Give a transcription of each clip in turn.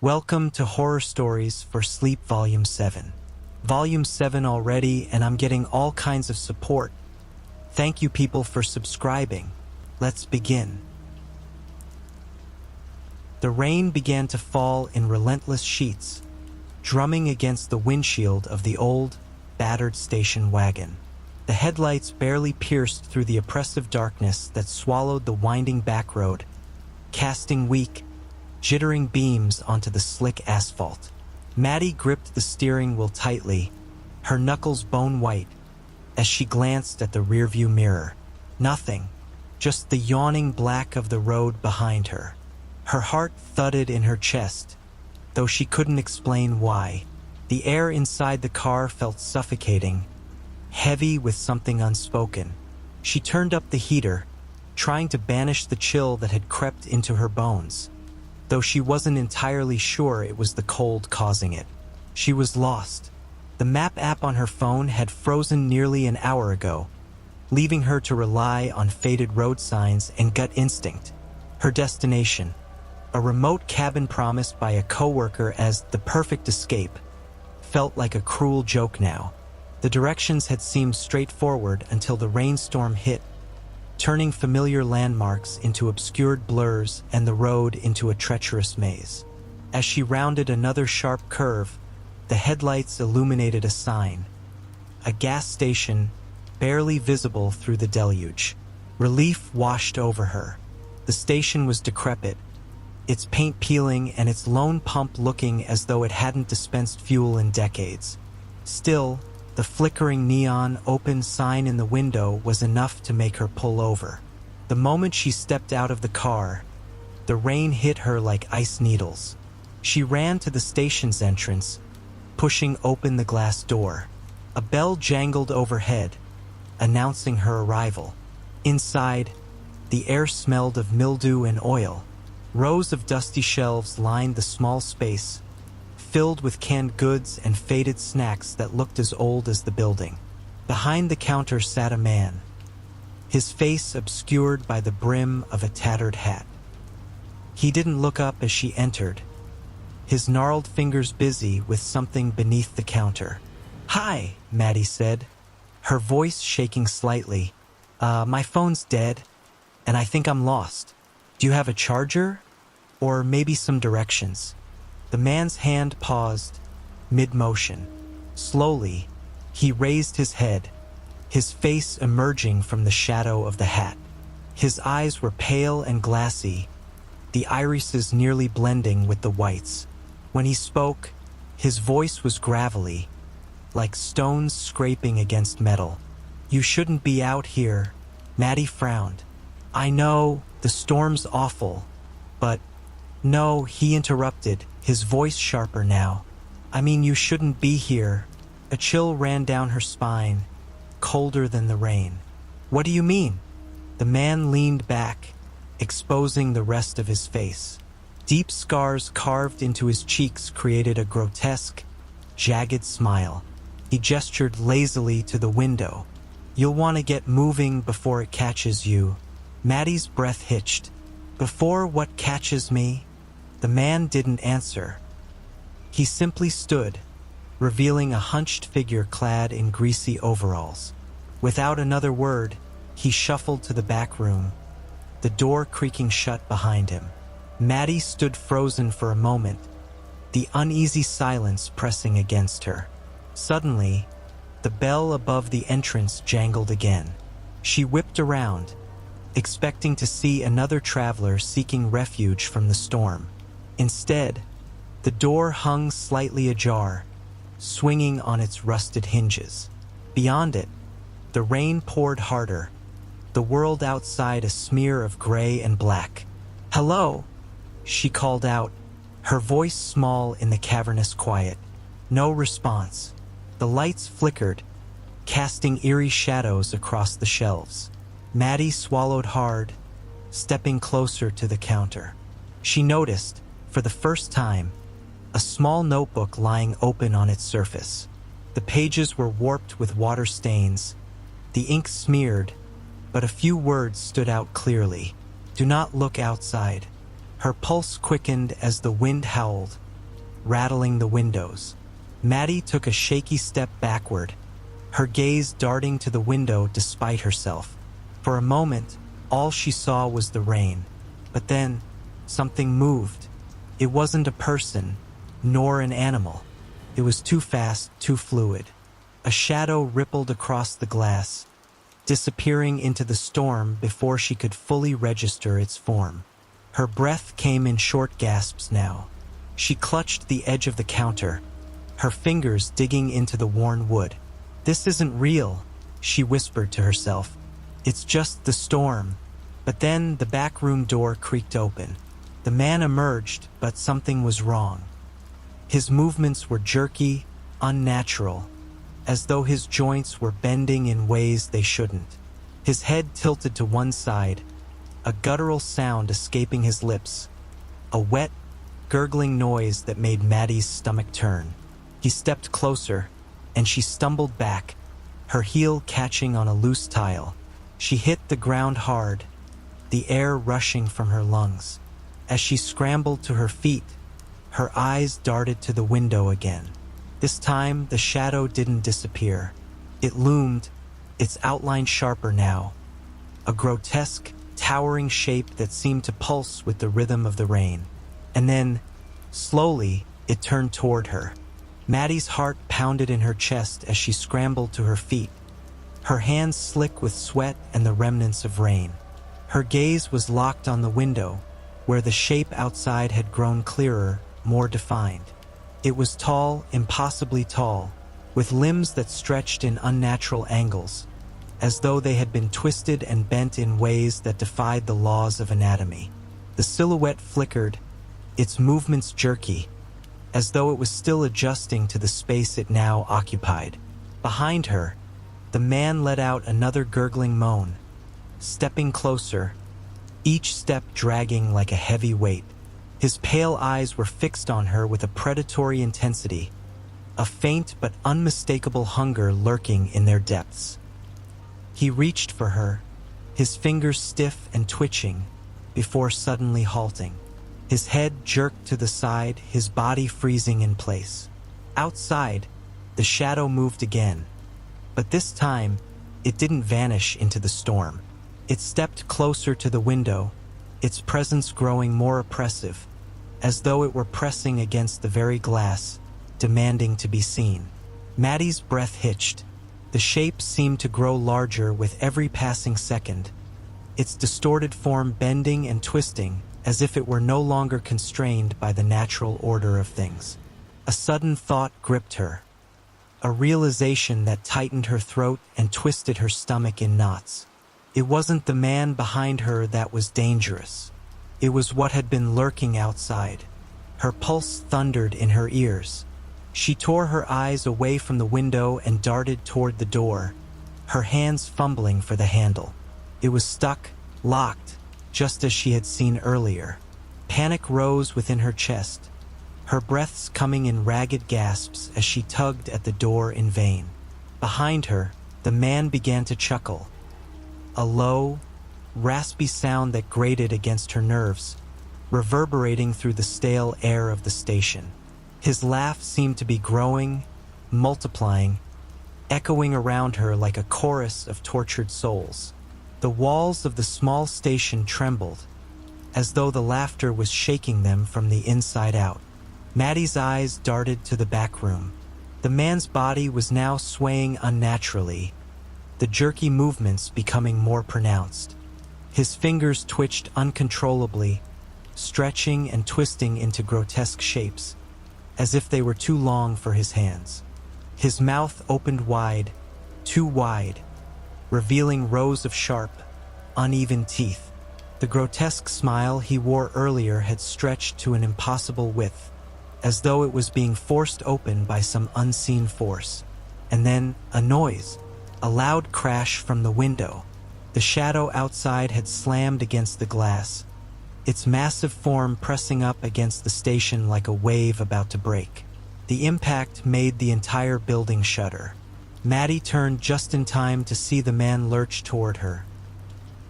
Welcome to Horror Stories for Sleep Volume 7. Volume 7 already, and I'm getting all kinds of support. Thank you people for subscribing. Let's begin. The rain began to fall in relentless sheets, drumming against the windshield of the old, battered station wagon. The headlights barely pierced through the oppressive darkness that swallowed the winding back road, casting weak, jittering beams onto the slick asphalt. Maddie gripped the steering wheel tightly, her knuckles bone white, as she glanced at the rearview mirror. Nothing, just the yawning black of the road behind her. Her heart thudded in her chest, though she couldn't explain why. The air inside the car felt suffocating, heavy with something unspoken. She turned up the heater, trying to banish the chill that had crept into her bones, though she wasn't entirely sure it was the cold causing it. She was lost. The map app on her phone had frozen nearly an hour ago, leaving her to rely on faded road signs and gut instinct. Her destination, a remote cabin promised by a coworker as the perfect escape, felt like a cruel joke now. The directions had seemed straightforward until the rainstorm hit, turning familiar landmarks into obscured blurs and the road into a treacherous maze. As she rounded another sharp curve, the headlights illuminated a sign, a gas station barely visible through the deluge. Relief washed over her. The station was decrepit, its paint peeling and its lone pump looking as though it hadn't dispensed fuel in decades. Still, the flickering neon open sign in the window was enough to make her pull over. The moment she stepped out of the car, the rain hit her like ice needles. She ran to the station's entrance, pushing open the glass door. A bell jangled overhead, announcing her arrival. Inside, the air smelled of mildew and oil. Rows of dusty shelves lined the small space, filled with canned goods and faded snacks that looked as old as the building. Behind the counter sat a man, his face obscured by the brim of a tattered hat. He didn't look up as she entered, his gnarled fingers busy with something beneath the counter. "Hi," Maddie said, her voice shaking slightly. My phone's dead, and I think I'm lost. Do you have a charger? Or maybe some directions?" The man's hand paused, mid-motion. Slowly, he raised his head, his face emerging from the shadow of the hat. His eyes were pale and glassy, the irises nearly blending with the whites. When he spoke, his voice was gravelly, like stones scraping against metal. "You shouldn't be out here." Maddie frowned. "I know, the storm's awful, but..." "No," he interrupted, his voice sharper now. "I mean, you shouldn't be here." A chill ran down her spine, colder than the rain. "What do you mean?" The man leaned back, exposing the rest of his face. Deep scars carved into his cheeks created a grotesque, jagged smile. He gestured lazily to the window. "You'll want to get moving before it catches you." Maddie's breath hitched. "Before what catches me?" The man didn't answer. He simply stood, revealing a hunched figure clad in greasy overalls. Without another word, he shuffled to the back room, the door creaking shut behind him. Maddie stood frozen for a moment, the uneasy silence pressing against her. Suddenly, the bell above the entrance jangled again. She whipped around, expecting to see another traveler seeking refuge from the storm. Instead, the door hung slightly ajar, swinging on its rusted hinges. Beyond it, the rain poured harder, the world outside a smear of gray and black. "Hello," she called out, her voice small in the cavernous quiet. No response. The lights flickered, casting eerie shadows across the shelves. Maddie swallowed hard, stepping closer to the counter. She noticed, for the first time, a small notebook lying open on its surface. The pages were warped with water stains, the ink smeared, but a few words stood out clearly. "Do not look outside." Her pulse quickened as the wind howled, rattling the windows. Maddie took a shaky step backward, her gaze darting to the window despite herself. For a moment, all she saw was the rain. But then, something moved. It wasn't a person, nor an animal. It was too fast, too fluid. A shadow rippled across the glass, disappearing into the storm before she could fully register its form. Her breath came in short gasps now. She clutched the edge of the counter, her fingers digging into the worn wood. "This isn't real," she whispered to herself. "It's just the storm." But then the back room door creaked open. The man emerged, but something was wrong. His movements were jerky, unnatural, as though his joints were bending in ways they shouldn't. His head tilted to one side, a guttural sound escaping his lips, a wet, gurgling noise that made Maddie's stomach turn. He stepped closer, and she stumbled back, her heel catching on a loose tile. She hit the ground hard, the air rushing from her lungs. As she scrambled to her feet, her eyes darted to the window again. This time, the shadow didn't disappear. It loomed, its outline sharper now, a grotesque, towering shape that seemed to pulse with the rhythm of the rain. And then, slowly, it turned toward her. Maddie's heart pounded in her chest as she scrambled to her feet, her hands slick with sweat and the remnants of rain. Her gaze was locked on the window, where the shape outside had grown clearer, more defined. It was tall, impossibly tall, with limbs that stretched in unnatural angles, as though they had been twisted and bent in ways that defied the laws of anatomy. The silhouette flickered, its movements jerky, as though it was still adjusting to the space it now occupied. Behind her, the man let out another gurgling moan, stepping closer, each step dragging like a heavy weight. His pale eyes were fixed on her with a predatory intensity, a faint but unmistakable hunger lurking in their depths. He reached for her, his fingers stiff and twitching, before suddenly halting. His head jerked to the side, his body freezing in place. Outside, the shadow moved again, but this time, it didn't vanish into the storm. It stepped closer to the window, its presence growing more oppressive, as though it were pressing against the very glass, demanding to be seen. Maddie's breath hitched. The shape seemed to grow larger with every passing second, its distorted form bending and twisting as if it were no longer constrained by the natural order of things. A sudden thought gripped her, a realization that tightened her throat and twisted her stomach in knots. It wasn't the man behind her that was dangerous. It was what had been lurking outside. Her pulse thundered in her ears. She tore her eyes away from the window and darted toward the door, her hands fumbling for the handle. It was stuck, locked, just as she had seen earlier. Panic rose within her chest, her breaths coming in ragged gasps as she tugged at the door in vain. Behind her, the man began to chuckle, a low, raspy sound that grated against her nerves, reverberating through the stale air of the station. His laugh seemed to be growing, multiplying, echoing around her like a chorus of tortured souls. The walls of the small station trembled, as though the laughter was shaking them from the inside out. Maddie's eyes darted to the back room. The man's body was now swaying unnaturally, the jerky movements becoming more pronounced. His fingers twitched uncontrollably, stretching and twisting into grotesque shapes, as if they were too long for his hands. His mouth opened wide, too wide, revealing rows of sharp, uneven teeth. The grotesque smile he wore earlier had stretched to an impossible width, as though it was being forced open by some unseen force. And then a noise, a loud crash from the window. The shadow outside had slammed against the glass, its massive form pressing up against the station like a wave about to break. The impact made the entire building shudder. Maddie turned just in time to see the man lurch toward her,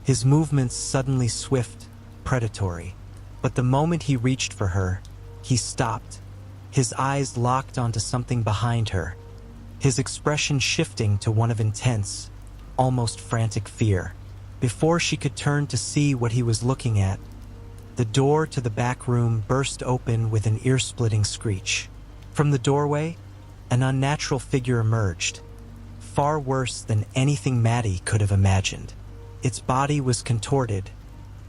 his movements suddenly swift, predatory. But the moment he reached for her, he stopped, his eyes locked onto something behind her, his expression shifting to one of intense, almost frantic fear. Before she could turn to see what he was looking at, the door to the back room burst open with an ear-splitting screech. From the doorway, an unnatural figure emerged, far worse than anything Maddie could have imagined. Its body was contorted,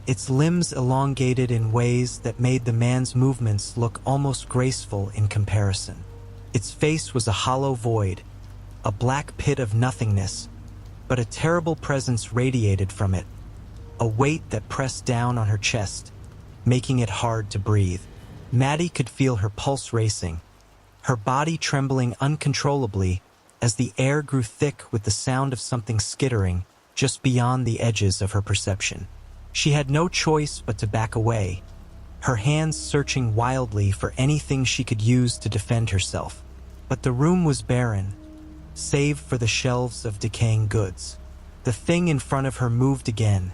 its limbs elongated in ways that made the man's movements look almost graceful in comparison. Its face was a hollow void, a black pit of nothingness, but a terrible presence radiated from it, a weight that pressed down on her chest, making it hard to breathe. Maddie could feel her pulse racing, her body trembling uncontrollably as the air grew thick with the sound of something skittering just beyond the edges of her perception. She had no choice but to back away, her hands searching wildly for anything she could use to defend herself. But the room was barren, save for the shelves of decaying goods. The thing in front of her moved again,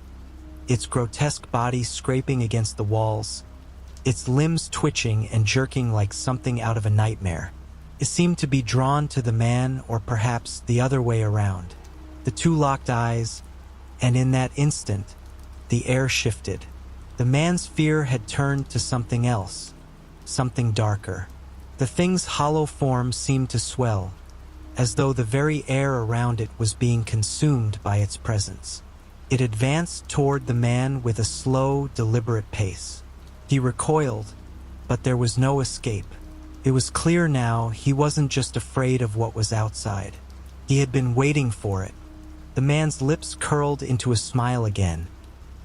its grotesque body scraping against the walls, its limbs twitching and jerking like something out of a nightmare. It seemed to be drawn to the man, or perhaps the other way around. The two locked eyes, and in that instant, the air shifted. The man's fear had turned to something else, something darker. The thing's hollow form seemed to swell, as though the very air around it was being consumed by its presence. It advanced toward the man with a slow, deliberate pace. He recoiled, but there was no escape. It was clear now he wasn't just afraid of what was outside. He had been waiting for it. The man's lips curled into a smile again,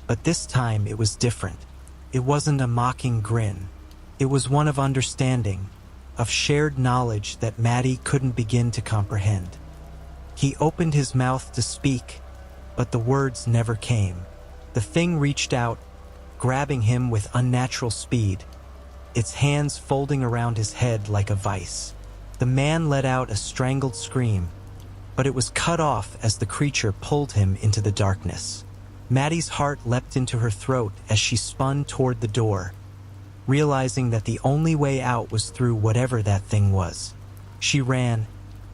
but this time it was different. It wasn't a mocking grin. It was one of understanding, of shared knowledge that Maddie couldn't begin to comprehend. He opened his mouth to speak, but the words never came. The thing reached out, grabbing him with unnatural speed, its hands folding around his head like a vice. The man let out a strangled scream, but it was cut off as the creature pulled him into the darkness. Maddie's heart leapt into her throat as she spun toward the door, realizing that the only way out was through whatever that thing was. She ran,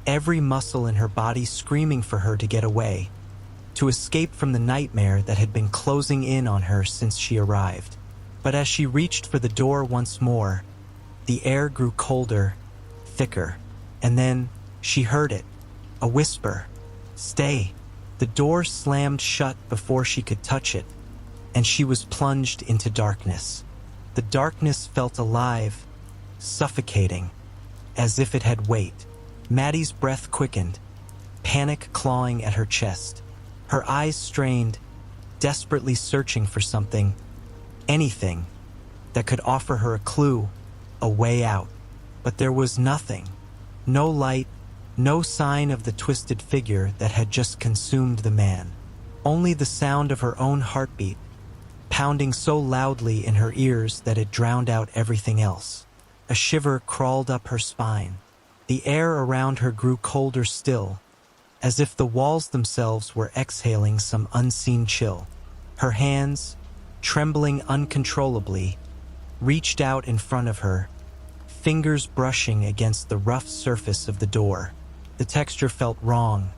every muscle in her body screaming for her to get away, to escape from the nightmare that had been closing in on her since she arrived. But as she reached for the door once more, the air grew colder, thicker, and then she heard it, a whisper, "Stay." The door slammed shut before she could touch it, and she was plunged into darkness. The darkness felt alive, suffocating, as if it had weight. Maddie's breath quickened, panic clawing at her chest. Her eyes strained, desperately searching for something, anything, that could offer her a clue, a way out. But there was nothing. No light, no sign of the twisted figure that had just consumed the man. Only the sound of her own heartbeat, pounding so loudly in her ears that it drowned out everything else. A shiver crawled up her spine. The air around her grew colder still, as if the walls themselves were exhaling some unseen chill. Her hands, trembling uncontrollably, reached out in front of her, fingers brushing against the rough surface of the door. The texture felt wrong,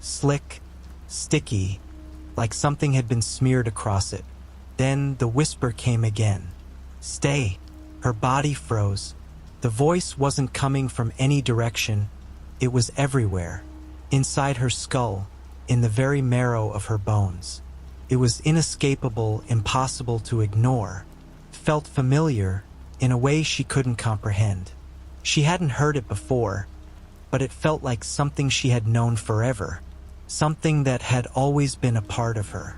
slick, sticky, like something had been smeared across it. Then the whisper came again. "Stay." Her body froze. The voice wasn't coming from any direction. It was everywhere, inside her skull, in the very marrow of her bones. It was inescapable, impossible to ignore. Felt familiar in a way she couldn't comprehend. She hadn't heard it before, but it felt like something she had known forever, something that had always been a part of her.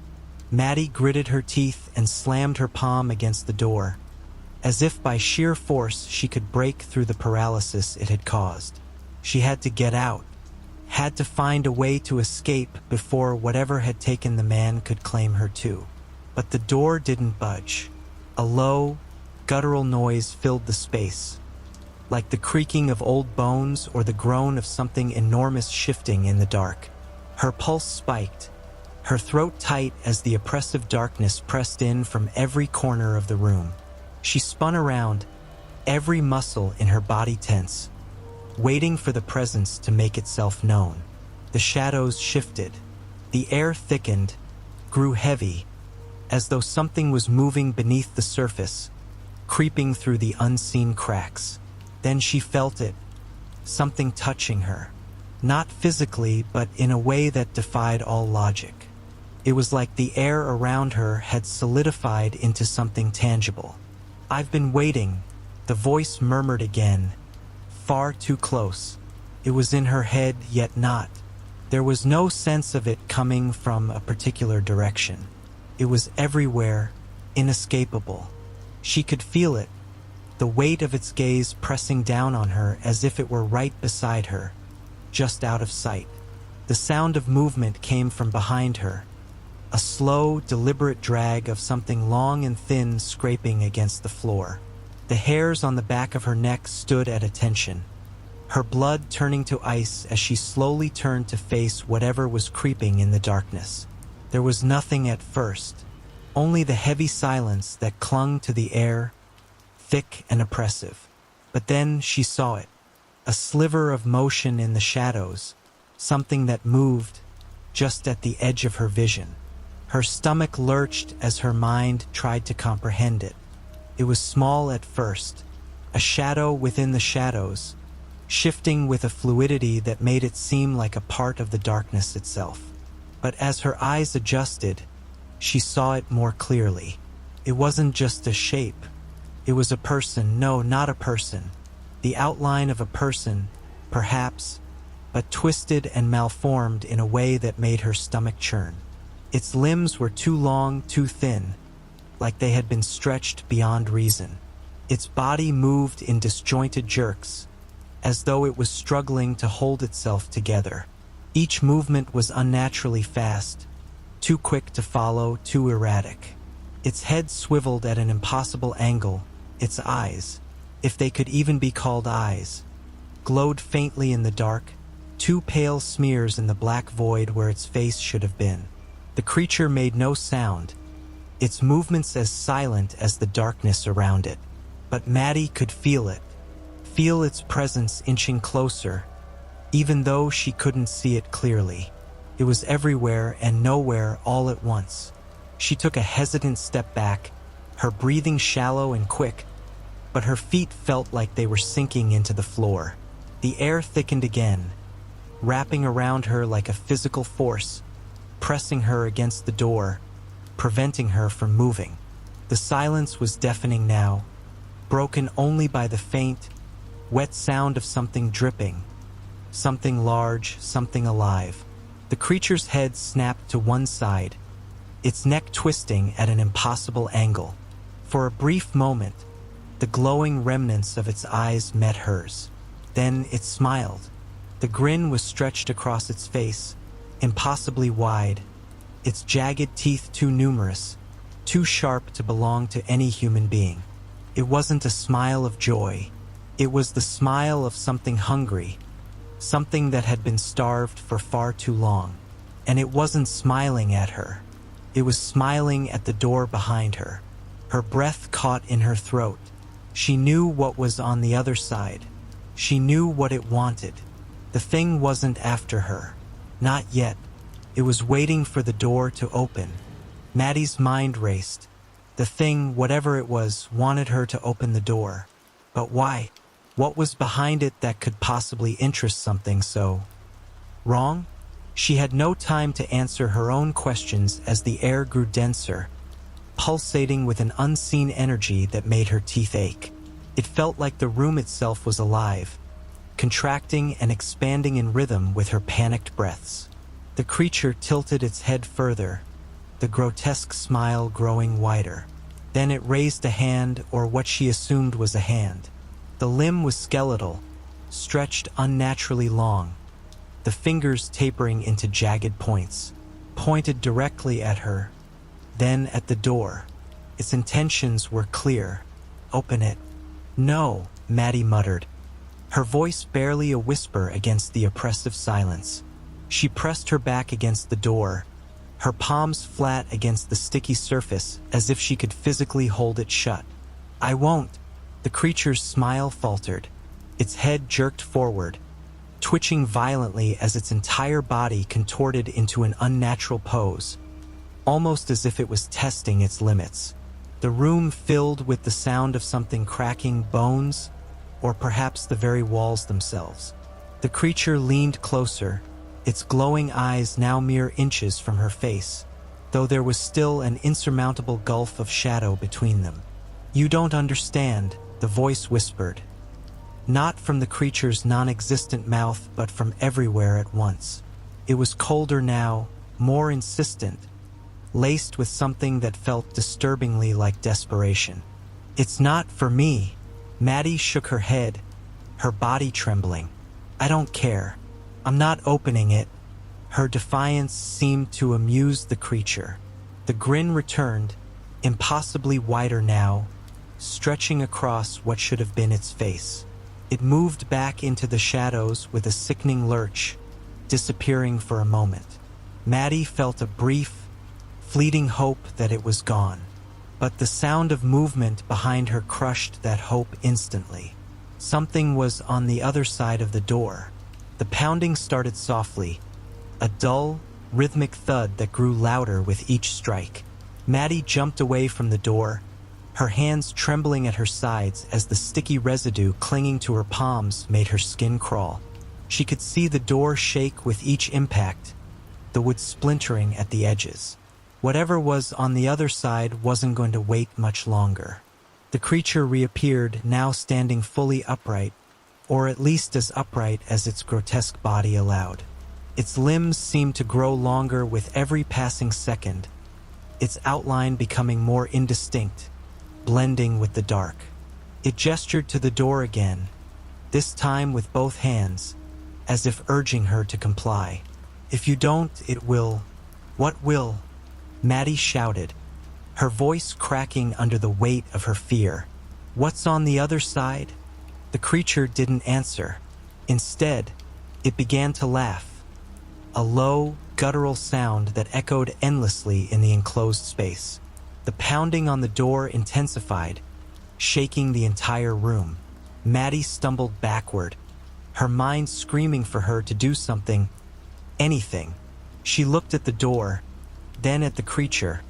Maddie gritted her teeth and slammed her palm against the door, as if by sheer force she could break through the paralysis it had caused. She had to get out, had to find a way to escape before whatever had taken the man could claim her too. But the door didn't budge. A low, guttural noise filled the space, like the creaking of old bones or the groan of something enormous shifting in the dark. Her pulse spiked, her throat tight as the oppressive darkness pressed in from every corner of the room. She spun around, every muscle in her body tense, waiting for the presence to make itself known. The shadows shifted. The air thickened, grew heavy, as though something was moving beneath the surface, creeping through the unseen cracks. Then she felt it, something touching her. Not physically, but in a way that defied all logic. It was like the air around her had solidified into something tangible. "I've been waiting," the voice murmured again, far too close. It was in her head, yet not. There was no sense of it coming from a particular direction. It was everywhere, inescapable. She could feel it, the weight of its gaze pressing down on her as if it were right beside her, just out of sight. The sound of movement came from behind her, a slow, deliberate drag of something long and thin scraping against the floor. The hairs on the back of her neck stood at attention, her blood turning to ice as she slowly turned to face whatever was creeping in the darkness. There was nothing at first, only the heavy silence that clung to the air, thick and oppressive. But then she saw it, a sliver of motion in the shadows, something that moved just at the edge of her vision. Her stomach lurched as her mind tried to comprehend it. It was small at first, a shadow within the shadows, shifting with a fluidity that made it seem like a part of the darkness itself. But as her eyes adjusted, she saw it more clearly. It wasn't just a shape. It was a person. No, not a person. The outline of a person, perhaps, but twisted and malformed in a way that made her stomach churn. Its limbs were too long, too thin, like they had been stretched beyond reason. Its body moved in disjointed jerks, as though it was struggling to hold itself together. Each movement was unnaturally fast, too quick to follow, too erratic. Its head swiveled at an impossible angle. Its eyes, if they could even be called eyes, glowed faintly in the dark, two pale smears in the black void where its face should have been. The creature made no sound, its movements as silent as the darkness around it. But Maddie could feel it, feel its presence inching closer, even though she couldn't see it clearly. It was everywhere and nowhere all at once. She took a hesitant step back, her breathing shallow and quick, but her feet felt like they were sinking into the floor. The air thickened again, wrapping around her like a physical force, pressing her against the door, preventing her from moving. The silence was deafening now, broken only by the faint, wet sound of something dripping, something large, something alive. The creature's head snapped to one side, its neck twisting at an impossible angle. For a brief moment, the glowing remnants of its eyes met hers. Then it smiled. The grin was stretched across its face, impossibly wide, its jagged teeth too numerous, too sharp to belong to any human being. It wasn't a smile of joy. It was the smile of something hungry, something that had been starved for far too long. And it wasn't smiling at her. It was smiling at the door behind her. Her breath caught in her throat. She knew what was on the other side. She knew what it wanted. The thing wasn't after her. Not yet. It was waiting for the door to open. Maddie's mind raced. The thing, whatever it was, wanted her to open the door. But why? What was behind it that could possibly interest something so wrong? She had no time to answer her own questions as the air grew denser, pulsating with an unseen energy that made her teeth ache. It felt like the room itself was alive, contracting and expanding in rhythm with her panicked breaths. The creature tilted its head further, the grotesque smile growing wider. Then it raised a hand, or what she assumed was a hand. The limb was skeletal, stretched unnaturally long, the fingers tapering into jagged points, pointed directly at her, then at the door. Its intentions were clear. Open it. No, Maddie muttered, her voice barely a whisper against the oppressive silence. She pressed her back against the door, her palms flat against the sticky surface as if she could physically hold it shut. I won't. The creature's smile faltered. Its head jerked forward, twitching violently as its entire body contorted into an unnatural pose, almost as if it was testing its limits. The room filled with the sound of something cracking bones, or perhaps the very walls themselves. The creature leaned closer, its glowing eyes now mere inches from her face, though there was still an insurmountable gulf of shadow between them. "You don't understand," the voice whispered. Not from the creature's non-existent mouth, but from everywhere at once. It was colder now, more insistent, laced with something that felt disturbingly like desperation. "It's not for me." Maddie shook her head, her body trembling. "I don't care. I'm not opening it." Her defiance seemed to amuse the creature. The grin returned, impossibly wider now, stretching across what should have been its face. It moved back into the shadows with a sickening lurch, disappearing for a moment. Maddie felt a brief, fleeting hope that it was gone. But the sound of movement behind her crushed that hope instantly. Something was on the other side of the door. The pounding started softly, a dull, rhythmic thud that grew louder with each strike. Maddie jumped away from the door, her hands trembling at her sides as the sticky residue clinging to her palms made her skin crawl. She could see the door shake with each impact, the wood splintering at the edges. Whatever was on the other side wasn't going to wait much longer. The creature reappeared, now standing fully upright, or at least as upright as its grotesque body allowed. Its limbs seemed to grow longer with every passing second, its outline becoming more indistinct, blending with the dark. It gestured to the door again, this time with both hands, as if urging her to comply. "If you don't, it will." "What will?" Maddie shouted, her voice cracking under the weight of her fear. "What's on the other side?" The creature didn't answer. Instead, it began to laugh, a low, guttural sound that echoed endlessly in the enclosed space. The pounding on the door intensified, shaking the entire room. Maddie stumbled backward, her mind screaming for her to do something, anything. She looked at the door, then at the creature,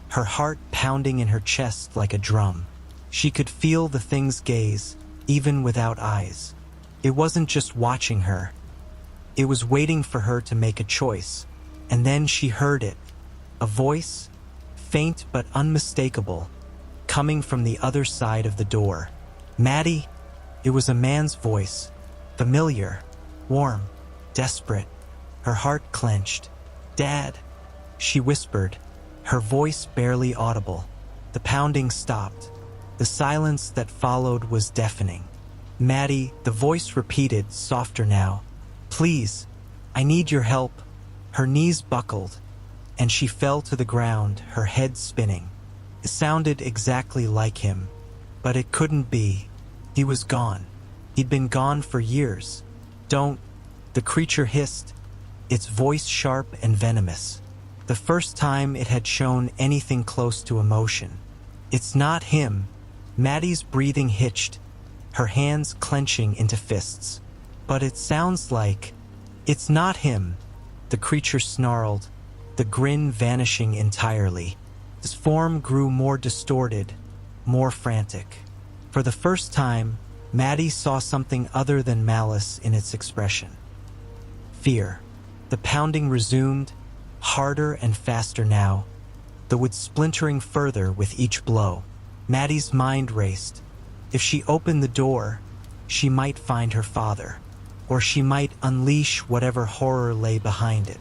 her heart pounding in her chest like a drum. She could feel the thing's gaze, even without eyes. It wasn't just watching her. It was waiting for her to make a choice. And then she heard it. A voice, faint but unmistakable, coming from the other side of the door. "Maddie?" It was a man's voice, familiar, warm, desperate. Her heart clenched. "Dad," she whispered, her voice barely audible. The pounding stopped. The silence that followed was deafening. "Maddie," the voice repeated, softer now. "Please, I need your help." Her knees buckled, and she fell to the ground, her head spinning. It sounded exactly like him, but it couldn't be. He was gone. He'd been gone for years. "Don't," the creature hissed, its voice sharp and venomous. The first time it had shown anything close to emotion. "It's not him." Maddie's breathing hitched, her hands clenching into fists. "But it sounds like..." "It's not him," the creature snarled, the grin vanishing entirely. His form grew more distorted, more frantic. For the first time, Maddie saw something other than malice in its expression. Fear. The pounding resumed, harder and faster now, the wood splintering further with each blow. Maddie's mind raced. If she opened the door, she might find her father, or she might unleash whatever horror lay behind it.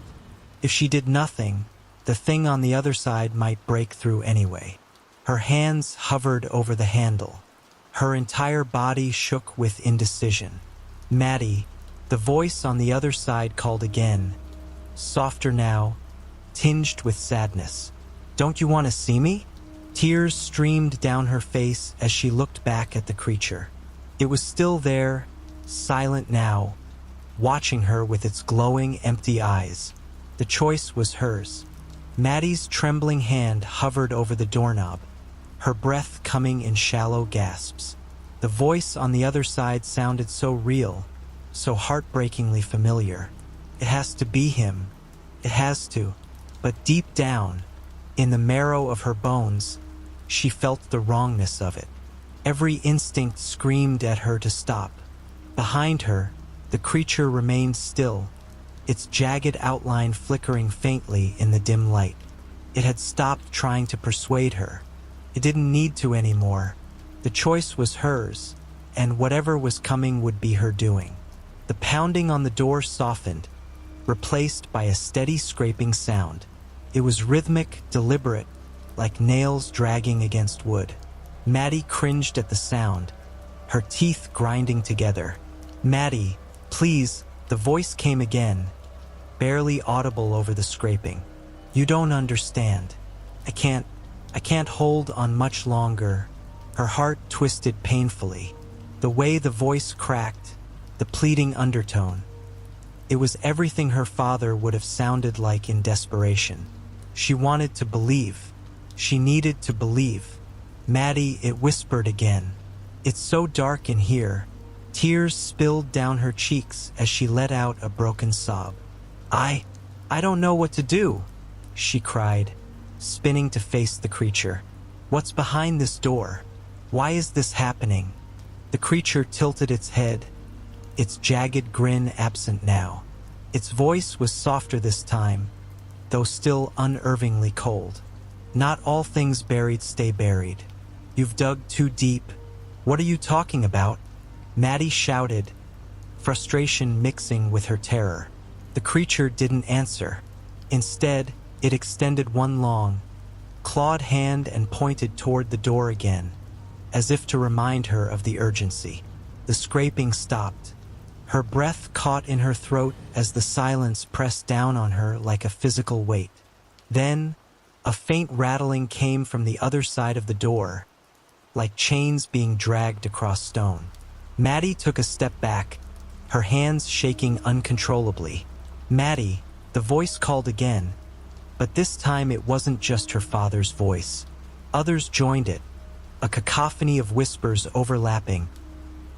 If she did nothing, the thing on the other side might break through anyway. Her hands hovered over the handle. Her entire body shook with indecision. "Maddie," the voice on the other side called again, softer now, tinged with sadness. "Don't you want to see me?" Tears streamed down her face as she looked back at the creature. It was still there, silent now, watching her with its glowing, empty eyes. The choice was hers. Maddie's trembling hand hovered over the doorknob, her breath coming in shallow gasps. The voice on the other side sounded so real, so heartbreakingly familiar. It has to be him. It has to. But deep down, in the marrow of her bones, she felt the wrongness of it. Every instinct screamed at her to stop. Behind her, the creature remained still, its jagged outline flickering faintly in the dim light. It had stopped trying to persuade her. It didn't need to anymore. The choice was hers, and whatever was coming would be her doing. The pounding on the door softened, replaced by a steady scraping sound. It was rhythmic, deliberate, like nails dragging against wood. Maddie cringed at the sound, her teeth grinding together. "Maddie, please," the voice came again, barely audible over the scraping. "You don't understand. I can't hold on much longer." Her heart twisted painfully. The way the voice cracked, the pleading undertone. It was everything her father would have sounded like in desperation. She wanted to believe. She needed to believe. "Maddie," it whispered again. "It's so dark in here." Tears spilled down her cheeks as she let out a broken sob. I don't know what to do," she cried, spinning to face the creature. "What's behind this door? Why is this happening?" The creature tilted its head, its jagged grin absent now. Its voice was softer this time, though still unnervingly cold. "Not all things buried stay buried. You've dug too deep." "What are you talking about?" Maddie shouted, frustration mixing with her terror. The creature didn't answer. Instead, it extended one long, clawed hand and pointed toward the door again, as if to remind her of the urgency. The scraping stopped. Her breath caught in her throat as the silence pressed down on her like a physical weight. Then, a faint rattling came from the other side of the door, like chains being dragged across stone. Maddie took a step back, her hands shaking uncontrollably. "Maddie," the voice called again, but this time it wasn't just her father's voice. Others joined it, a cacophony of whispers overlapping,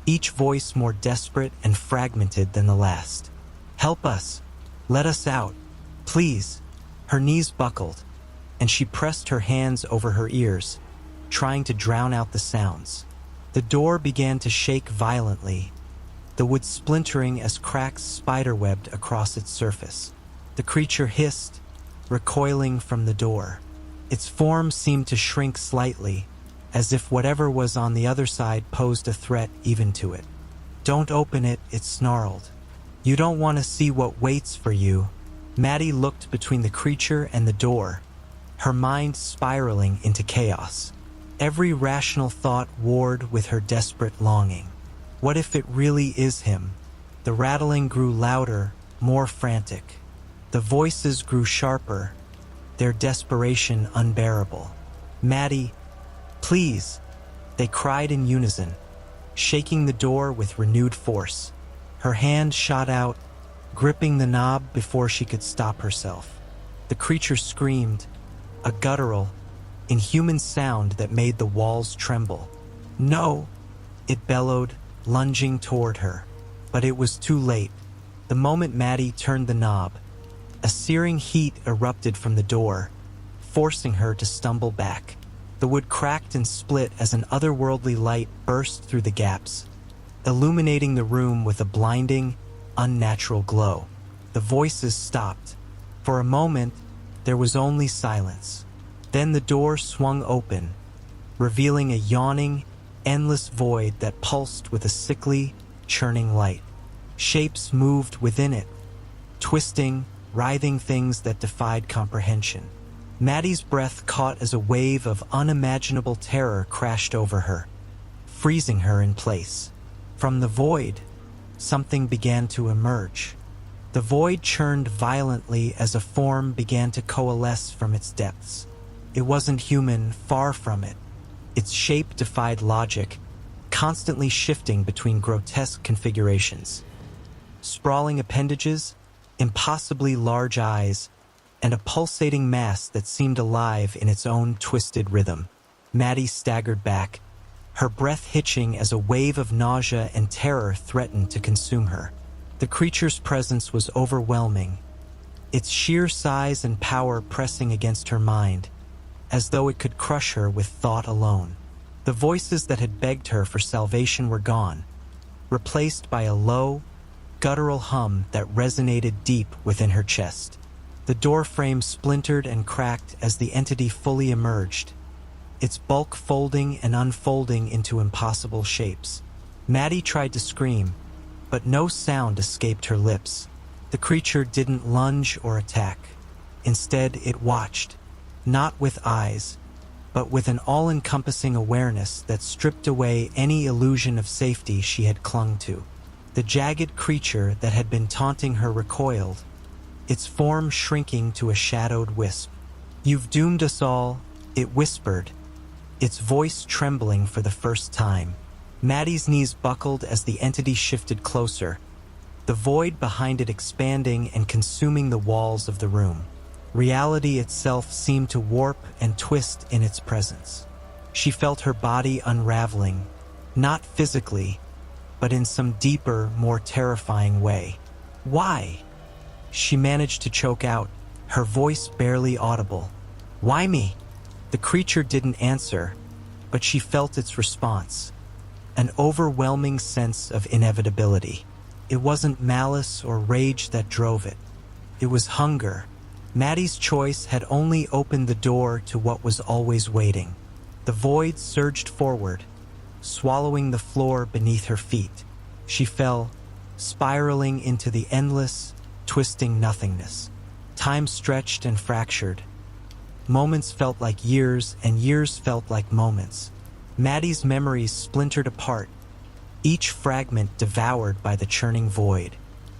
each voice more desperate and fragmented than the last. "Help us. Let us out. Please." Her knees buckled, and she pressed her hands over her ears, trying to drown out the sounds. The door began to shake violently, the wood splintering as cracks spiderwebbed across its surface. The creature hissed, recoiling from the door. Its form seemed to shrink slightly, as if whatever was on the other side posed a threat even to it. "Don't open it," it snarled. "You don't want to see what waits for you." Maddie looked between the creature and the door, her mind spiraling into chaos. Every rational thought warred with her desperate longing. What if it really is him? The rattling grew louder, more frantic. The voices grew sharper, their desperation unbearable. "Maddie, please," they cried in unison, shaking the door with renewed force. Her hand shot out, gripping the knob before she could stop herself. The creature screamed, a guttural, inhuman sound that made the walls tremble. "No!" it bellowed, lunging toward her. But it was too late. The moment Maddie turned the knob, a searing heat erupted from the door, forcing her to stumble back. The wood cracked and split as an otherworldly light burst through the gaps, illuminating the room with a blinding, unnatural glow. The voices stopped. For a moment, there was only silence. Then the door swung open, revealing a yawning, endless void that pulsed with a sickly, churning light. Shapes moved within it, twisting, writhing things that defied comprehension. Maddie's breath caught as a wave of unimaginable terror crashed over her, freezing her in place. From the void, something began to emerge. The void churned violently as a form began to coalesce from its depths. It wasn't human, far from it. Its shape defied logic, constantly shifting between grotesque configurations. Sprawling appendages, impossibly large eyes, and a pulsating mass that seemed alive in its own twisted rhythm. Maddie staggered back, her breath hitching as a wave of nausea and terror threatened to consume her. The creature's presence was overwhelming, its sheer size and power pressing against her mind, as though it could crush her with thought alone. The voices that had begged her for salvation were gone, replaced by a low, guttural hum that resonated deep within her chest. The door frame splintered and cracked as the entity fully emerged, its bulk folding and unfolding into impossible shapes. Maddie tried to scream, but no sound escaped her lips. The creature didn't lunge or attack. Instead, it watched, not with eyes, but with an all-encompassing awareness that stripped away any illusion of safety she had clung to. The jagged creature that had been taunting her recoiled, its form shrinking to a shadowed wisp. "You've doomed us all," it whispered, its voice trembling for the first time. Maddie's knees buckled as the entity shifted closer, the void behind it expanding and consuming the walls of the room. Reality itself seemed to warp and twist in its presence. She felt her body unraveling, not physically, but in some deeper, more terrifying way. "Why?" she managed to choke out, her voice barely audible. "Why me?" The creature didn't answer, but she felt its response, an overwhelming sense of inevitability. It wasn't malice or rage that drove it. It was hunger. Maddie's choice had only opened the door to what was always waiting. The void surged forward, swallowing the floor beneath her feet. She fell, spiraling into the endless, twisting nothingness. Time stretched and fractured. Moments felt like years, and years felt like moments. Maddie's memories splintered apart, each fragment devoured by the churning void.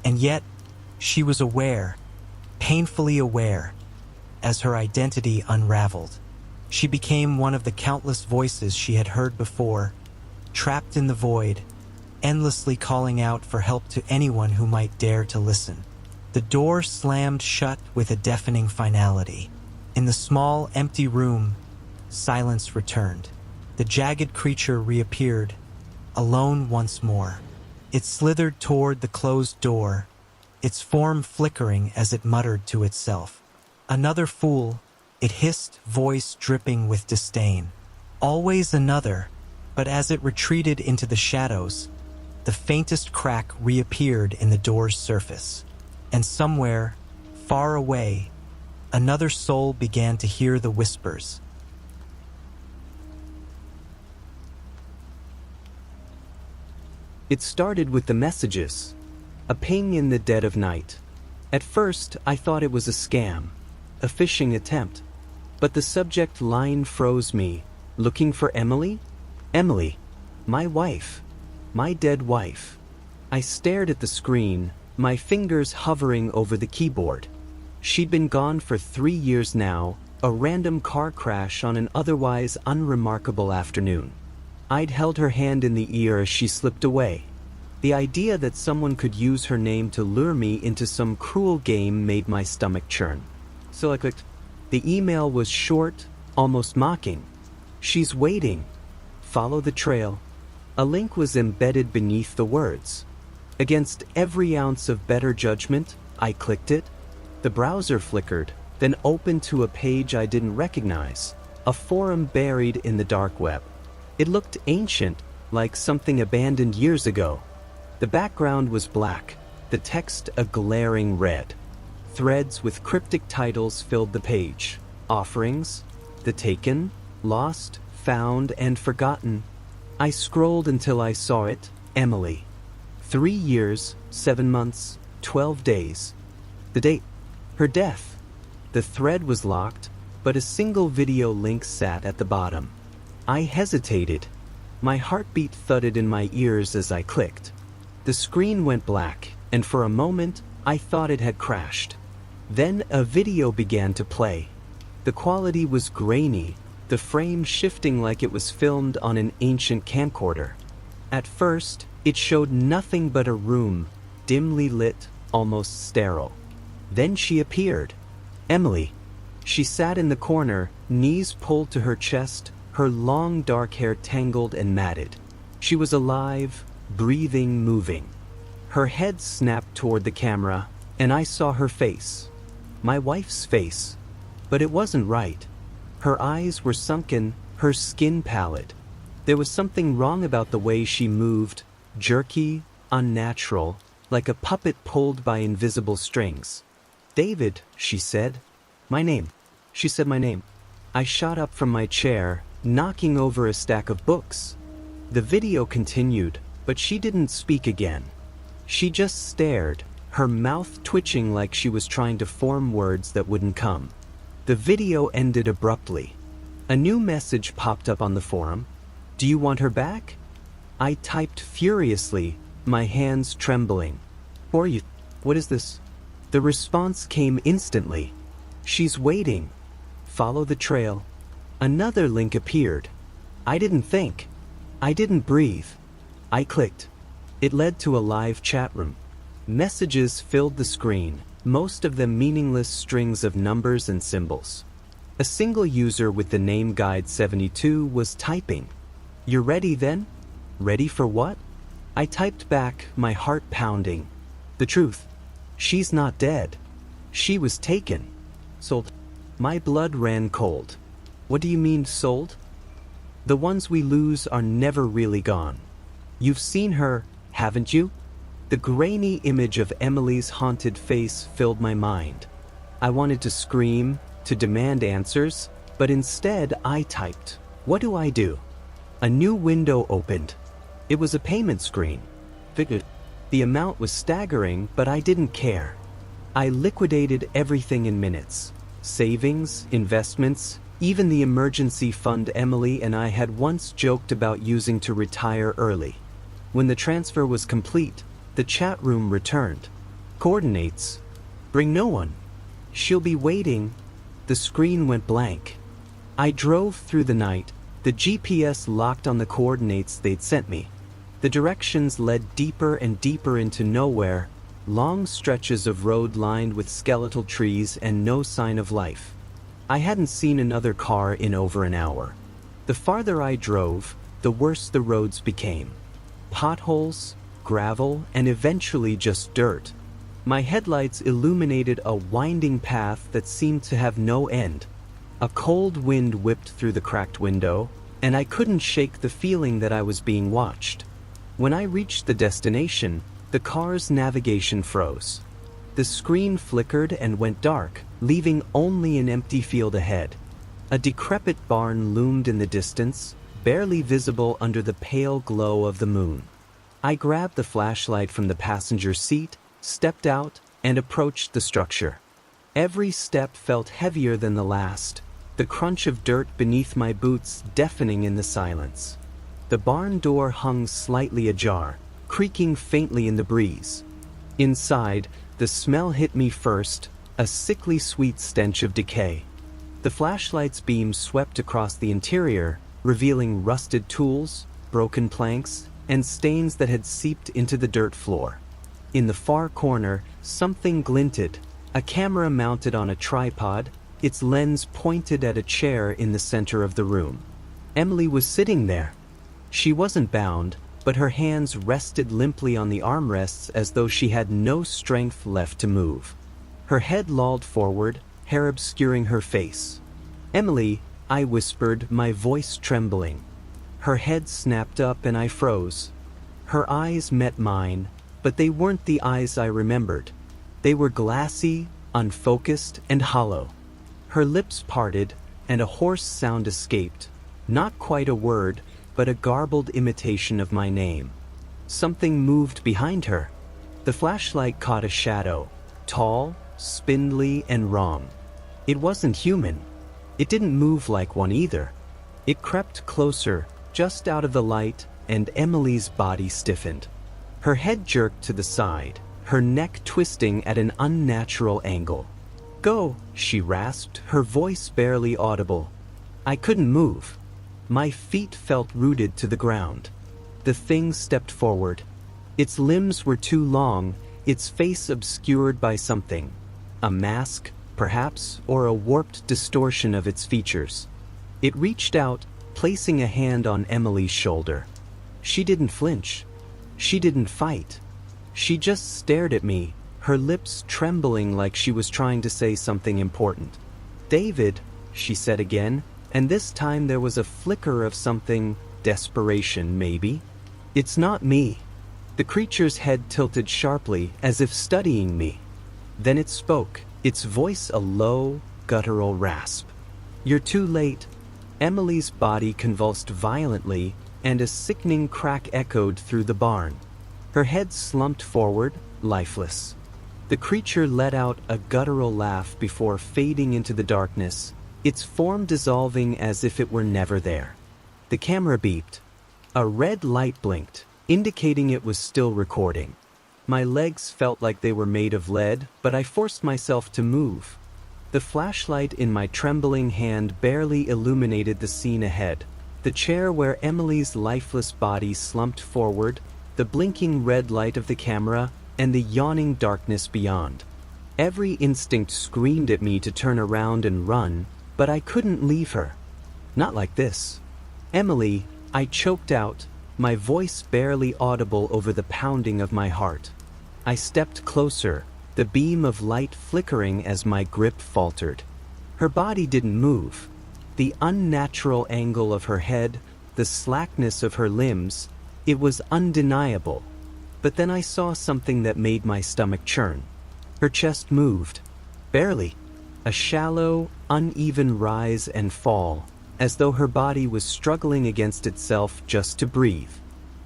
And yet, she was aware, painfully aware, as her identity unraveled. She became one of the countless voices she had heard before, trapped in the void, endlessly calling out for help to anyone who might dare to listen. The door slammed shut with a deafening finality. In the small, empty room, silence returned. The jagged creature reappeared, alone once more. It slithered toward the closed door, its form flickering as it muttered to itself. "Another fool," it hissed, voice dripping with disdain. "Always another," but as it retreated into the shadows, the faintest crack reappeared in the door's surface. And somewhere, far away, another soul began to hear the whispers. It started with the messages. A ping in the dead of night. At first, I thought it was a scam, a phishing attempt. But the subject line froze me. Looking for Emily? Emily, my wife. My dead wife. I stared at the screen, my fingers hovering over the keyboard. She'd been gone for 3 years now, a random car crash on an otherwise unremarkable afternoon. I'd held her hand in the ear as she slipped away. The idea that someone could use her name to lure me into some cruel game made my stomach churn. So I clicked. The email was short, almost mocking. "She's waiting. Follow the trail." A link was embedded beneath the words. Against every ounce of better judgment, I clicked it. The browser flickered, then opened to a page I didn't recognize, a forum buried in the dark web. It looked ancient, like something abandoned years ago. The background was black, the text a glaring red. Threads with cryptic titles filled the page. Offerings, the taken, lost, found, and forgotten. I scrolled until I saw it, Emily. 3 years, 7 months, 12 days. The date, her death. The thread was locked, but a single video link sat at the bottom. I hesitated. My heartbeat thudded in my ears as I clicked. The screen went black, and for a moment, I thought it had crashed. Then a video began to play. The quality was grainy, the frame shifting like it was filmed on an ancient camcorder. At first, it showed nothing but a room, dimly lit, almost sterile. Then she appeared. Emily. She sat in the corner, knees pulled to her chest, her long dark hair tangled and matted. She was alive, breathing, moving. Her head snapped toward the camera, and I saw her face. My wife's face. But it wasn't right. Her eyes were sunken, her skin pallid. There was something wrong about the way she moved, jerky, unnatural, like a puppet pulled by invisible strings. "David," she said. "My name." She said my name. I shot up from my chair, knocking over a stack of books. The video continued, but she didn't speak again. She just stared, her mouth twitching like she was trying to form words that wouldn't come. The video ended abruptly. A new message popped up on the forum. "Do you want her back?" I typed furiously, my hands trembling. "Who are you? What is this?" The response came instantly. "She's waiting. Follow the trail." Another link appeared. I didn't think. I didn't breathe. I clicked. It led to a live chat room. Messages filled the screen, most of them meaningless strings of numbers and symbols. A single user with the name Guide72 was typing. "You're ready then?" "Ready for what?" I typed back, my heart pounding. "The truth. She's not dead. She was taken. Sold." My blood ran cold. "What do you mean, sold?" "The ones we lose are never really gone. You've seen her, haven't you?" The grainy image of Emily's haunted face filled my mind. I wanted to scream, to demand answers, but instead I typed, "What do I do?" A new window opened. It was a payment screen. The amount was staggering, but I didn't care. I liquidated everything in minutes. Savings, investments, even the emergency fund Emily and I had once joked about using to retire early. When the transfer was complete, the chat room returned. "Coordinates. Bring no one. She'll be waiting." The screen went blank. I drove through the night, the GPS locked on the coordinates they'd sent me. The directions led deeper and deeper into nowhere, long stretches of road lined with skeletal trees and no sign of life. I hadn't seen another car in over an hour. The farther I drove, the worse the roads became. Potholes, gravel, and eventually just dirt. My headlights illuminated a winding path that seemed to have no end. A cold wind whipped through the cracked window, and I couldn't shake the feeling that I was being watched. When I reached the destination, the car's navigation froze. The screen flickered and went dark, leaving only an empty field ahead. A decrepit barn loomed in the distance, barely visible under the pale glow of the moon. I grabbed the flashlight from the passenger seat, stepped out, and approached the structure. Every step felt heavier than the last, the crunch of dirt beneath my boots deafening in the silence. The barn door hung slightly ajar, creaking faintly in the breeze. Inside, the smell hit me first, a sickly sweet stench of decay. The flashlight's beam swept across the interior, revealing rusted tools, broken planks, and stains that had seeped into the dirt floor. In the far corner, something glinted, a camera mounted on a tripod, its lens pointed at a chair in the center of the room. Emily was sitting there. She wasn't bound, but her hands rested limply on the armrests as though she had no strength left to move. Her head lolled forward, hair obscuring her face. "Emily," I whispered, my voice trembling. Her head snapped up and I froze. Her eyes met mine, but they weren't the eyes I remembered. They were glassy, unfocused, and hollow. Her lips parted, and a hoarse sound escaped. Not quite a word, but a garbled imitation of my name. Something moved behind her. The flashlight caught a shadow, tall, spindly, and wrong. It wasn't human. It didn't move like one either. It crept closer, just out of the light, and Emily's body stiffened. Her head jerked to the side, her neck twisting at an unnatural angle. "Go," she rasped, her voice barely audible. I couldn't move. My feet felt rooted to the ground. The thing stepped forward. Its limbs were too long, its face obscured by something. A mask, perhaps, or a warped distortion of its features. It reached out, placing a hand on Emily's shoulder. She didn't flinch. She didn't fight. She just stared at me, her lips trembling like she was trying to say something important. "David," she said again, and this time there was a flicker of something, desperation maybe. "It's not me." The creature's head tilted sharply, as if studying me. Then it spoke, its voice a low, guttural rasp. "You're too late." Emily's body convulsed violently, and a sickening crack echoed through the barn. Her head slumped forward, lifeless. The creature let out a guttural laugh before fading into the darkness, its form dissolving as if it were never there. The camera beeped. A red light blinked, indicating it was still recording. My legs felt like they were made of lead, but I forced myself to move. The flashlight in my trembling hand barely illuminated the scene ahead. The chair where Emily's lifeless body slumped forward, the blinking red light of the camera, and the yawning darkness beyond. Every instinct screamed at me to turn around and run, but I couldn't leave her. Not like this. "Emily," I choked out, my voice barely audible over the pounding of my heart. I stepped closer, the beam of light flickering as my grip faltered. Her body didn't move. The unnatural angle of her head, the slackness of her limbs, it was undeniable. But then I saw something that made my stomach churn. Her chest moved. Barely. A shallow, uneven rise and fall, as though her body was struggling against itself just to breathe.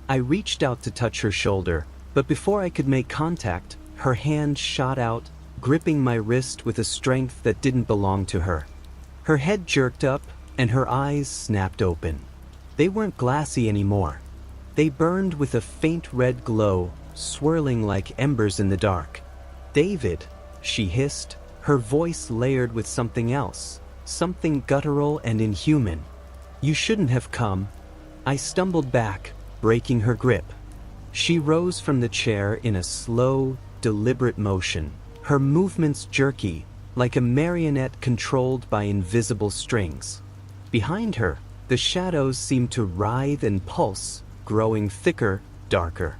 I reached out to touch her shoulder, but before I could make contact, her hand shot out, gripping my wrist with a strength that didn't belong to her. Her head jerked up, and her eyes snapped open. They weren't glassy anymore. They burned with a faint red glow, swirling like embers in the dark. "David," she hissed, her voice layered with something else, something guttural and inhuman. "You shouldn't have come." I stumbled back, breaking her grip. She rose from the chair in a slow, deliberate motion, her movements jerky, like a marionette controlled by invisible strings. Behind her, the shadows seemed to writhe and pulse, growing thicker, darker.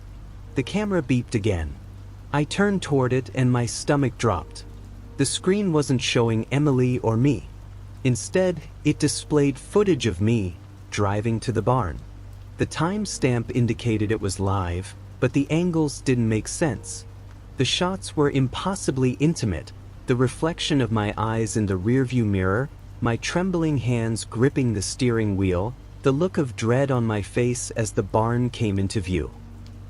The camera beeped again. I turned toward it and my stomach dropped. The screen wasn't showing Emily or me. Instead, it displayed footage of me, driving to the barn. The timestamp indicated it was live, but the angles didn't make sense. The shots were impossibly intimate, the reflection of my eyes in the rearview mirror, my trembling hands gripping the steering wheel, the look of dread on my face as the barn came into view.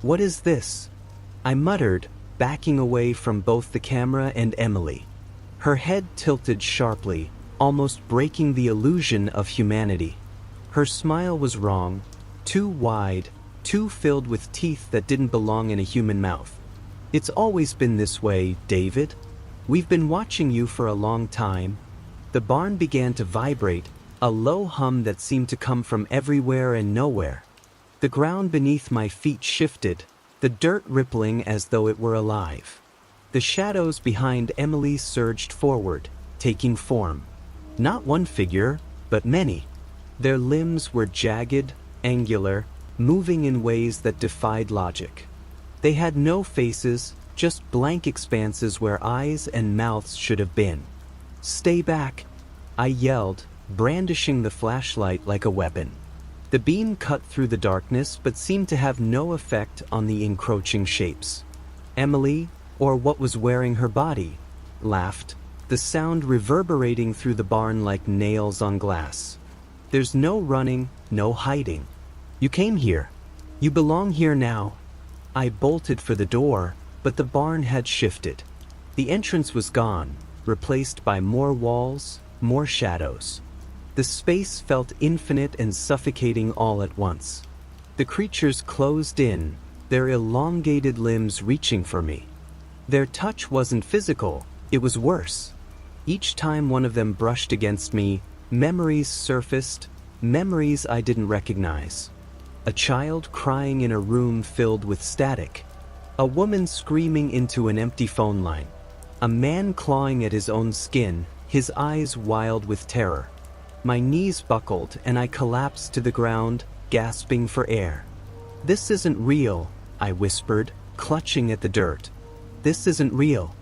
"What is this?" I muttered, backing away from both the camera and Emily. Her head tilted sharply, almost breaking the illusion of humanity. Her smile was wrong, too wide, too filled with teeth that didn't belong in a human mouth. "It's always been this way, David. We've been watching you for a long time." The barn began to vibrate, a low hum that seemed to come from everywhere and nowhere. The ground beneath my feet shifted, the dirt rippling as though it were alive. The shadows behind Emily surged forward, taking form. Not one figure, but many. Their limbs were jagged, angular, moving in ways that defied logic. They had no faces, just blank expanses where eyes and mouths should have been. "Stay back," I yelled, brandishing the flashlight like a weapon. The beam cut through the darkness but seemed to have no effect on the encroaching shapes. Emily, or what was wearing her body, laughed, the sound reverberating through the barn like nails on glass. "There's no running, no hiding. You came here. You belong here now." I bolted for the door, but the barn had shifted. The entrance was gone, replaced by more walls, more shadows. The space felt infinite and suffocating all at once. The creatures closed in, their elongated limbs reaching for me. Their touch wasn't physical, it was worse. Each time one of them brushed against me, memories surfaced, memories I didn't recognize. A child crying in a room filled with static. A woman screaming into an empty phone line. A man clawing at his own skin, his eyes wild with terror. My knees buckled and I collapsed to the ground, gasping for air. "This isn't real," I whispered, clutching at the dirt. "This isn't real."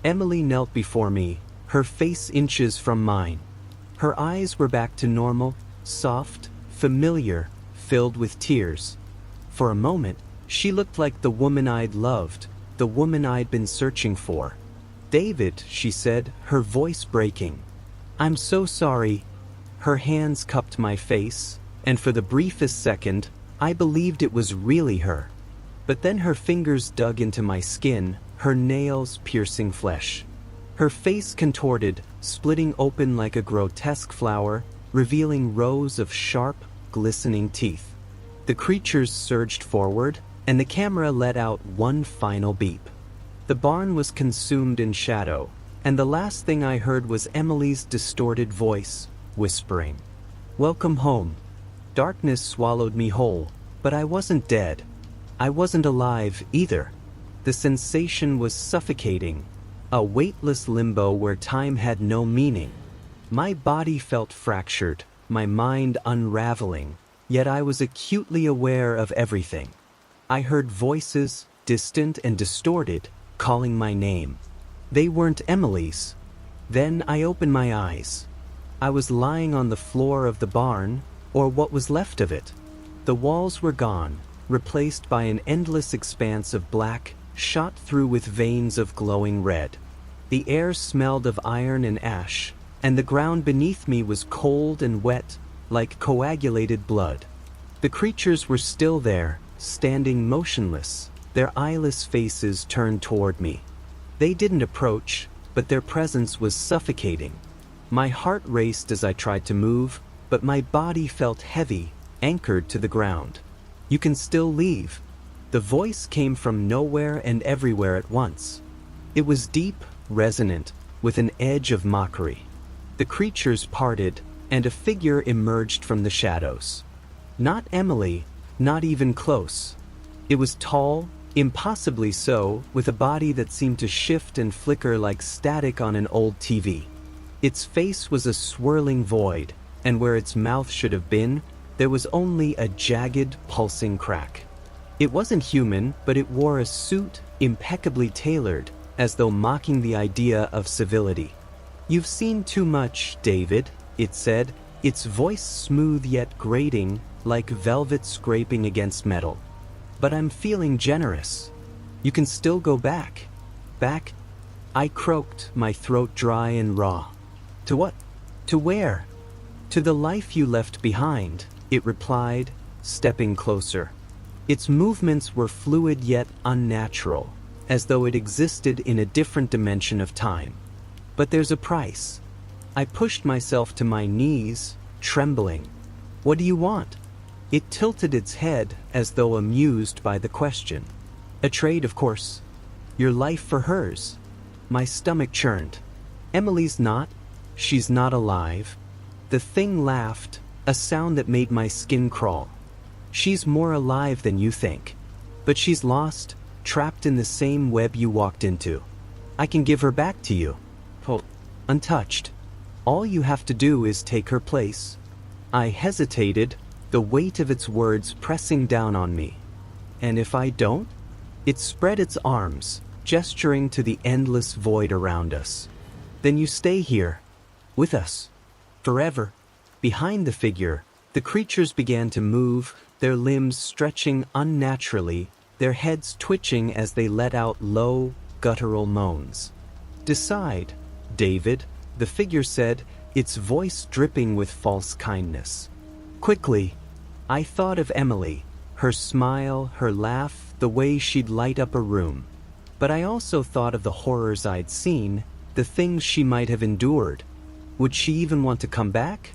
Emily knelt before me, her face inches from mine. Her eyes were back to normal, soft, familiar, filled with tears. For a moment, she looked like the woman I'd loved, the woman I'd been searching for. "David," she said, her voice breaking. "I'm so sorry." Her hands cupped my face, and for the briefest second, I believed it was really her. But then her fingers dug into my skin, her nails piercing flesh. Her face contorted, splitting open like a grotesque flower, revealing rows of sharp, glistening teeth. The creatures surged forward, and the camera let out one final beep. The barn was consumed in shadow, and the last thing I heard was Emily's distorted voice, whispering, "Welcome home." Darkness swallowed me whole, but I wasn't dead. I wasn't alive either. The sensation was suffocating, a weightless limbo where time had no meaning. My body felt fractured, my mind unraveling, yet I was acutely aware of everything. I heard voices, distant and distorted, calling my name. They weren't Emily's. Then I opened my eyes. I was lying on the floor of the barn, or what was left of it. The walls were gone, replaced by an endless expanse of black, shot through with veins of glowing red. The air smelled of iron and ash, and the ground beneath me was cold and wet, like coagulated blood. The creatures were still there, standing motionless, their eyeless faces turned toward me. They didn't approach, but their presence was suffocating. My heart raced as I tried to move, but my body felt heavy, anchored to the ground. "You can still leave." The voice came from nowhere and everywhere at once. It was deep, resonant, with an edge of mockery. The creatures parted, and a figure emerged from the shadows. Not Emily, not even close. It was tall, impossibly so, with a body that seemed to shift and flicker like static on an old TV. Its face was a swirling void, and where its mouth should have been, there was only a jagged, pulsing crack. It wasn't human, but it wore a suit, impeccably tailored, as though mocking the idea of civility. "You've seen too much, David," it said, its voice smooth yet grating, like velvet scraping against metal. "But I'm feeling generous. You can still go back." "Back?" I croaked, my throat dry and raw. "To what? To where?" "To the life you left behind," it replied, stepping closer. Its movements were fluid yet unnatural, as though it existed in a different dimension of time. "But there's a price." I pushed myself to my knees, trembling. "What do you want?" It tilted its head as though amused by the question. "A trade, of course. Your life for hers." My stomach churned. "Emily's not. She's not alive." The thing laughed, a sound that made my skin crawl. "She's more alive than you think. But she's lost, trapped in the same web you walked into. I can give her back to you. Untouched. All you have to do is take her place." I hesitated, the weight of its words pressing down on me. "And if I don't?" It spread its arms, gesturing to the endless void around us. "Then you stay here, with us, forever." Behind the figure, the creatures began to move, their limbs stretching unnaturally, their heads twitching as they let out low, guttural moans. "Decide, David," the figure said, its voice dripping with false kindness. Quickly, I thought of Emily, her smile, her laugh, the way she'd light up a room. But I also thought of the horrors I'd seen, the things she might have endured. Would she even want to come back?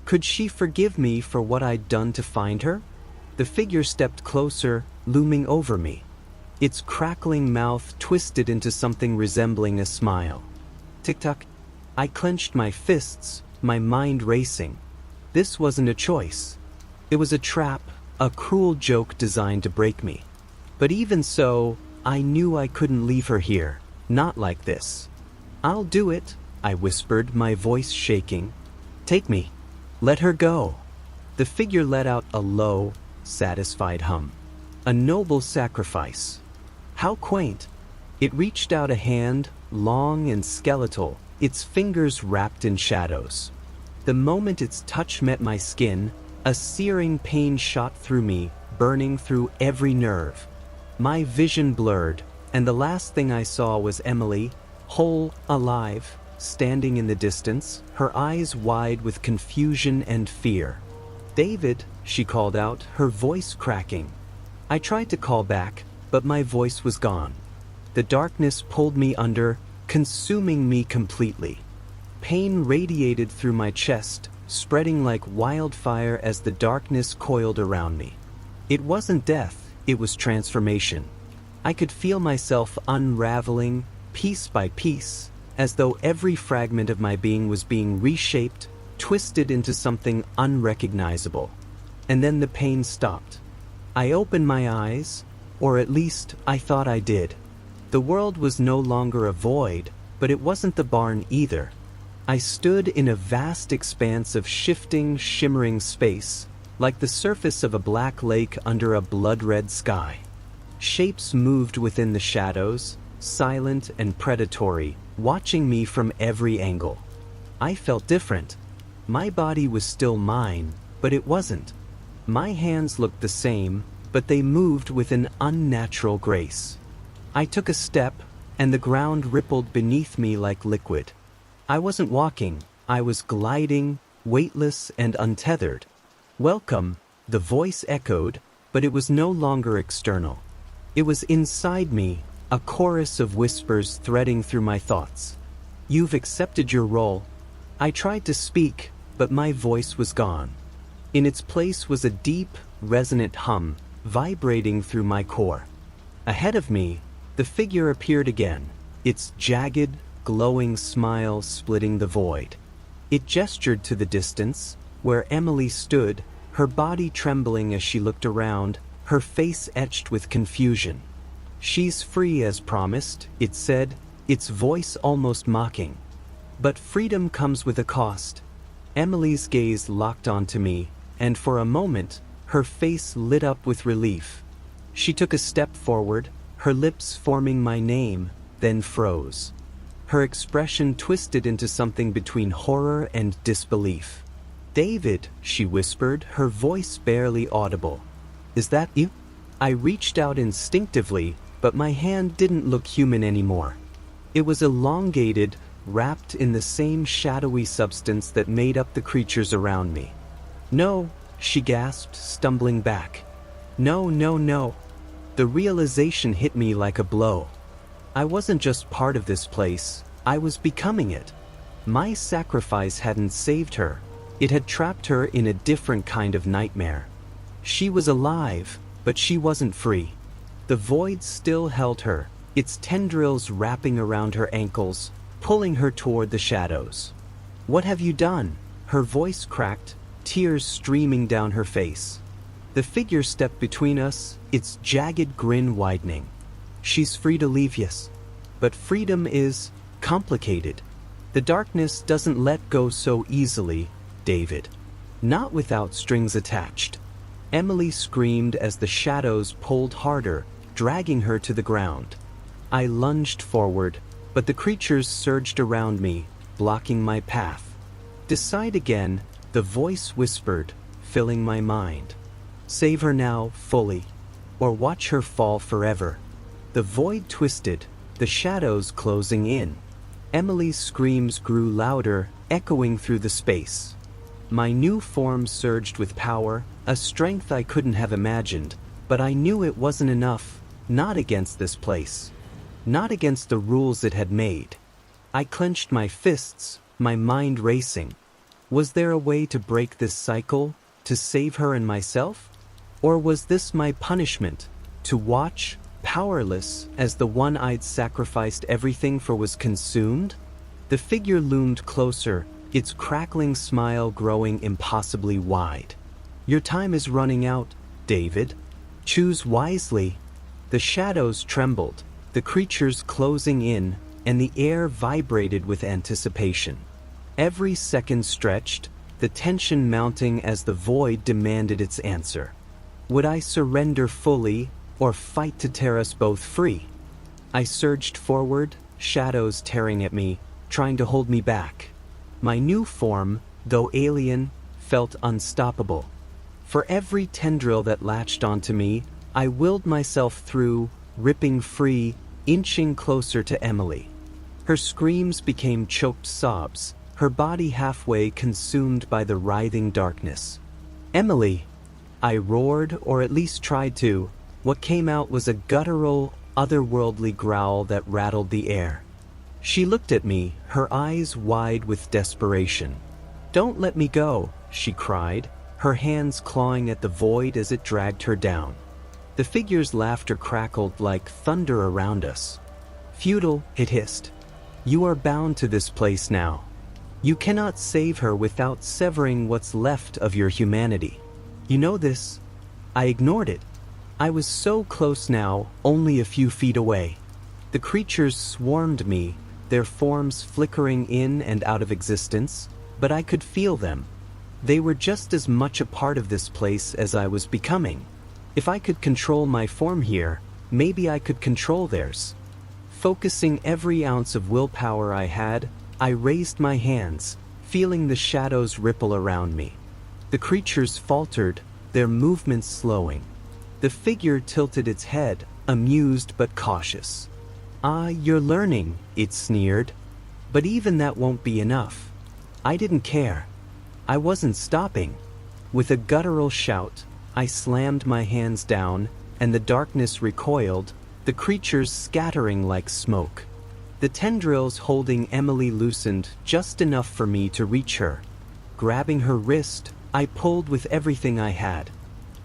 Could she forgive me for what I'd done to find her? The figure stepped closer, looming over me. Its crackling mouth twisted into something resembling a smile. Tick-tock. I clenched my fists, my mind racing. This wasn't a choice. It was a trap, a cruel joke designed to break me. But even so, I knew I couldn't leave her here, not like this. "I'll do it," I whispered, my voice shaking. "Take me." Let her go. The figure let out a low, satisfied hum. A noble sacrifice. How quaint. It reached out a hand, long and skeletal, its fingers wrapped in shadows. The moment its touch met my skin, a searing pain shot through me, burning through every nerve. My vision blurred, and the last thing I saw was Emily, whole, alive, standing in the distance, her eyes wide with confusion and fear. "David," she called out, her voice cracking. I tried to call back, but my voice was gone. The darkness pulled me under, consuming me completely. Pain radiated through my chest, spreading like wildfire as the darkness coiled around me. It wasn't death, it was transformation. I could feel myself unraveling, piece by piece, as though every fragment of my being was being reshaped, twisted into something unrecognizable. And then the pain stopped. I opened my eyes, or at least I thought I did. The world was no longer a void, but it wasn't the barn either. I stood in a vast expanse of shifting, shimmering space, like the surface of a black lake under a blood-red sky. Shapes moved within the shadows, silent and predatory, watching me from every angle. I felt different. My body was still mine, but it wasn't. My hands looked the same, but they moved with an unnatural grace. I took a step, and the ground rippled beneath me like liquid. I wasn't walking, I was gliding, weightless and untethered. "Welcome," the voice echoed, but it was no longer external. It was inside me, a chorus of whispers threading through my thoughts. "You've accepted your role." I tried to speak, but my voice was gone. In its place was a deep, resonant hum, vibrating through my core. Ahead of me, the figure appeared again, its jagged, glowing smile splitting the void. It gestured to the distance, where Emily stood, her body trembling as she looked around, her face etched with confusion. "She's free as promised," it said, its voice almost mocking. "But freedom comes with a cost." Emily's gaze locked onto me, and for a moment, her face lit up with relief. She took a step forward, her lips forming my name, then froze. Her expression twisted into something between horror and disbelief. "David," she whispered, her voice barely audible. "Is that you?" I reached out instinctively, but my hand didn't look human anymore. It was elongated, wrapped in the same shadowy substance that made up the creatures around me. "No," she gasped, stumbling back. "No, no, no." The realization hit me like a blow. I wasn't just part of this place, I was becoming it. My sacrifice hadn't saved her, it had trapped her in a different kind of nightmare. She was alive, but she wasn't free. The void still held her, its tendrils wrapping around her ankles, pulling her toward the shadows. "What have you done?" Her voice cracked, tears streaming down her face. The figure stepped between us, its jagged grin widening. "She's free to leave, yes. But freedom is complicated. The darkness doesn't let go so easily, David. Not without strings attached." Emily screamed as the shadows pulled harder, dragging her to the ground. I lunged forward, but the creatures surged around me, blocking my path. "Decide again," the voice whispered, filling my mind. "Save her now, fully, or watch her fall forever." The void twisted, the shadows closing in. Emily's screams grew louder, echoing through the space. My new form surged with power, a strength I couldn't have imagined, but I knew it wasn't enough, not against this place. Not against the rules it had made. I clenched my fists, my mind racing. Was there a way to break this cycle, to save her and myself? Or was this my punishment, to watch, powerless, as the one I'd sacrificed everything for was consumed? The figure loomed closer, its crackling smile growing impossibly wide. "Your time is running out, David. Choose wisely." The shadows trembled, the creatures closing in, and the air vibrated with anticipation. Every second stretched, the tension mounting as the void demanded its answer. Would I surrender fully, or fight to tear us both free? I surged forward, shadows tearing at me, trying to hold me back. My new form, though alien, felt unstoppable. For every tendril that latched onto me, I willed myself through, ripping free, inching closer to Emily. Her screams became choked sobs, her body halfway consumed by the writhing darkness. "Emily!" I roared, or at least tried to. What came out was a guttural, otherworldly growl that rattled the air. She looked at me, her eyes wide with desperation. "Don't let me go," she cried, her hands clawing at the void as it dragged her down. The figure's laughter crackled like thunder around us. "Futile," it hissed. "You are bound to this place now. You cannot save her without severing what's left of your humanity. You know this." I ignored it. I was so close now, only a few feet away. The creatures swarmed me, their forms flickering in and out of existence, but I could feel them. They were just as much a part of this place as I was becoming. If I could control my form here, maybe I could control theirs. Focusing every ounce of willpower I had, I raised my hands, feeling the shadows ripple around me. The creatures faltered, their movements slowing. The figure tilted its head, amused but cautious. "Ah, you're learning," it sneered. "But even that won't be enough." I didn't care. I wasn't stopping. With a guttural shout, I slammed my hands down, and the darkness recoiled, the creatures scattering like smoke. The tendrils holding Emily loosened just enough for me to reach her. Grabbing her wrist, I pulled with everything I had.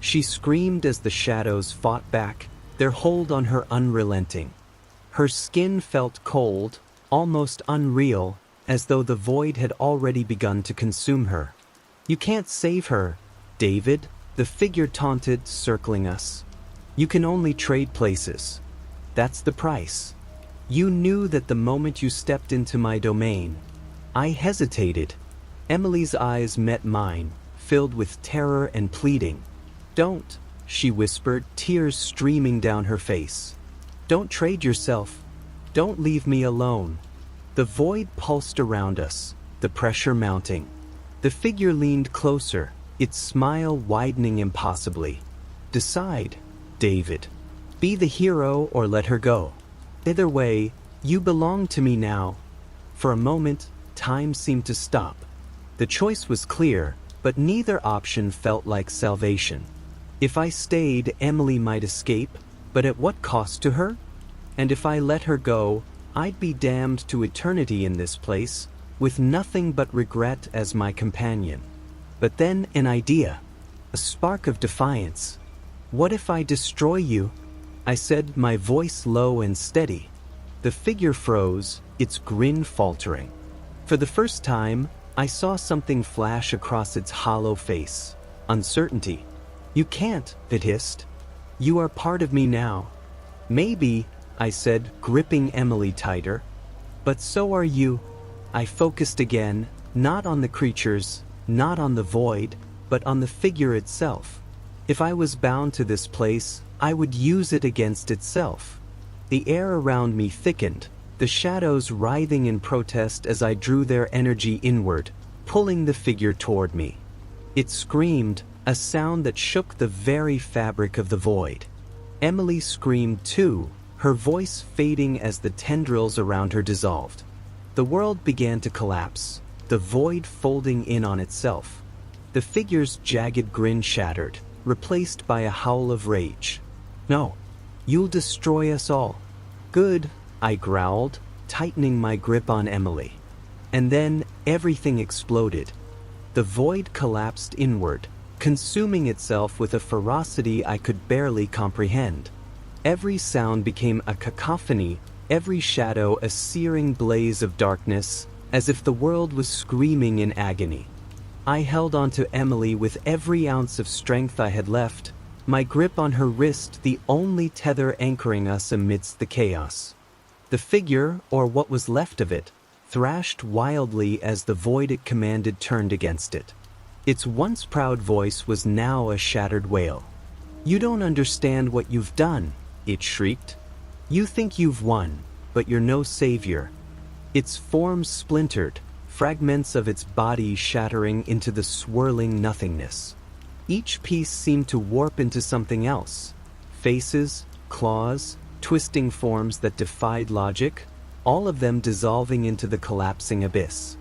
She screamed as the shadows fought back, their hold on her unrelenting. Her skin felt cold, almost unreal, as though the void had already begun to consume her. "You can't save her, David," the figure taunted, circling us. "You can only trade places. That's the price. You knew that the moment you stepped into my domain." I hesitated. Emily's eyes met mine, filled with terror and pleading. "Don't," she whispered, tears streaming down her face. "Don't trade yourself. Don't leave me alone." The void pulsed around us, the pressure mounting. The figure leaned closer, its smile widening impossibly. "Decide, David. Be the hero or let her go. Either way, you belong to me now." For a moment, time seemed to stop. The choice was clear, but neither option felt like salvation. If I stayed, Emily might escape, but at what cost to her? And if I let her go, I'd be damned to eternity in this place, with nothing but regret as my companion. But then an idea, a spark of defiance. "What if I destroy you?" I said, my voice low and steady. The figure froze, its grin faltering. For the first time, I saw something flash across its hollow face. Uncertainty. "You can't," it hissed. "You are part of me now." "Maybe," I said, gripping Emily tighter. "But so are you." I focused again, not on the creatures, not on the void, but on the figure itself. If I was bound to this place, I would use it against itself. The air around me thickened, the shadows writhing in protest as I drew their energy inward, pulling the figure toward me. It screamed, a sound that shook the very fabric of the void. Emily screamed too, her voice fading as the tendrils around her dissolved. The world began to collapse, the void folding in on itself. The figure's jagged grin shattered, replaced by a howl of rage. "No, you'll destroy us all." "Good," I growled, tightening my grip on Emily. And then everything exploded. The void collapsed inward, consuming itself with a ferocity I could barely comprehend. Every sound became a cacophony, every shadow a searing blaze of darkness, as if the world was screaming in agony. I held onto Emily with every ounce of strength I had left, my grip on her wrist the only tether anchoring us amidst the chaos. The figure, or what was left of it, thrashed wildly as the void it commanded turned against it. Its once proud voice was now a shattered wail. "You don't understand what you've done," it shrieked. "You think you've won, but you're no savior." Its form splintered, fragments of its body shattering into the swirling nothingness. Each piece seemed to warp into something else. Faces, claws, twisting forms that defied logic, all of them dissolving into the collapsing abyss.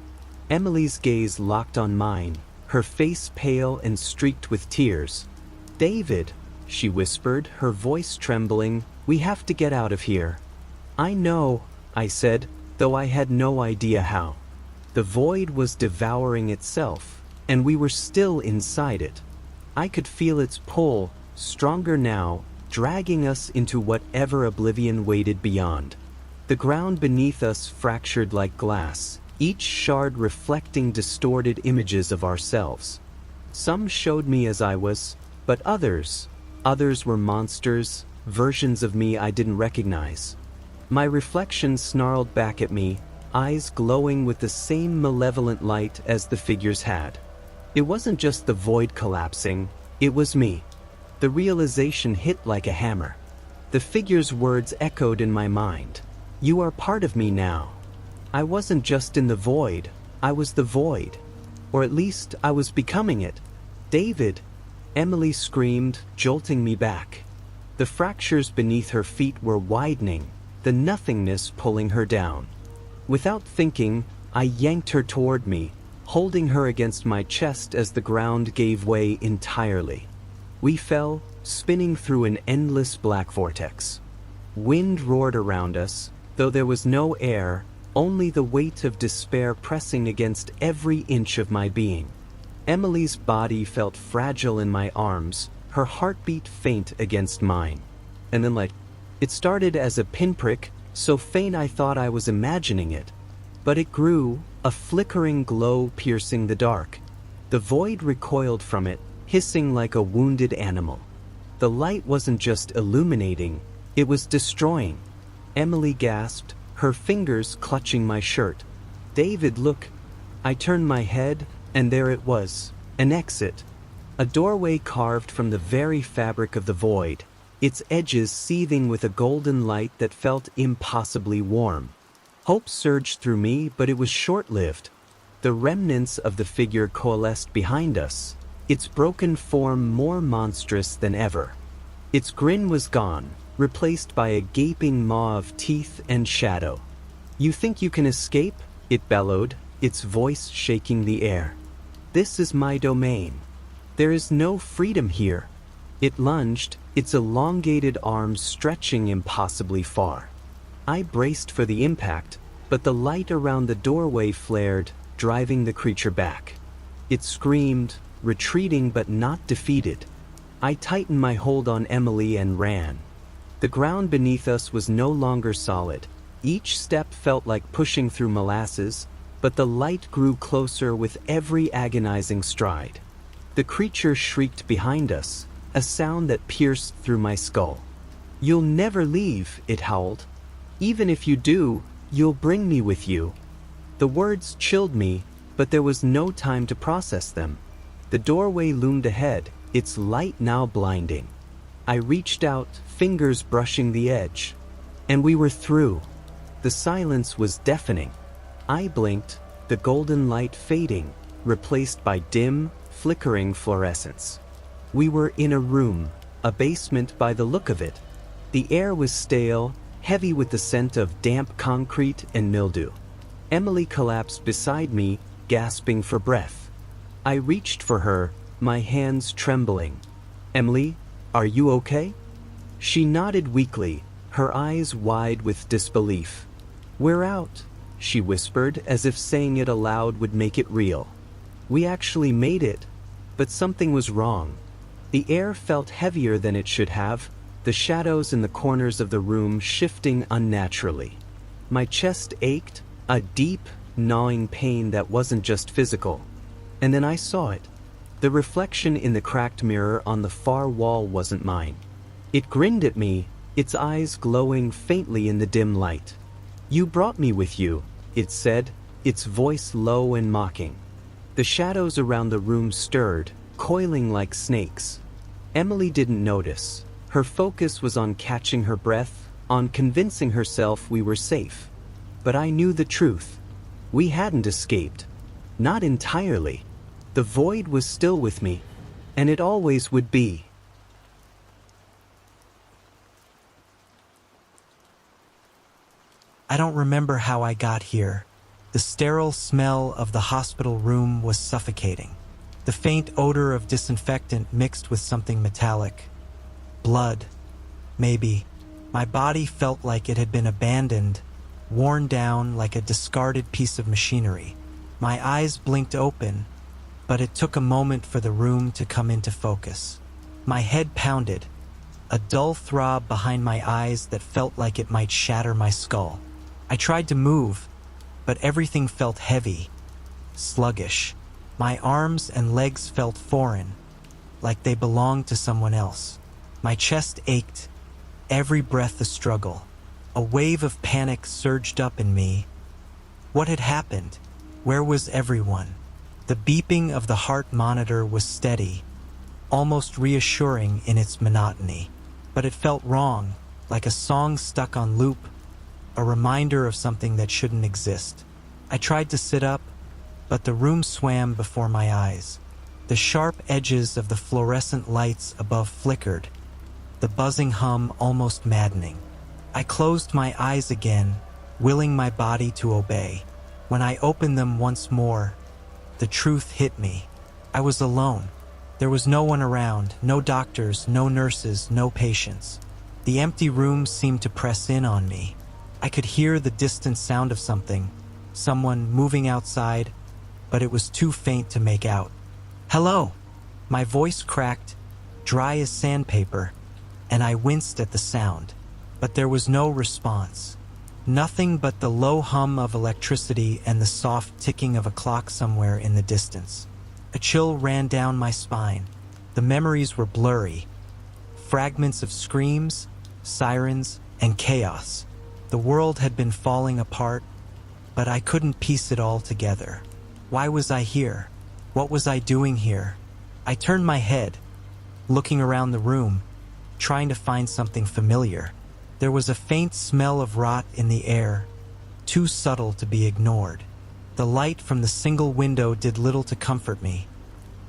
Emily's gaze locked on mine, her face pale and streaked with tears. "David," she whispered, her voice trembling, "we have to get out of here." "I know," I said, though I had no idea how. The void was devouring itself, and we were still inside it. I could feel its pull, stronger now, dragging us into whatever oblivion waited beyond. The ground beneath us fractured like glass, each shard reflecting distorted images of ourselves. Some showed me as I was, but others were monsters, versions of me I didn't recognize. My reflection snarled back at me, eyes glowing with the same malevolent light as the figures had. It wasn't just the void collapsing, it was me. The realization hit like a hammer. The figure's words echoed in my mind. "You are part of me now." I wasn't just in the void, I was the void. Or at least I was becoming it. "David!" Emily screamed, jolting me back. The fractures beneath her feet were widening, the nothingness pulling her down. Without thinking, I yanked her toward me, holding her against my chest as the ground gave way entirely. We fell, spinning through an endless black vortex. Wind roared around us, though there was no air, only the weight of despair pressing against every inch of my being. Emily's body felt fragile in my arms, her heartbeat faint against mine. And then it started as a pinprick, so faint I thought I was imagining it. But it grew, a flickering glow piercing the dark. The void recoiled from it, hissing like a wounded animal. The light wasn't just illuminating, it was destroying. Emily gasped, her fingers clutching my shirt. "David, look." I turned my head, and there it was, an exit. A doorway carved from the very fabric of the void, its edges seething with a golden light that felt impossibly warm. Hope surged through me, but it was short-lived. The remnants of the figure coalesced behind us, its broken form more monstrous than ever. Its grin was gone, replaced by a gaping maw of teeth and shadow. "You think you can escape?" it bellowed, its voice shaking the air. "This is my domain. There is no freedom here." It lunged, its elongated arms stretching impossibly far. I braced for the impact, but the light around the doorway flared, driving the creature back. It screamed, retreating but not defeated. I tightened my hold on Emily and ran. The ground beneath us was no longer solid. Each step felt like pushing through molasses, but the light grew closer with every agonizing stride. The creature shrieked behind us, a sound that pierced through my skull. "You'll never leave," it howled. "Even if you do, you'll bring me with you." The words chilled me, but there was no time to process them. The doorway loomed ahead, its light now blinding. I reached out, fingers brushing the edge. And we were through. The silence was deafening. I blinked, the golden light fading, replaced by dim, flickering fluorescence. We were in a room, a basement by the look of it. The air was stale, heavy with the scent of damp concrete and mildew. Emily collapsed beside me, gasping for breath. I reached for her, my hands trembling. "Emily, are you okay?" She nodded weakly, her eyes wide with disbelief. "We're out," she whispered, as if saying it aloud would make it real. "We actually made it, but something was wrong." The air felt heavier than it should have, the shadows in the corners of the room shifting unnaturally. My chest ached, a deep, gnawing pain that wasn't just physical. And then I saw it. The reflection in the cracked mirror on the far wall wasn't mine. It grinned at me, its eyes glowing faintly in the dim light. "You brought me with you," it said, its voice low and mocking. The shadows around the room stirred, coiling like snakes. Emily didn't notice. Her focus was on catching her breath, on convincing herself we were safe. But I knew the truth. We hadn't escaped. Not entirely. The void was still with me, and it always would be. I don't remember how I got here. The sterile smell of the hospital room was suffocating. The faint odor of disinfectant mixed with something metallic. Blood. Maybe. My body felt like it had been abandoned, worn down like a discarded piece of machinery. My eyes blinked open, but it took a moment for the room to come into focus. My head pounded, a dull throb behind my eyes that felt like it might shatter my skull. I tried to move, but everything felt heavy, sluggish. My arms and legs felt foreign, like they belonged to someone else. My chest ached, every breath a struggle. A wave of panic surged up in me. What had happened? Where was everyone? The beeping of the heart monitor was steady, almost reassuring in its monotony. But it felt wrong, like a song stuck on loop, a reminder of something that shouldn't exist. I tried to sit up, but the room swam before my eyes. The sharp edges of the fluorescent lights above flickered, the buzzing hum almost maddening. I closed my eyes again, willing my body to obey. When I opened them once more, the truth hit me. I was alone. There was no one around, no doctors, no nurses, no patients. The empty room seemed to press in on me. I could hear the distant sound of someone moving outside, but it was too faint to make out. "Hello!" My voice cracked, dry as sandpaper, and I winced at the sound. But there was no response. Nothing but the low hum of electricity and the soft ticking of a clock somewhere in the distance. A chill ran down my spine. The memories were blurry. Fragments of screams, sirens, and chaos. The world had been falling apart, but I couldn't piece it all together. Why was I here? What was I doing here? I turned my head, looking around the room, trying to find something familiar. There was a faint smell of rot in the air, too subtle to be ignored. The light from the single window did little to comfort me,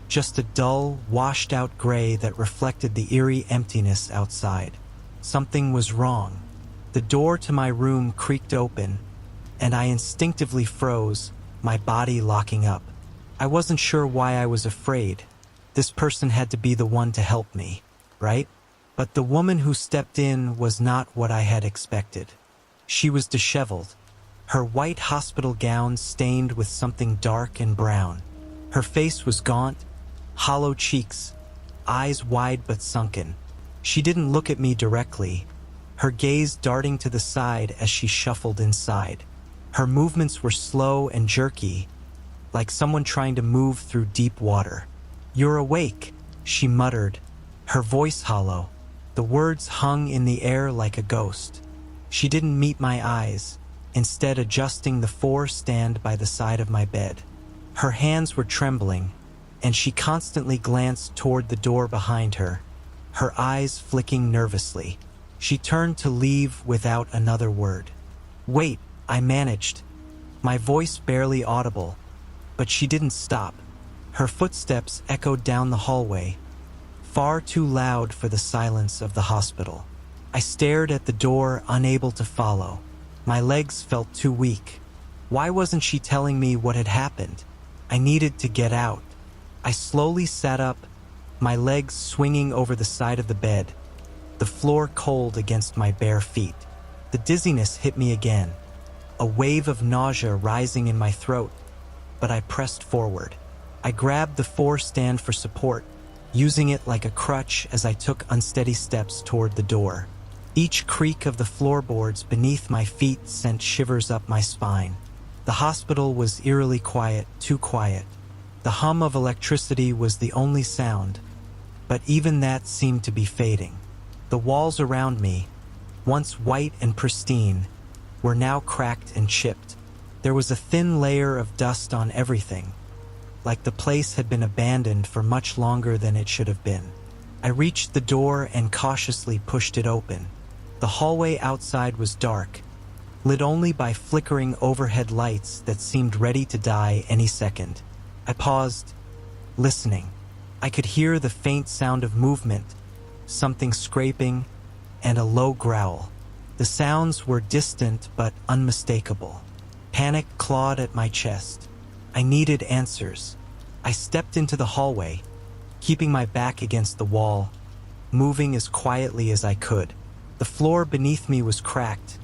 just a dull, washed-out gray that reflected the eerie emptiness outside. Something was wrong. The door to my room creaked open, and I instinctively froze, my body locking up. I wasn't sure why I was afraid. This person had to be the one to help me, right? But the woman who stepped in was not what I had expected. She was disheveled, her white hospital gown stained with something dark and brown. Her face was gaunt, hollow cheeks, eyes wide but sunken. She didn't look at me directly, her gaze darting to the side as she shuffled inside. Her movements were slow and jerky, like someone trying to move through deep water. "You're awake," she muttered, her voice hollow. The words hung in the air like a ghost. She didn't meet my eyes, instead adjusting the four-stand by the side of my bed. Her hands were trembling, and she constantly glanced toward the door behind her, her eyes flicking nervously. She turned to leave without another word. "Wait," I managed, my voice barely audible, but she didn't stop. Her footsteps echoed down the hallway, far too loud for the silence of the hospital. I stared at the door, unable to follow. My legs felt too weak. Why wasn't she telling me what had happened? I needed to get out. I slowly sat up, my legs swinging over the side of the bed, the floor cold against my bare feet. The dizziness hit me again, a wave of nausea rising in my throat, but I pressed forward. I grabbed the four-stand for support, using it like a crutch as I took unsteady steps toward the door. Each creak of the floorboards beneath my feet sent shivers up my spine. The hospital was eerily quiet, too quiet. The hum of electricity was the only sound, but even that seemed to be fading. The walls around me, once white and pristine, were now cracked and chipped. There was a thin layer of dust on everything, like the place had been abandoned for much longer than it should have been. I reached the door and cautiously pushed it open. The hallway outside was dark, lit only by flickering overhead lights that seemed ready to die any second. I paused, listening. I could hear the faint sound of movement, something scraping, and a low growl. The sounds were distant but unmistakable. Panic clawed at my chest. I needed answers. I stepped into the hallway, keeping my back against the wall, moving as quietly as I could. The floor beneath me was cracked,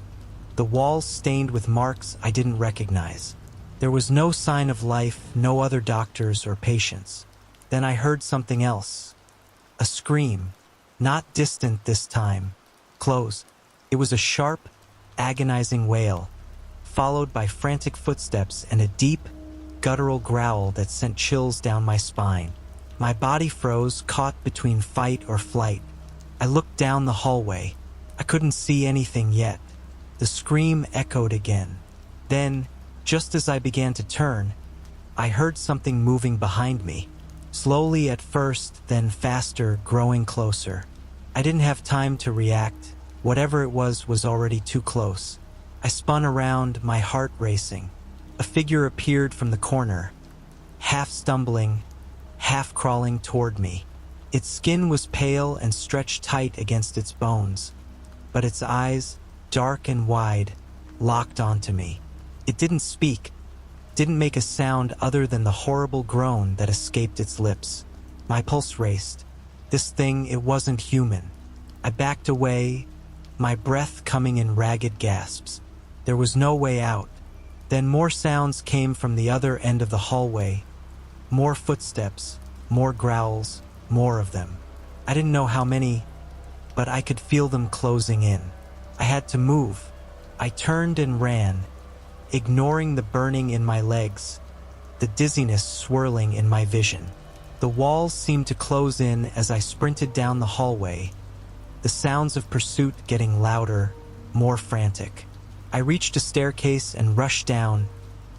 the walls stained with marks I didn't recognize. There was no sign of life, no other doctors or patients. Then I heard something else. A scream, not distant this time, close. It was a sharp, agonizing wail, followed by frantic footsteps and a deep, guttural growl that sent chills down my spine. My body froze, caught between fight or flight. I looked down the hallway. I couldn't see anything yet. The scream echoed again. Then, just as I began to turn, I heard something moving behind me. Slowly at first, then faster, growing closer. I didn't have time to react. Whatever it was already too close. I spun around, my heart racing. A figure appeared from the corner, half stumbling, half crawling toward me. Its skin was pale and stretched tight against its bones, but its eyes, dark and wide, locked onto me. It didn't speak, didn't make a sound other than the horrible groan that escaped its lips. My pulse raced. This thing, it wasn't human. I backed away, my breath coming in ragged gasps. There was no way out. Then more sounds came from the other end of the hallway. More footsteps, more growls, more of them. I didn't know how many, but I could feel them closing in. I had to move. I turned and ran, ignoring the burning in my legs, the dizziness swirling in my vision. The walls seemed to close in as I sprinted down the hallway, the sounds of pursuit getting louder, more frantic. I reached a staircase and rushed down,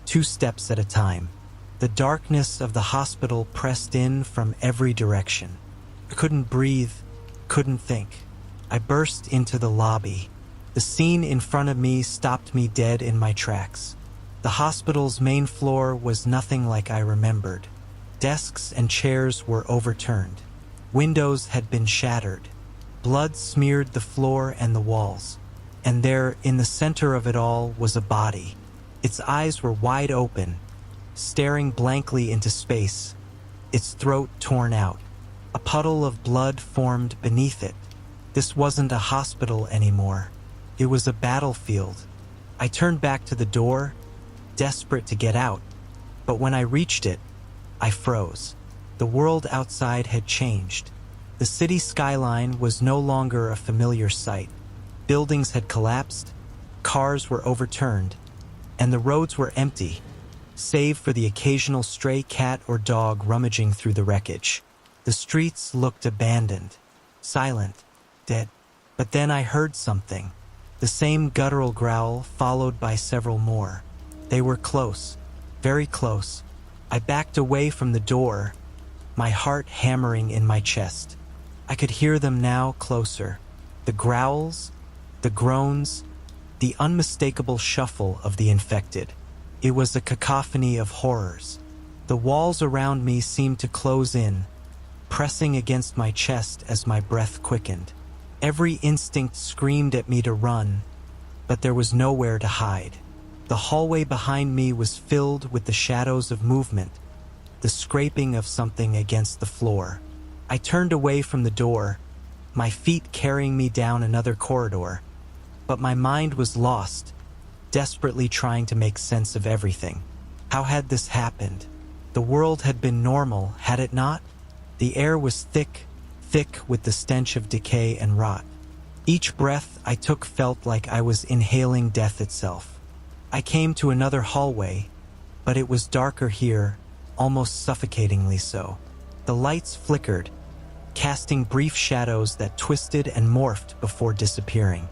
2 steps at a time. The darkness of the hospital pressed in from every direction. I couldn't breathe, couldn't think. I burst into the lobby. The scene in front of me stopped me dead in my tracks. The hospital's main floor was nothing like I remembered. Desks and chairs were overturned. Windows had been shattered. Blood smeared the floor and the walls. And there, in the center of it all, was a body. Its eyes were wide open, staring blankly into space, its throat torn out. A puddle of blood formed beneath it. This wasn't a hospital anymore. It was a battlefield. I turned back to the door, desperate to get out. But when I reached it, I froze. The world outside had changed. The city skyline was no longer a familiar sight. Buildings had collapsed, cars were overturned, and the roads were empty, save for the occasional stray cat or dog rummaging through the wreckage. The streets looked abandoned, silent, dead. But then I heard something. The same guttural growl followed by several more. They were close, very close. I backed away from the door, my heart hammering in my chest. I could hear them now closer. The growls, the groans, the unmistakable shuffle of the infected. It was a cacophony of horrors. The walls around me seemed to close in, pressing against my chest as my breath quickened. Every instinct screamed at me to run, but there was nowhere to hide. The hallway behind me was filled with the shadows of movement, the scraping of something against the floor. I turned away from the door, my feet carrying me down another corridor, but my mind was lost, desperately trying to make sense of everything. How had this happened? The world had been normal, had it not? The air was thick with the stench of decay and rot. Each breath I took felt like I was inhaling death itself. I came to another hallway, but it was darker here, almost suffocatingly so. The lights flickered, casting brief shadows that twisted and morphed before disappearing.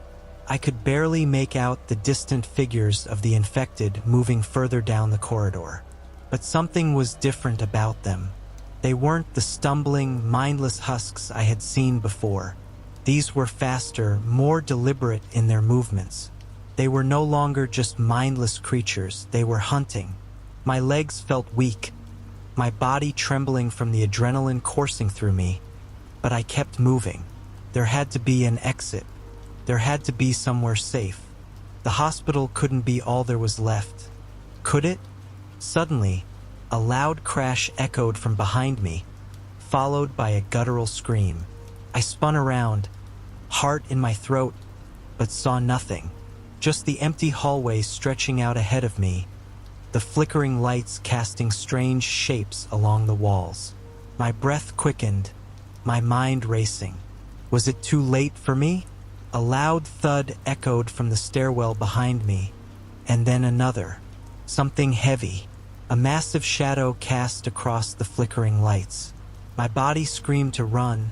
I could barely make out the distant figures of the infected moving further down the corridor. But something was different about them. They weren't the stumbling, mindless husks I had seen before. These were faster, more deliberate in their movements. They were no longer just mindless creatures, they were hunting. My legs felt weak, my body trembling from the adrenaline coursing through me. But I kept moving. There had to be an exit. There had to be somewhere safe. The hospital couldn't be all there was left. Could it? Suddenly, a loud crash echoed from behind me, followed by a guttural scream. I spun around, heart in my throat, but saw nothing. Just the empty hallway stretching out ahead of me, the flickering lights casting strange shapes along the walls. My breath quickened, my mind racing. Was it too late for me? A loud thud echoed from the stairwell behind me, and then another. Something heavy, a massive shadow cast across the flickering lights. My body screamed to run,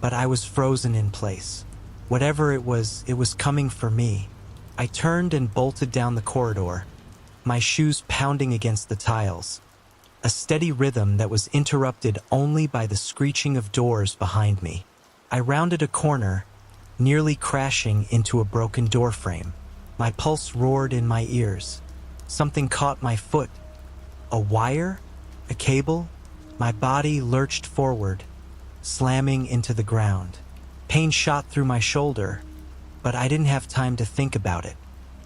but I was frozen in place. Whatever it was coming for me. I turned and bolted down the corridor, my shoes pounding against the tiles, a steady rhythm that was interrupted only by the screeching of doors behind me. I rounded a corner, nearly crashing into a broken doorframe. My pulse roared in my ears. Something caught my foot. A wire? A cable? My body lurched forward, slamming into the ground. Pain shot through my shoulder, but I didn't have time to think about it.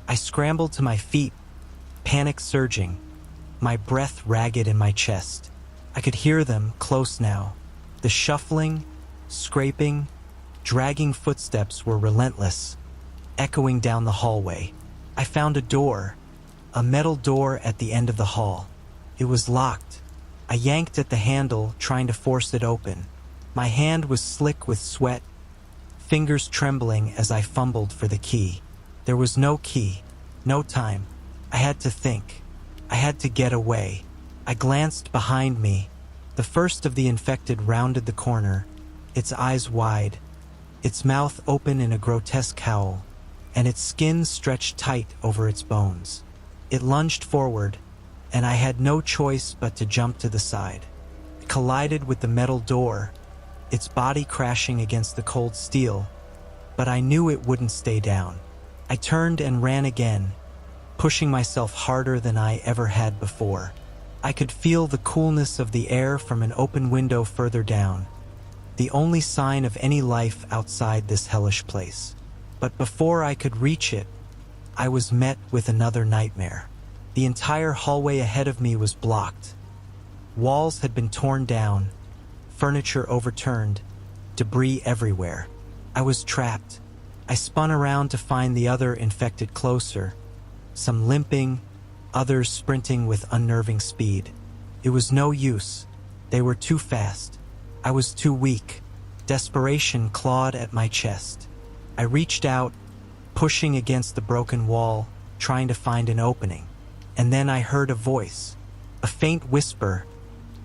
I scrambled to my feet, panic surging, my breath ragged in my chest. I could hear them close now. The shuffling, scraping, dragging footsteps were relentless, echoing down the hallway. I found a door, a metal door at the end of the hall. It was locked. I yanked at the handle, trying to force it open. My hand was slick with sweat, fingers trembling as I fumbled for the key. There was no key, no time. I had to think. I had to get away. I glanced behind me. The first of the infected rounded the corner, its eyes wide, its mouth open in a grotesque howl, and its skin stretched tight over its bones. It lunged forward, and I had no choice but to jump to the side. It collided with the metal door, its body crashing against the cold steel, but I knew it wouldn't stay down. I turned and ran again, pushing myself harder than I ever had before. I could feel the coolness of the air from an open window further down, the only sign of any life outside this hellish place. But before I could reach it, I was met with another nightmare. The entire hallway ahead of me was blocked. Walls had been torn down, furniture overturned, debris everywhere. I was trapped. I spun around to find the other infected closer, some limping, others sprinting with unnerving speed. It was no use. They were too fast. I was too weak. Desperation clawed at my chest. I reached out, pushing against the broken wall, trying to find an opening. And then I heard a voice, a faint whisper,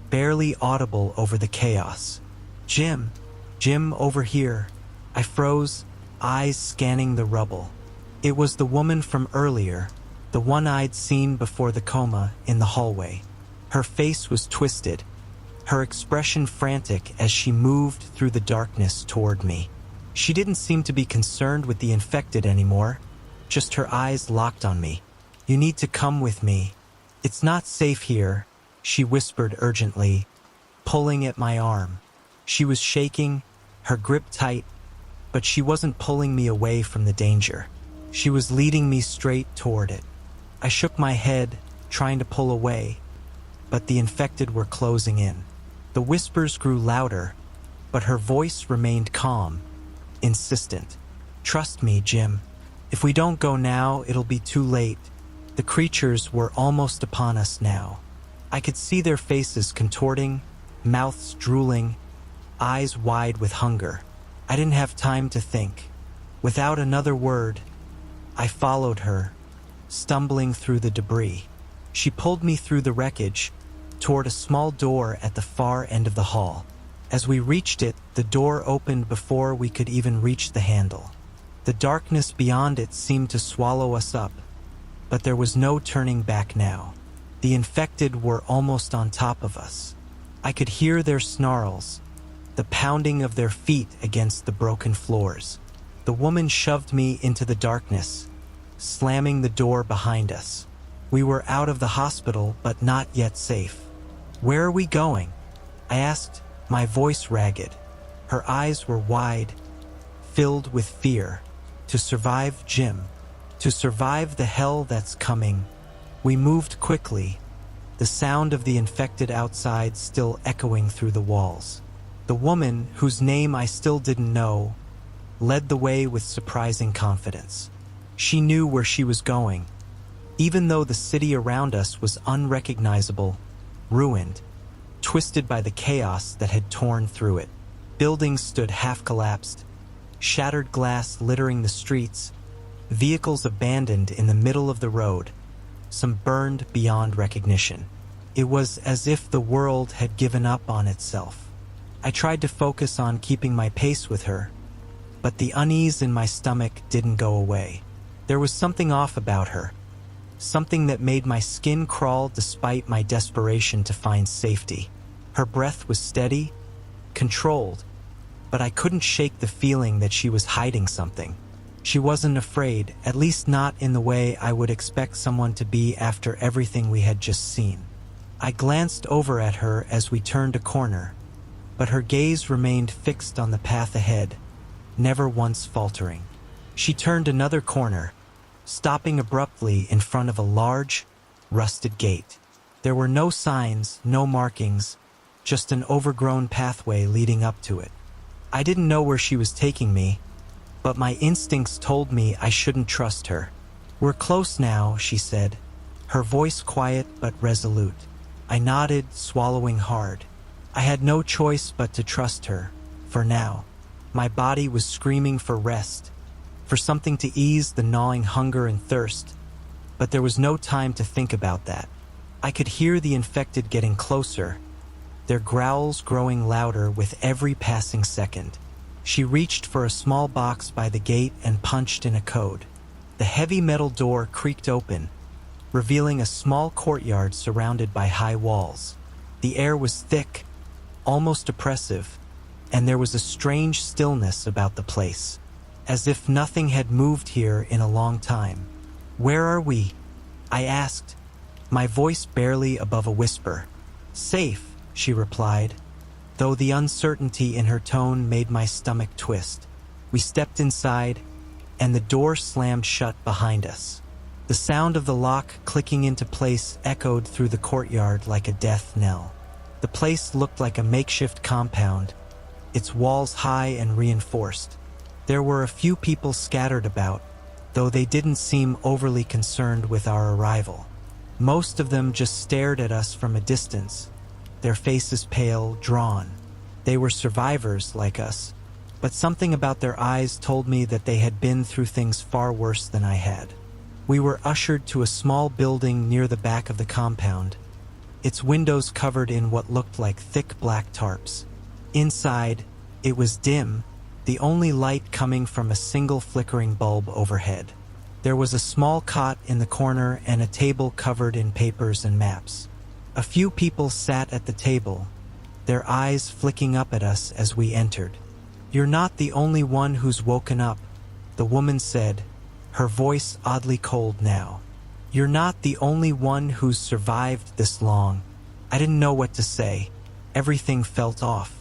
barely audible over the chaos. "Jim, Jim, over here." I froze, eyes scanning the rubble. It was the woman from earlier, the one I'd seen before the coma in the hallway. Her face was twisted, her expression frantic as she moved through the darkness toward me. She didn't seem to be concerned with the infected anymore, just her eyes locked on me. "You need to come with me. It's not safe here," she whispered urgently, pulling at my arm. She was shaking, her grip tight, but she wasn't pulling me away from the danger. She was leading me straight toward it. I shook my head, trying to pull away, but the infected were closing in. The whispers grew louder, but her voice remained calm, insistent. "Trust me, Jim. If we don't go now, it'll be too late." The creatures were almost upon us now. I could see their faces contorting, mouths drooling, eyes wide with hunger. I didn't have time to think. Without another word, I followed her, stumbling through the debris. She pulled me through the wreckage, toward a small door at the far end of the hall. As we reached it, the door opened before we could even reach the handle. The darkness beyond it seemed to swallow us up, but there was no turning back now. The infected were almost on top of us. I could hear their snarls, the pounding of their feet against the broken floors. The woman shoved me into the darkness, slamming the door behind us. We were out of the hospital, but not yet safe. "Where are we going?" I asked, my voice ragged. Her eyes were wide, filled with fear. "To survive, Jim. To survive the hell that's coming." We moved quickly, the sound of the infected outside still echoing through the walls. The woman, whose name I still didn't know, led the way with surprising confidence. She knew where she was going, even though the city around us was unrecognizable, ruined, twisted by the chaos that had torn through it. Buildings stood half-collapsed, shattered glass littering the streets, vehicles abandoned in the middle of the road, some burned beyond recognition. It was as if the world had given up on itself. I tried to focus on keeping my pace with her, but the unease in my stomach didn't go away. There was something off about her, something that made my skin crawl despite my desperation to find safety. Her breath was steady, controlled, but I couldn't shake the feeling that she was hiding something. She wasn't afraid, at least not in the way I would expect someone to be after everything we had just seen. I glanced over at her as we turned a corner, but her gaze remained fixed on the path ahead, never once faltering. She turned another corner, stopping abruptly in front of a large, rusted gate. There were no signs, no markings, just an overgrown pathway leading up to it. I didn't know where she was taking me, but my instincts told me I shouldn't trust her. "We're close now," she said, her voice quiet but resolute. I nodded, swallowing hard. I had no choice but to trust her, for now. My body was screaming for rest, for something to ease the gnawing hunger and thirst, but there was no time to think about that. I could hear the infected getting closer, their growls growing louder with every passing second. She reached for a small box by the gate and punched in a code. The heavy metal door creaked open, revealing a small courtyard surrounded by high walls. The air was thick, almost oppressive, and there was a strange stillness about the place, as if nothing had moved here in a long time. "Where are we?" I asked, my voice barely above a whisper. "Safe," she replied, though the uncertainty in her tone made my stomach twist. We stepped inside, and the door slammed shut behind us. The sound of the lock clicking into place echoed through the courtyard like a death knell. The place looked like a makeshift compound, its walls high and reinforced. There were a few people scattered about, though they didn't seem overly concerned with our arrival. Most of them just stared at us from a distance, their faces pale, drawn. They were survivors like us, but something about their eyes told me that they had been through things far worse than I had. We were ushered to a small building near the back of the compound, its windows covered in what looked like thick black tarps. Inside, it was dim, the only light coming from a single flickering bulb overhead. There was a small cot in the corner and a table covered in papers and maps. A few people sat at the table, their eyes flicking up at us as we entered. "You're not the only one who's woken up," the woman said, her voice oddly cold now. "You're not the only one who's survived this long." I didn't know what to say. Everything felt off.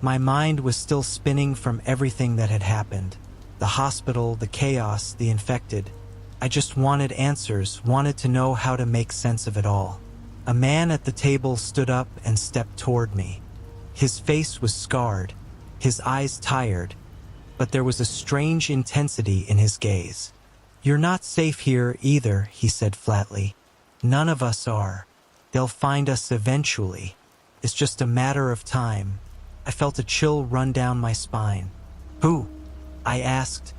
My mind was still spinning from everything that had happened. The hospital, the chaos, the infected. I just wanted answers, wanted to know how to make sense of it all. A man at the table stood up and stepped toward me. His face was scarred, his eyes tired, but there was a strange intensity in his gaze. "You're not safe here either," he said flatly. "None of us are. They'll find us eventually. It's just a matter of time." I felt a chill run down my spine. "Who?" I asked,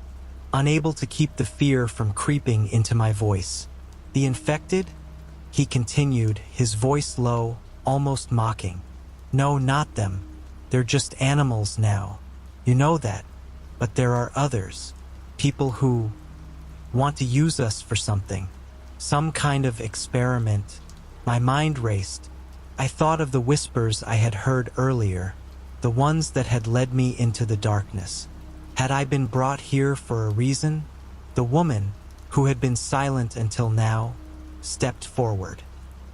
unable to keep the fear from creeping into my voice. "The infected?" He continued, his voice low, almost mocking. "No, not them. They're just animals now. You know that. But there are others. People who want to use us for something. Some kind of experiment. My mind raced. I thought of the whispers I had heard earlier, the ones that had led me into the darkness. Had I been brought here for a reason? The woman, who had been silent until now, stepped forward.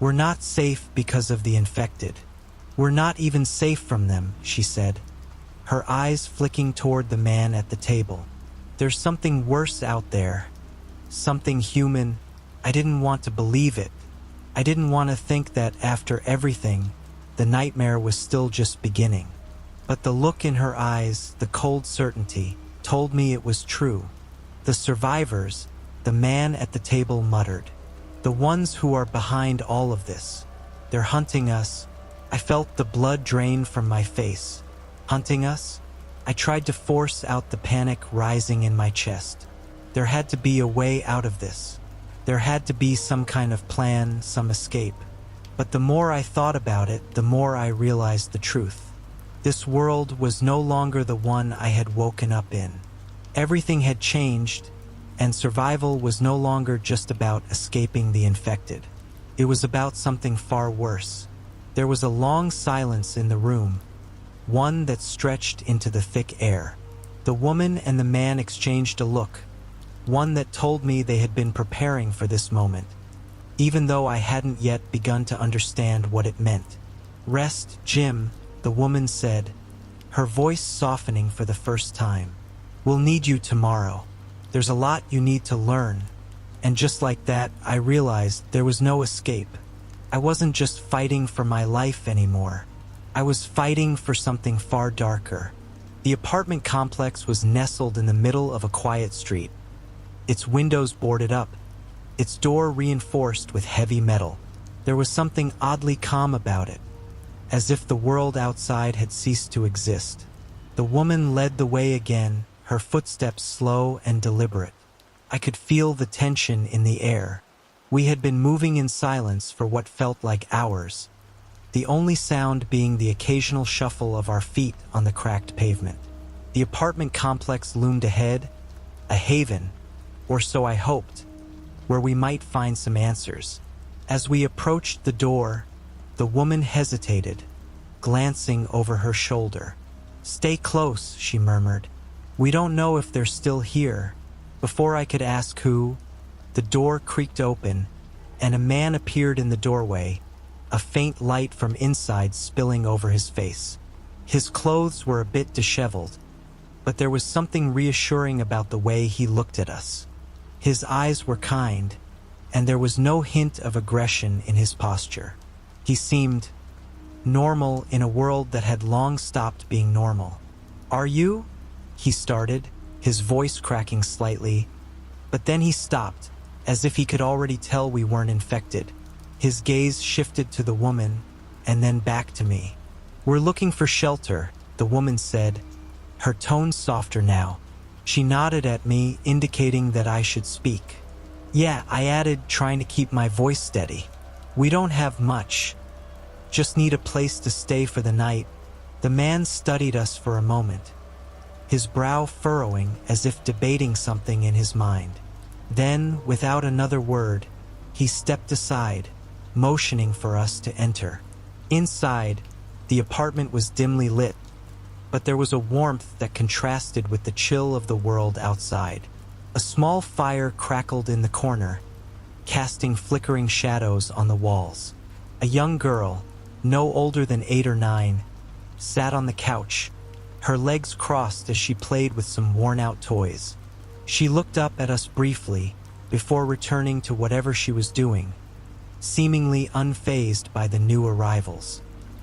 "We're not safe because of the infected. We're not even safe from them," she said, her eyes flicking toward the man at the table. "There's something worse out there. Something human." I didn't want to believe it. I didn't want to think that after everything, the nightmare was still just beginning. But the look in her eyes, the cold certainty, told me it was true. "The survivors," the man at the table muttered. "The ones who are behind all of this. They're hunting us." I felt the blood drain from my face. Hunting us? I tried to force out the panic rising in my chest. There had to be a way out of this. There had to be some kind of plan, some escape. But the more I thought about it, the more I realized the truth. This world was no longer the one I had woken up in. Everything had changed, and survival was no longer just about escaping the infected. It was about something far worse. There was a long silence in the room, one that stretched into the thick air. The woman and the man exchanged a look, one that told me they had been preparing for this moment, even though I hadn't yet begun to understand what it meant. "Rest, Jim," the woman said, her voice softening for the first time. "We'll need you tomorrow. There's a lot you need to learn." And just like that, I realized there was no escape. I wasn't just fighting for my life anymore. I was fighting for something far darker. The apartment complex was nestled in the middle of a quiet street, its windows boarded up, its door reinforced with heavy metal. There was something oddly calm about it, as if the world outside had ceased to exist. The woman led the way again, her footsteps slow and deliberate. I could feel the tension in the air. We had been moving in silence for what felt like hours, the only sound being the occasional shuffle of our feet on the cracked pavement. The apartment complex loomed ahead, a haven, or so I hoped, where we might find some answers. As we approached the door, the woman hesitated, glancing over her shoulder. "Stay close," she murmured. "We don't know if they're still here." Before I could ask who, the door creaked open, and a man appeared in the doorway, a faint light from inside spilling over his face. His clothes were a bit disheveled, but there was something reassuring about the way he looked at us. His eyes were kind, and there was no hint of aggression in his posture. He seemed normal in a world that had long stopped being normal. "Are you?" he started, his voice cracking slightly, but then he stopped, as if he could already tell we weren't infected. His gaze shifted to the woman, and then back to me. "We're looking for shelter," the woman said, her tone softer now. She nodded at me, indicating that I should speak. "Yeah," I added, trying to keep my voice steady. "We don't have much. Just need a place to stay for the night." The man studied us for a moment, his brow furrowing as if debating something in his mind. Then, without another word, he stepped aside, motioning for us to enter. Inside, the apartment was dimly lit, but there was a warmth that contrasted with the chill of the world outside. A small fire crackled in the corner, casting flickering shadows on the walls. A young girl, no older than 8 or 9, sat on the couch, her legs crossed as she played with some worn-out toys. She looked up at us briefly before returning to whatever she was doing, seemingly unfazed by the new arrivals.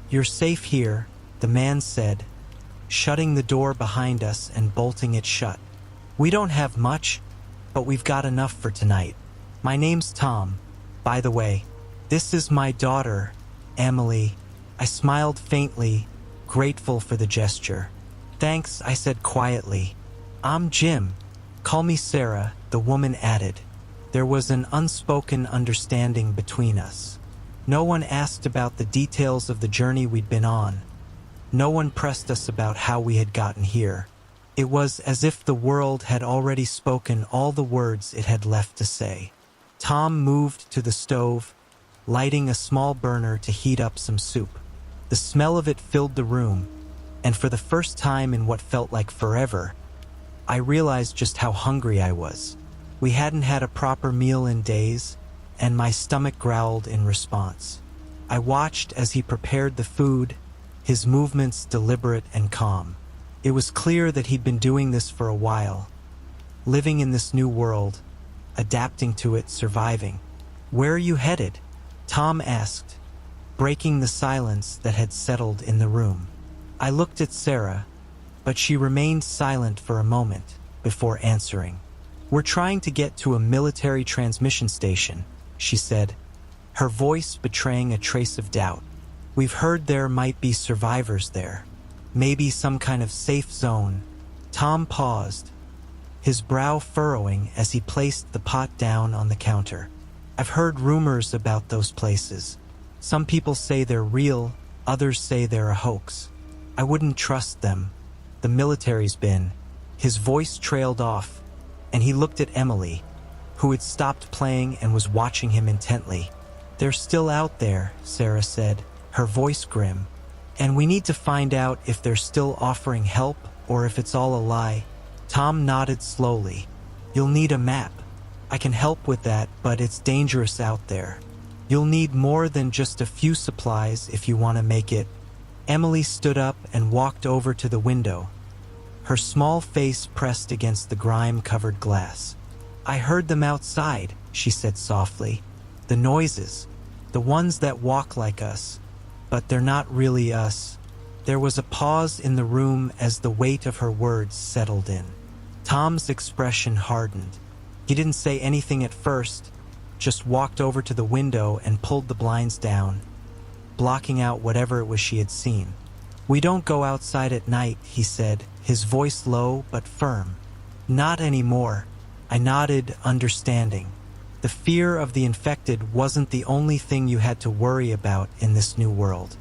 "You're safe here," the man said, shutting the door behind us and bolting it shut. "We don't have much, but we've got enough for tonight. My name's Tom, by the way. This is my daughter, Emily." I smiled faintly, grateful for the gesture. "Thanks," I said quietly. "I'm Jim. Call me Sarah," the woman added. There was an unspoken understanding between us. No one asked about the details of the journey we'd been on. No one pressed us about how we had gotten here. It was as if the world had already spoken all the words it had left to say. Tom moved to the stove, lighting a small burner to heat up some soup. The smell of it filled the room, and for the first time in what felt like forever, I realized just how hungry I was. We hadn't had a proper meal in days, and my stomach growled in response. I watched as he prepared the food, his movements deliberate and calm. It was clear that he'd been doing this for a while, living in this new world, adapting to it, surviving. "Where are you headed?" Tom asked, breaking the silence that had settled in the room. I looked at Sarah, but she remained silent for a moment before answering. "We're trying to get to a military transmission station," she said, her voice betraying a trace of doubt. "We've heard there might be survivors there. Maybe some kind of safe zone." Tom paused, his brow furrowing as he placed the pot down on the counter. "I've heard rumors about those places. Some people say they're real, others say they're a hoax. I wouldn't trust them. The military's been." His voice trailed off, and he looked at Emily, who had stopped playing and was watching him intently. "They're still out there," Sarah said, her voice grim, "and we need to find out if they're still offering help or if it's all a lie." Tom nodded slowly. "You'll need a map. I can help with that, but it's dangerous out there. You'll need more than just a few supplies if you want to make it." Emily stood up and walked over to the window, her small face pressed against the grime-covered glass. "I heard them outside," she said softly. "The noises, the ones that walk like us, but they're not really us." There was a pause in the room as the weight of her words settled in. Tom's expression hardened. He didn't say anything at first, just walked over to the window and pulled the blinds down, blocking out whatever it was she had seen. "We don't go outside at night," he said, his voice low but firm. "Not anymore." I nodded, understanding. The fear of the infected wasn't the only thing you had to worry about in this new world.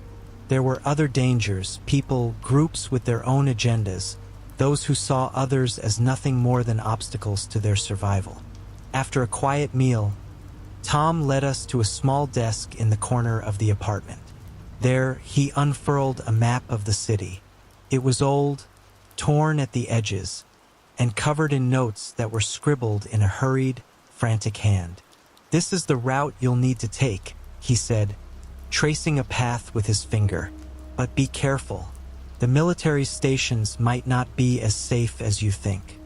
There were other dangers, people, groups with their own agendas, those who saw others as nothing more than obstacles to their survival. After a quiet meal, Tom led us to a small desk in the corner of the apartment. There, he unfurled a map of the city. It was old, torn at the edges, and covered in notes that were scribbled in a hurried, frantic hand. "This is the route you'll need to take," he said, tracing a path with his finger. "But be careful. The military stations might not be as safe as you think.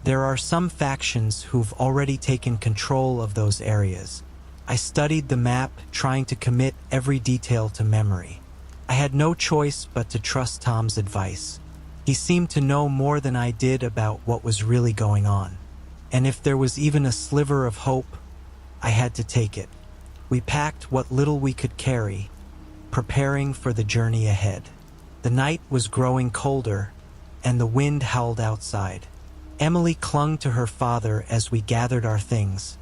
There are some factions who've already taken control of those areas." I studied the map, trying to commit every detail to memory. I had no choice but to trust Tom's advice. He seemed to know more than I did about what was really going on. And if there was even a sliver of hope, I had to take it. We packed what little we could carry, preparing for the journey ahead. The night was growing colder, and the wind howled outside. Emily clung to her father as we gathered our things,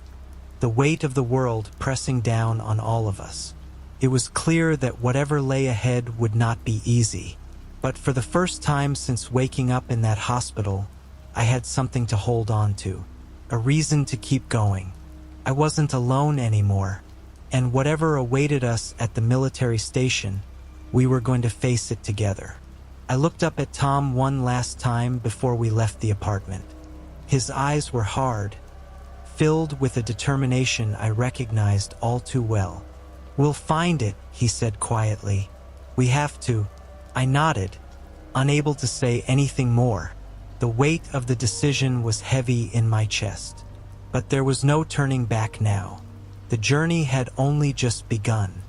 the weight of the world pressing down on all of us. It was clear that whatever lay ahead would not be easy, but for the first time since waking up in that hospital, I had something to hold on to, a reason to keep going. I wasn't alone anymore, and whatever awaited us at the military station, we were going to face it together. I looked up at Tom one last time before we left the apartment. His eyes were hard, filled with a determination I recognized all too well. "We'll find it," he said quietly. "We have to." I nodded, unable to say anything more. The weight of the decision was heavy in my chest. But there was no turning back now. The journey had only just begun.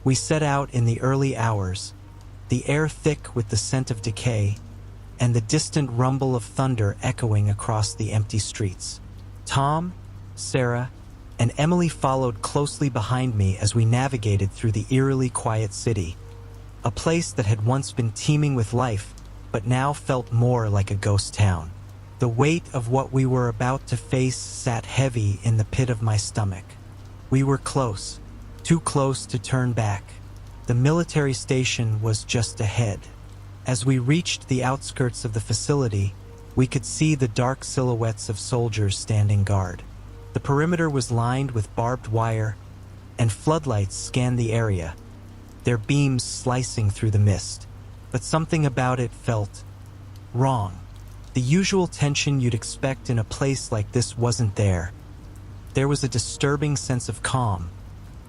We set out in the early hours, the air thick with the scent of decay, and the distant rumble of thunder echoing across the empty streets. Tom, Sarah, and Emily followed closely behind me as we navigated through the eerily quiet city, a place that had once been teeming with life, but now felt more like a ghost town. The weight of what we were about to face sat heavy in the pit of my stomach. We were close, too close to turn back. The military station was just ahead. As we reached the outskirts of the facility, we could see the dark silhouettes of soldiers standing guard. The perimeter was lined with barbed wire, and floodlights scanned the area, their beams slicing through the mist. But something about it felt wrong. The usual tension you'd expect in a place like this wasn't there. There was a disturbing sense of calm,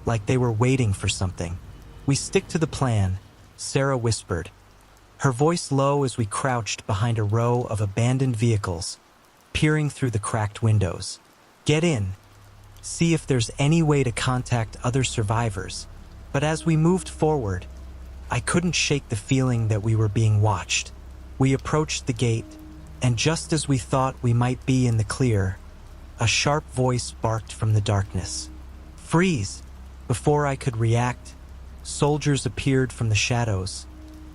like they were waiting for something. "We stick to the plan," Sarah whispered, her voice low as we crouched behind a row of abandoned vehicles, peering through the cracked windows. "Get in. See if there's any way to contact other survivors." But as we moved forward, I couldn't shake the feeling that we were being watched. We approached the gate, and just as we thought we might be in the clear, a sharp voice barked from the darkness. "Freeze!" Before I could react, soldiers appeared from the shadows,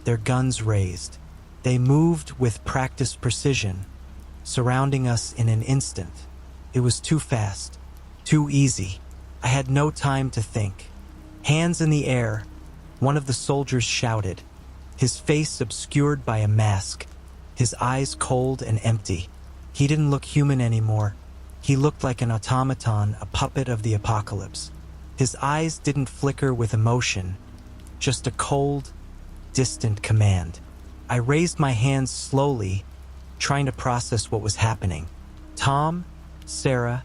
their guns raised. They moved with practiced precision, surrounding us in an instant. It was too fast, too easy. I had no time to think. "Hands in the air," one of the soldiers shouted, his face obscured by a mask, his eyes cold and empty. He didn't look human anymore. He looked like an automaton, a puppet of the apocalypse. His eyes didn't flicker with emotion, just a cold, distant command. I raised my hands slowly, trying to process what was happening. Tom, Sarah,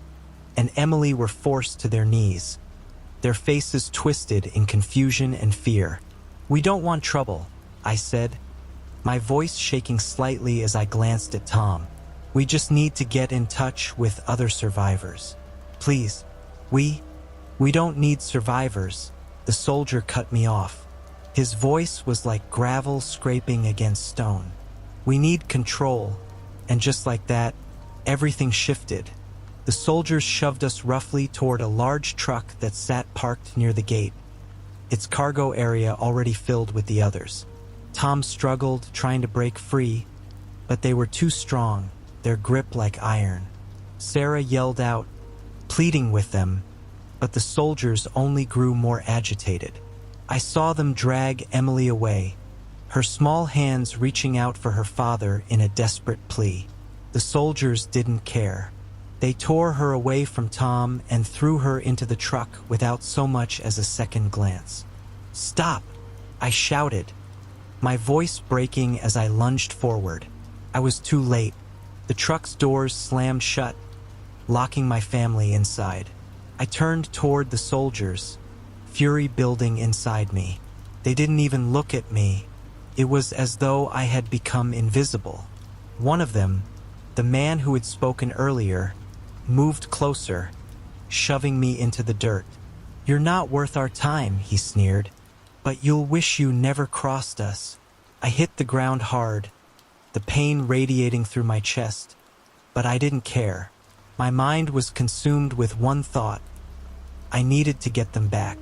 and Emily were forced to their knees, their faces twisted in confusion and fear. "We don't want trouble," I said, my voice shaking slightly as I glanced at Tom. "We just need to get in touch with other survivors. Please, we don't need survivors." The soldier cut me off. His voice was like gravel scraping against stone. "We need control." And just like that, everything shifted. The soldiers shoved us roughly toward a large truck that sat parked near the gate, its cargo area already filled with the others. Tom struggled, trying to break free, but they were too strong, their grip like iron. Sarah yelled out, pleading with them, but the soldiers only grew more agitated. I saw them drag Emily away, her small hands reaching out for her father in a desperate plea. The soldiers didn't care. They tore her away from Tom and threw her into the truck without so much as a second glance. "Stop!" I shouted, my voice breaking as I lunged forward. I was too late. The truck's doors slammed shut, locking my family inside. I turned toward the soldiers, fury building inside me. They didn't even look at me. It was as though I had become invisible. One of them, the man who had spoken earlier, moved closer, shoving me into the dirt. "You're not worth our time," he sneered, "but you'll wish you never crossed us." I hit the ground hard, the pain radiating through my chest, but I didn't care. My mind was consumed with one thought. I needed to get them back.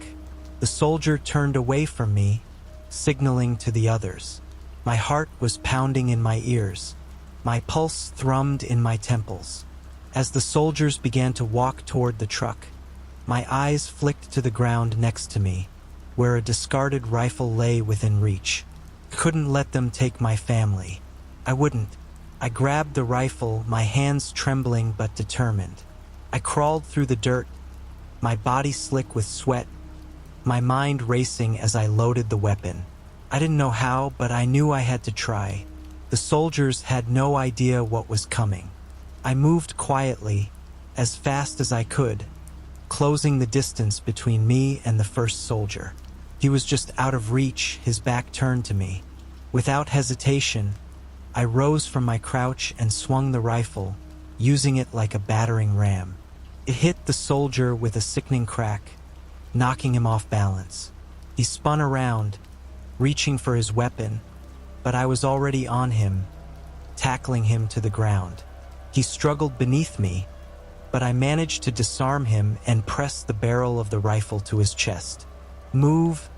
The soldier turned away from me, signaling to the others. My heart was pounding in my ears. My pulse thrummed in my temples. As the soldiers began to walk toward the truck, my eyes flicked to the ground next to me, where a discarded rifle lay within reach. Couldn't let them take my family. I wouldn't. I grabbed the rifle, my hands trembling but determined. I crawled through the dirt, my body slick with sweat, my mind racing as I loaded the weapon. I didn't know how, but I knew I had to try. The soldiers had no idea what was coming. I moved quietly, as fast as I could, closing the distance between me and the first soldier. He was just out of reach, his back turned to me. Without hesitation, I rose from my crouch and swung the rifle, using it like a battering ram. It hit the soldier with a sickening crack, knocking him off balance. He spun around, reaching for his weapon, but I was already on him, tackling him to the ground. He struggled beneath me, but I managed to disarm him and press the barrel of the rifle to his chest. "Move,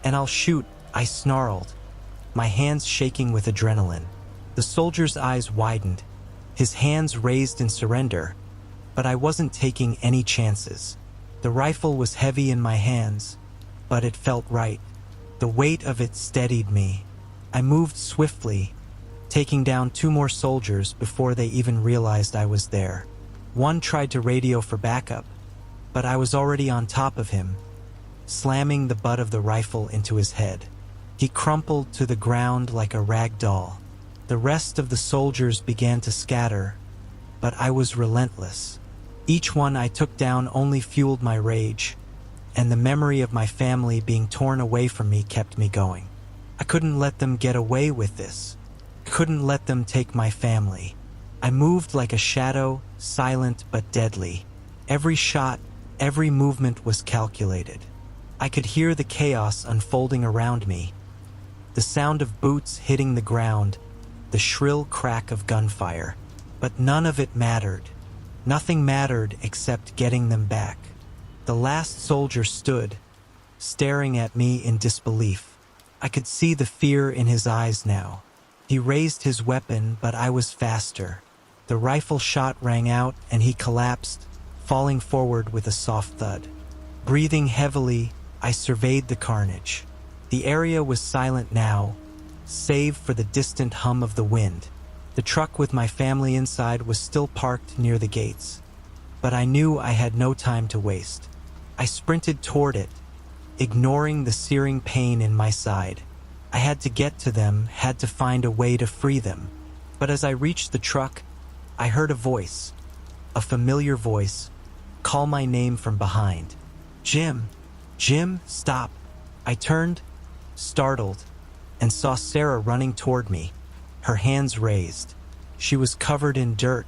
and I'll shoot," I snarled, my hands shaking with adrenaline. The soldier's eyes widened, his hands raised in surrender, but I wasn't taking any chances. The rifle was heavy in my hands, but it felt right. The weight of it steadied me. I moved swiftly, taking down 2 more soldiers before they even realized I was there. One tried to radio for backup, but I was already on top of him, slamming the butt of the rifle into his head. He crumpled to the ground like a rag doll. The rest of the soldiers began to scatter, but I was relentless. Each one I took down only fueled my rage, and the memory of my family being torn away from me kept me going. I couldn't let them get away with this. I couldn't let them take my family. I moved like a shadow, silent but deadly. Every shot, every movement was calculated. I could hear the chaos unfolding around me. The sound of boots hitting the ground, the shrill crack of gunfire. But none of it mattered. Nothing mattered except getting them back. The last soldier stood, staring at me in disbelief. I could see the fear in his eyes now. He raised his weapon, but I was faster. The rifle shot rang out and he collapsed, falling forward with a soft thud. Breathing heavily, I surveyed the carnage. The area was silent now, save for the distant hum of the wind. The truck with my family inside was still parked near the gates, but I knew I had no time to waste. I sprinted toward it, ignoring the searing pain in my side. I had to get to them, had to find a way to free them. But as I reached the truck, I heard a voice, a familiar voice, call my name from behind. Jim, Jim, stop. I turned, startled, and saw Sarah running toward me, her hands raised. She was covered in dirt,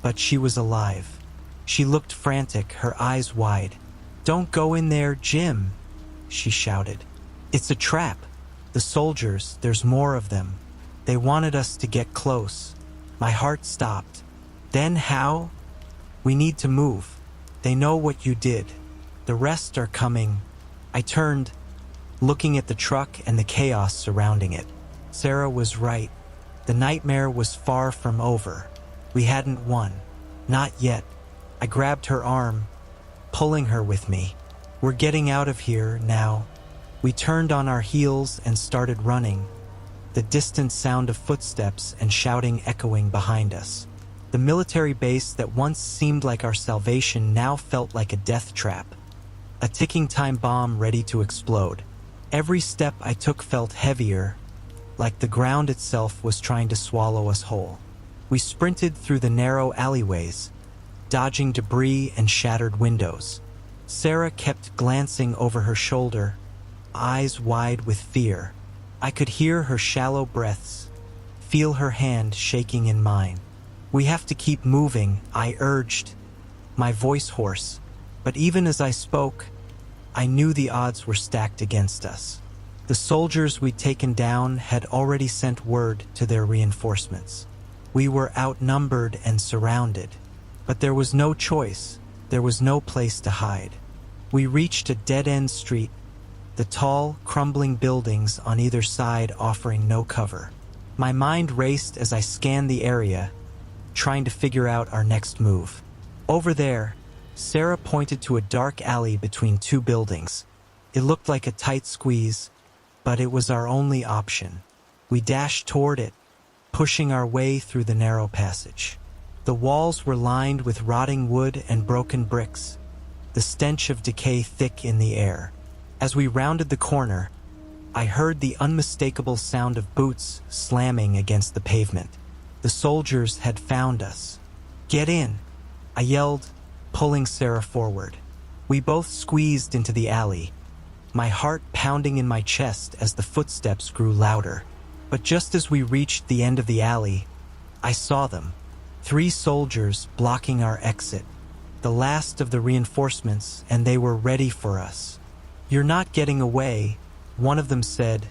but she was alive. She looked frantic, her eyes wide. Don't go in there, Jim, she shouted. It's a trap. The soldiers, there's more of them. They wanted us to get close. My heart stopped. Then how? We need to move. They know what you did. The rest are coming. I turned, looking at the truck and the chaos surrounding it. Sarah was right. The nightmare was far from over. We hadn't won. Not yet. I grabbed her arm, pulling her with me. We're getting out of here now. We turned on our heels and started running, the distant sound of footsteps and shouting echoing behind us. The military base that once seemed like our salvation now felt like a death trap, a ticking time bomb ready to explode. Every step I took felt heavier, like the ground itself was trying to swallow us whole. We sprinted through the narrow alleyways, dodging debris and shattered windows. Sarah kept glancing over her shoulder, eyes wide with fear. I could hear her shallow breaths, feel her hand shaking in mine. We have to keep moving, I urged, my voice hoarse. But even as I spoke, I knew the odds were stacked against us. The soldiers we'd taken down had already sent word to their reinforcements. We were outnumbered and surrounded, but there was no choice. There was no place to hide. We reached a dead-end street, the tall, crumbling buildings on either side offering no cover. My mind raced as I scanned the area, trying to figure out our next move. Over there, Sarah pointed to a dark alley between two buildings. It looked like a tight squeeze, but it was our only option. We dashed toward it, pushing our way through the narrow passage. The walls were lined with rotting wood and broken bricks, the stench of decay thick in the air. As we rounded the corner, I heard the unmistakable sound of boots slamming against the pavement. The soldiers had found us. Get in, I yelled, pulling Sarah forward. We both squeezed into the alley, my heart pounding in my chest as the footsteps grew louder. But just as we reached the end of the alley, I saw them. 3 soldiers blocking our exit, the last of the reinforcements, and they were ready for us. You're not getting away, one of them said,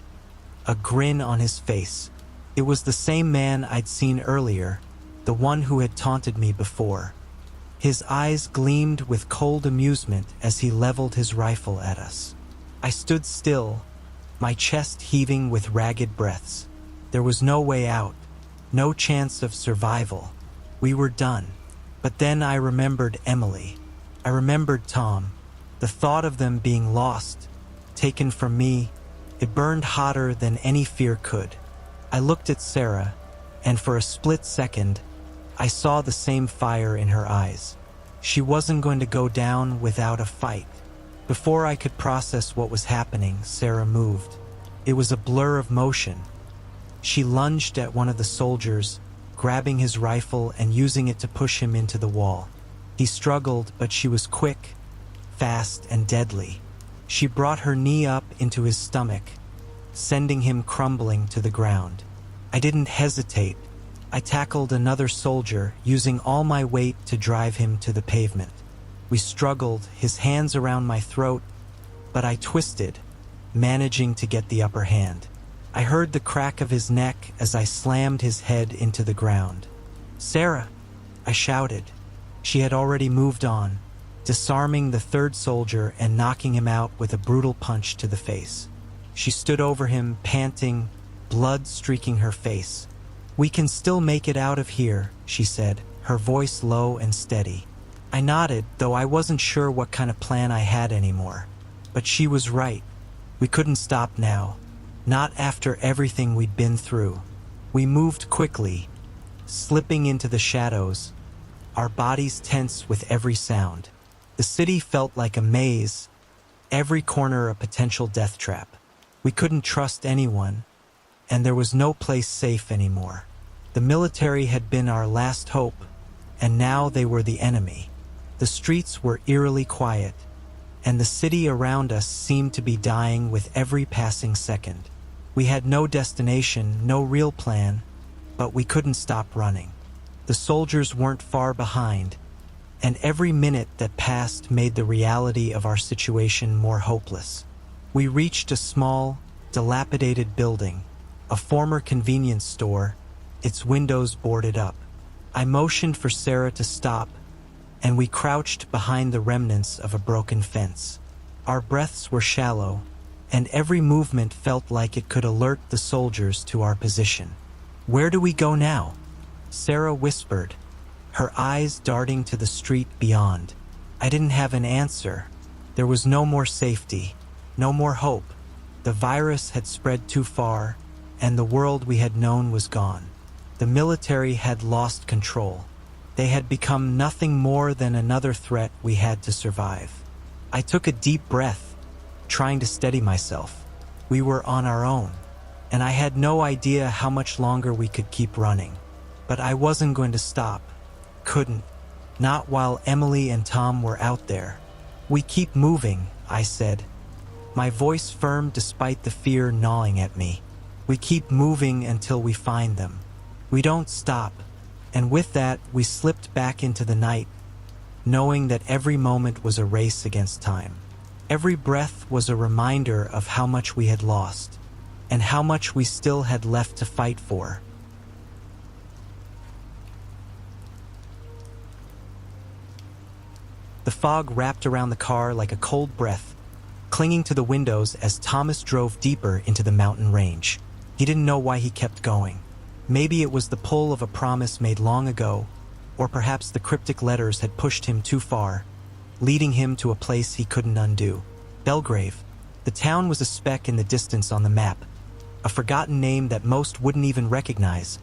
a grin on his face. It was the same man I'd seen earlier, the one who had taunted me before. His eyes gleamed with cold amusement as he leveled his rifle at us. I stood still, my chest heaving with ragged breaths. There was no way out, no chance of survival. We were done. But then I remembered Emily. I remembered Tom. The thought of them being lost, taken from me, it burned hotter than any fear could. I looked at Sarah, and for a split second, I saw the same fire in her eyes. She wasn't going to go down without a fight. Before I could process what was happening, Sarah moved. It was a blur of motion. She lunged at one of the soldiers, grabbing his rifle and using it to push him into the wall. He struggled, but she was quick, fast, and deadly. She brought her knee up into his stomach, sending him crumbling to the ground. I didn't hesitate. I tackled another soldier, using all my weight to drive him to the pavement. We struggled, his hands around my throat, but I twisted, managing to get the upper hand. I heard the crack of his neck as I slammed his head into the ground. "Sarah!" I shouted. She had already moved on, disarming the third soldier and knocking him out with a brutal punch to the face. She stood over him, panting, blood streaking her face. "We can still make it out of here," she said, her voice low and steady. I nodded, though I wasn't sure what kind of plan I had anymore. But she was right. We couldn't stop now. Not after everything we'd been through. We moved quickly, slipping into the shadows, our bodies tense with every sound. The city felt like a maze, every corner a potential death trap. We couldn't trust anyone, and there was no place safe anymore. The military had been our last hope, and now they were the enemy. The streets were eerily quiet, and the city around us seemed to be dying with every passing second. We had no destination, no real plan, but we couldn't stop running. The soldiers weren't far behind, and every minute that passed made the reality of our situation more hopeless. We reached a small, dilapidated building, a former convenience store, its windows boarded up. I motioned for Sarah to stop, and we crouched behind the remnants of a broken fence. Our breaths were shallow, and every movement felt like it could alert the soldiers to our position. "Where do we go now?" Sarah whispered, her eyes darting to the street beyond. I didn't have an answer. There was no more safety, no more hope. The virus had spread too far, and the world we had known was gone. The military had lost control. They had become nothing more than another threat we had to survive. I took a deep breath, trying to steady myself. We were on our own, and I had no idea how much longer we could keep running. But I wasn't going to stop. Couldn't. Not while Emily and Tom were out there. "We keep moving," I said, my voice firm despite the fear gnawing at me. "We keep moving until we find them. We don't stop." And with that, we slipped back into the night, knowing that every moment was a race against time. Every breath was a reminder of how much we had lost, and how much we still had left to fight for. The fog wrapped around the car like a cold breath, clinging to the windows as Thomas drove deeper into the mountain range. He didn't know why he kept going. Maybe it was the pull of a promise made long ago, or perhaps the cryptic letters had pushed him too far, leading him to a place he couldn't undo. Belgrave. The town was a speck in the distance on the map, a forgotten name that most wouldn't even recognize,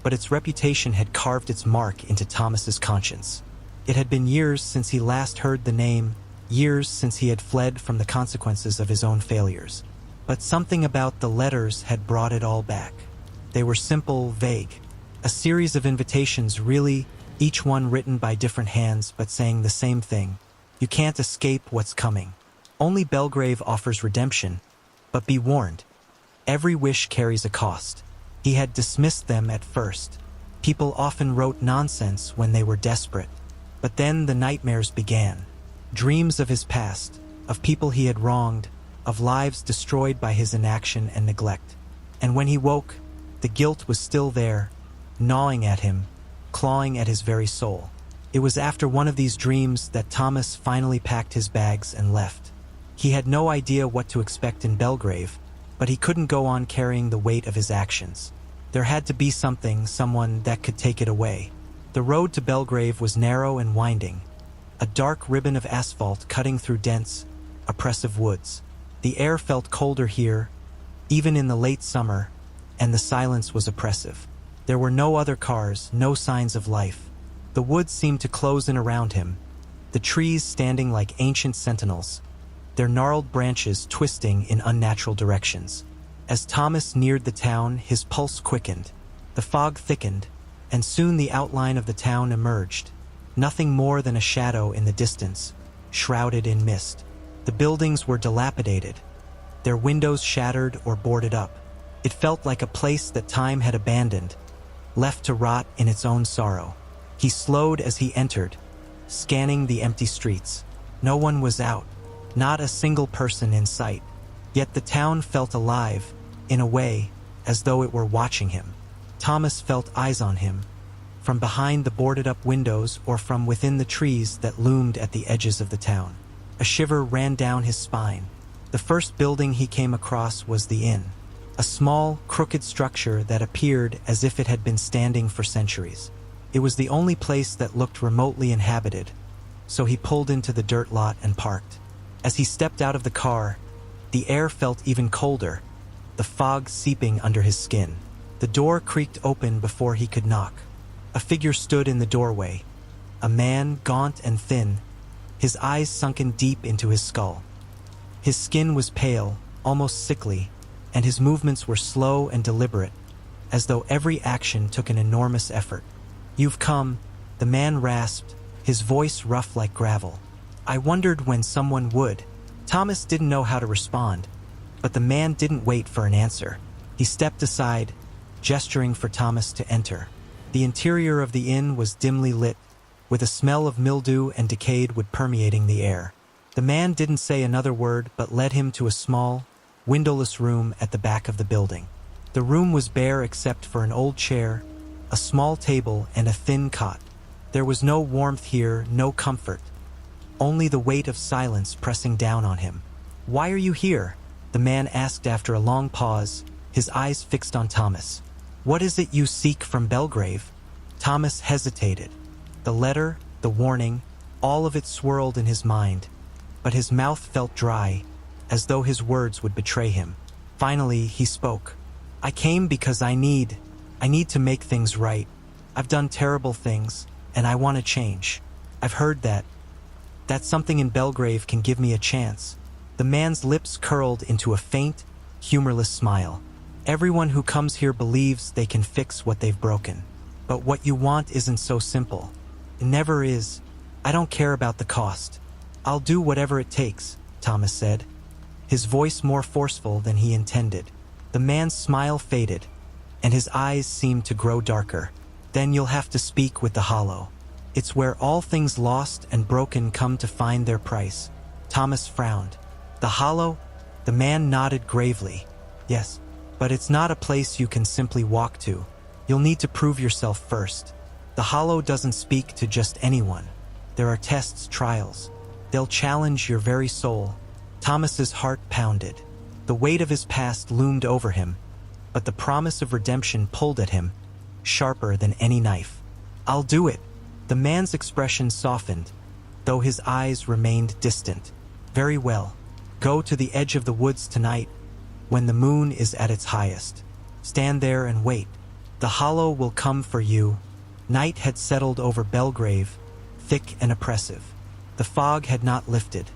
but its reputation had carved its mark into Thomas's conscience. It had been years since he last heard the name, years since he had fled from the consequences of his own failures. But something about the letters had brought it all back. They were simple, vague. A series of invitations, really, each one written by different hands but saying the same thing. You can't escape what's coming. Only Belgrave offers redemption. But be warned, every wish carries a cost. He had dismissed them at first. People often wrote nonsense when they were desperate. But then the nightmares began. Dreams of his past, of people he had wronged, of lives destroyed by his inaction and neglect. And when he woke, the guilt was still there, gnawing at him, clawing at his very soul. It was after one of these dreams that Thomas finally packed his bags and left. He had no idea what to expect in Belgrave, but he couldn't go on carrying the weight of his actions. There had to be something, someone that could take it away. The road to Belgrave was narrow and winding, a dark ribbon of asphalt cutting through dense, oppressive woods. The air felt colder here, even in the late summer, and the silence was oppressive. There were no other cars, no signs of life. The woods seemed to close in around him, the trees standing like ancient sentinels, their gnarled branches twisting in unnatural directions. As Thomas neared the town, his pulse quickened. The fog thickened, and soon the outline of the town emerged. Nothing more than a shadow in the distance, shrouded in mist. The buildings were dilapidated, their windows shattered or boarded up. It felt like a place that time had abandoned, left to rot in its own sorrow. He slowed as he entered, scanning the empty streets. No one was out, not a single person in sight. Yet the town felt alive, in a way, as though it were watching him. Thomas felt eyes on him, from behind the boarded-up windows or from within the trees that loomed at the edges of the town. A shiver ran down his spine. The first building he came across was the inn, a small, crooked structure that appeared as if it had been standing for centuries. It was the only place that looked remotely inhabited, so he pulled into the dirt lot and parked. As he stepped out of the car, the air felt even colder, the fog seeping under his skin. The door creaked open before he could knock. A figure stood in the doorway, a man gaunt and thin, his eyes sunken deep into his skull. His skin was pale, almost sickly, and his movements were slow and deliberate, as though every action took an enormous effort. "You've come," the man rasped, his voice rough like gravel. I wondered when someone would. Thomas didn't know how to respond, but the man didn't wait for an answer. He stepped aside, gesturing for Thomas to enter. The interior of the inn was dimly lit, with a smell of mildew and decayed wood permeating the air. The man didn't say another word but led him to a small, windowless room at the back of the building. The room was bare except for an old chair, a small table, and a thin cot. There was no warmth here, no comfort, only the weight of silence pressing down on him. "Why are you here?" the man asked after a long pause, his eyes fixed on Thomas. "What is it you seek from Belgrave?" Thomas hesitated. The letter, the warning, all of it swirled in his mind, but his mouth felt dry, as though his words would betray him. Finally, he spoke. "I came because I need to make things right. I've done terrible things, and I want to change. I've heard that something in Belgrave can give me a chance." The man's lips curled into a faint, humorless smile. "Everyone who comes here believes they can fix what they've broken. But what you want isn't so simple. It never is. I don't care about the cost. I'll do whatever it takes," Thomas said, his voice more forceful than he intended. The man's smile faded, and his eyes seemed to grow darker. "Then you'll have to speak with the Hollow. It's where all things lost and broken come to find their price." Thomas frowned. "The Hollow?" The man nodded gravely. "Yes, but it's not a place you can simply walk to. You'll need to prove yourself first. The Hollow doesn't speak to just anyone. There are tests, trials. They'll challenge your very soul." Thomas's heart pounded. The weight of his past loomed over him, but the promise of redemption pulled at him, sharper than any knife. "I'll do it." The man's expression softened, though his eyes remained distant. "Very well. Go to the edge of the woods tonight, when the moon is at its highest. Stand there and wait. The Hollow will come for you." Night had settled over Belgrave, thick and oppressive. The fog had not lifted.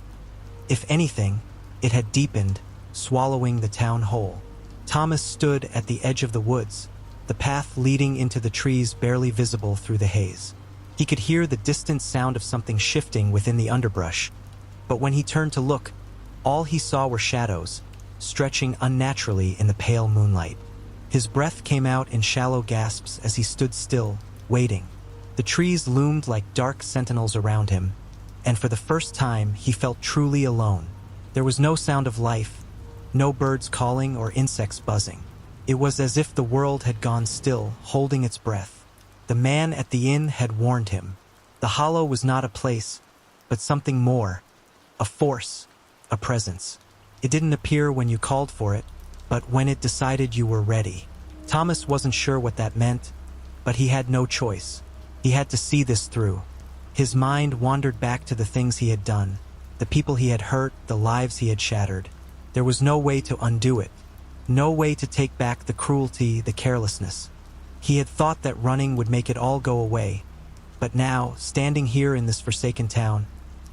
If anything, it had deepened, swallowing the town whole. Thomas stood at the edge of the woods, the path leading into the trees barely visible through the haze. He could hear the distant sound of something shifting within the underbrush, but when he turned to look, all he saw were shadows, stretching unnaturally in the pale moonlight. His breath came out in shallow gasps as he stood still, waiting. The trees loomed like dark sentinels around him, and for the first time he felt truly alone. There was no sound of life, no birds calling or insects buzzing. It was as if the world had gone still, holding its breath. The man at the inn had warned him. The Hollow was not a place, but something more. A force, a presence. It didn't appear when you called for it, but when it decided you were ready. Thomas wasn't sure what that meant, but he had no choice. He had to see this through. His mind wandered back to the things he had done, the people he had hurt, the lives he had shattered. There was no way to undo it, no way to take back the cruelty, the carelessness. He had thought that running would make it all go away, but now, standing here in this forsaken town,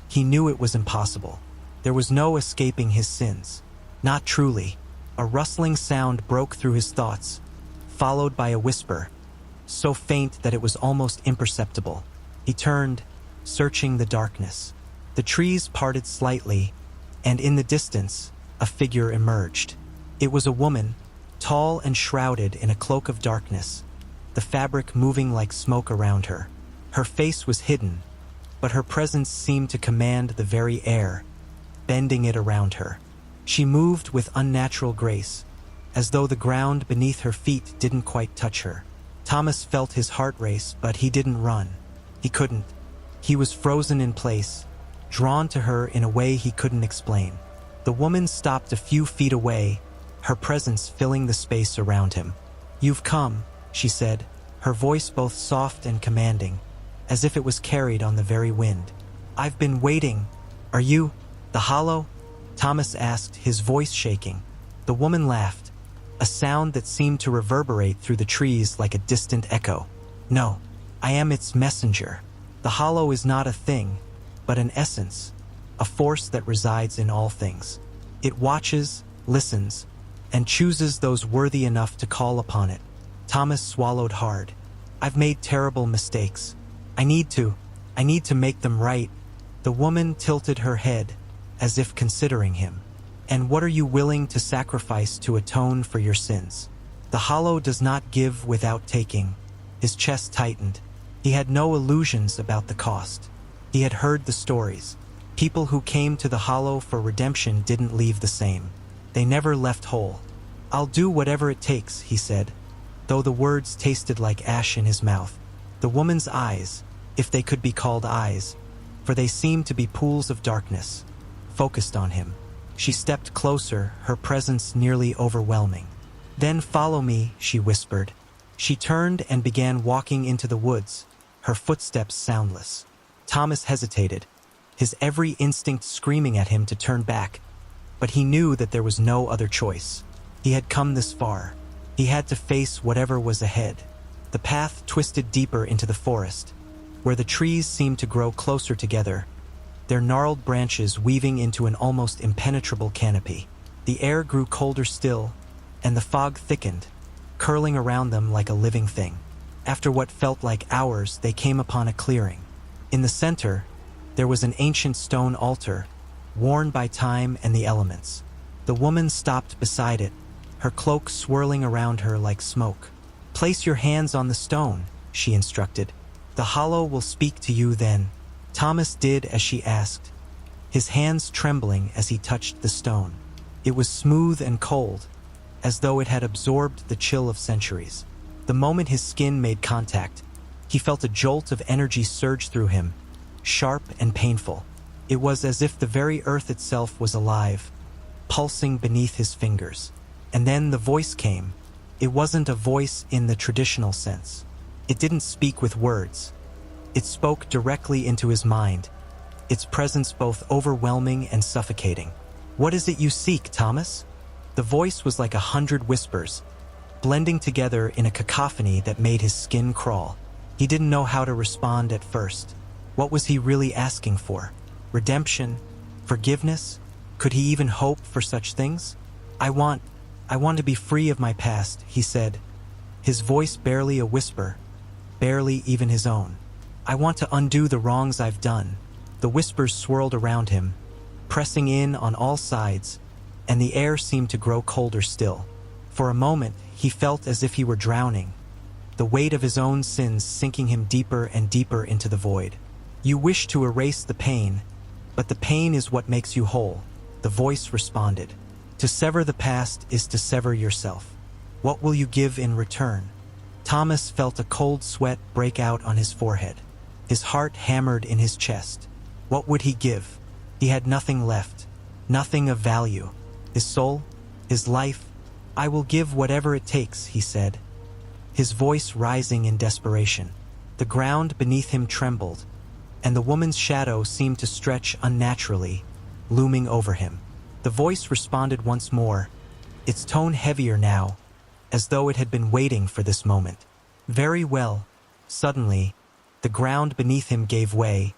he knew it was impossible. There was no escaping his sins. Not truly. A rustling sound broke through his thoughts, followed by a whisper, so faint that it was almost imperceptible. He turned, searching the darkness. The trees parted slightly, and in the distance, a figure emerged. It was a woman, tall and shrouded in a cloak of darkness, the fabric moving like smoke around her. Her face was hidden, but her presence seemed to command the very air, bending it around her. She moved with unnatural grace, as though the ground beneath her feet didn't quite touch her. Thomas felt his heart race, but he didn't run. He couldn't. He was frozen in place, drawn to her in a way he couldn't explain. The woman stopped a few feet away, her presence filling the space around him. "You've come," she said, her voice both soft and commanding, as if it was carried on the very wind. "I've been waiting. Are you the Hollow?" Thomas asked, his voice shaking. The woman laughed, a sound that seemed to reverberate through the trees like a distant echo. "No, I am its messenger. The Hollow is not a thing, but an essence, a force that resides in all things. It watches, listens, and chooses those worthy enough to call upon it." Thomas swallowed hard. "I've made terrible mistakes. I need to make them right." The woman tilted her head, as if considering him. "And what are you willing to sacrifice to atone for your sins?" "The Hollow does not give without taking." His chest tightened. He had no illusions about the cost. He had heard the stories. People who came to the Hollow for redemption didn't leave the same. They never left whole. "I'll do whatever it takes," he said, though the words tasted like ash in his mouth. The woman's eyes, if they could be called eyes, for they seemed to be pools of darkness, focused on him. She stepped closer, her presence nearly overwhelming. "Then follow me," she whispered. She turned and began walking into the woods, her footsteps soundless. Thomas hesitated, his every instinct screaming at him to turn back, but he knew that there was no other choice. He had come this far. He had to face whatever was ahead. The path twisted deeper into the forest, where the trees seemed to grow closer together, their gnarled branches weaving into an almost impenetrable canopy. The air grew colder still, and the fog thickened, curling around them like a living thing. After what felt like hours, they came upon a clearing. In the center, there was an ancient stone altar, worn by time and the elements. The woman stopped beside it, her cloak swirling around her like smoke. "Place your hands on the stone," she instructed. "The Hollow will speak to you then." Thomas did as she asked, his hands trembling as he touched the stone. It was smooth and cold, as though it had absorbed the chill of centuries. The moment his skin made contact, he felt a jolt of energy surge through him, sharp and painful. It was as if the very earth itself was alive, pulsing beneath his fingers. And then the voice came. It wasn't a voice in the traditional sense. It didn't speak with words. It spoke directly into his mind, its presence both overwhelming and suffocating. "What is it you seek, Thomas?" The voice was like 100 whispers, blending together in a cacophony that made his skin crawl. He didn't know how to respond at first. What was he really asking for? Redemption? Forgiveness? Could he even hope for such things? I want to be free of my past," he said, his voice barely a whisper, barely even his own. "I want to undo the wrongs I've done." The whispers swirled around him, pressing in on all sides, and the air seemed to grow colder still. For a moment, he felt as if he were drowning, the weight of his own sins sinking him deeper and deeper into the void. "You wish to erase the pain, but the pain is what makes you whole," the voice responded. "To sever the past is to sever yourself. What will you give in return?" Thomas felt a cold sweat break out on his forehead. His heart hammered in his chest. What would he give? He had nothing left, nothing of value. His soul? His life? "I will give whatever it takes," he said, his voice rising in desperation. The ground beneath him trembled, and the woman's shadow seemed to stretch unnaturally, looming over him. The voice responded once more, its tone heavier now, as though it had been waiting for this moment. "Very well." Suddenly, the ground beneath him gave way,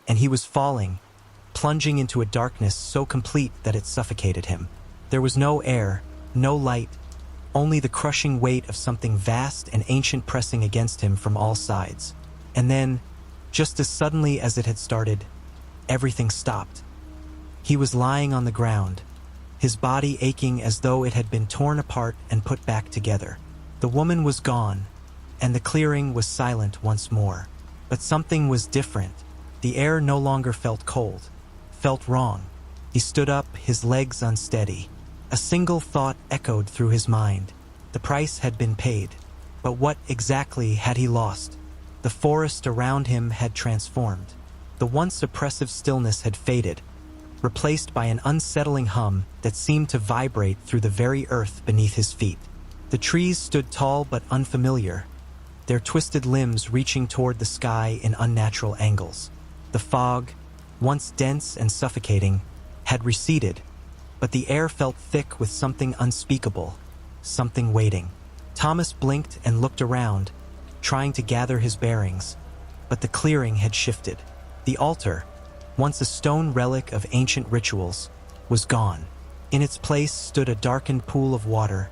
and he was falling, plunging into a darkness so complete that it suffocated him. There was no air, no light, only the crushing weight of something vast and ancient pressing against him from all sides. And then, just as suddenly as it had started, everything stopped. He was lying on the ground, his body aching as though it had been torn apart and put back together. The woman was gone, and the clearing was silent once more. But something was different. The air no longer felt cold, felt wrong. He stood up, his legs unsteady. A single thought echoed through his mind. The price had been paid. But what exactly had he lost? The forest around him had transformed. The once oppressive stillness had faded, replaced by an unsettling hum that seemed to vibrate through the very earth beneath his feet. The trees stood tall but unfamiliar, their twisted limbs reaching toward the sky in unnatural angles. The fog, once dense and suffocating, had receded, but the air felt thick with something unspeakable, something waiting. Thomas blinked and looked around, trying to gather his bearings, but the clearing had shifted. The altar, once a stone relic of ancient rituals, was gone. In its place stood a darkened pool of water,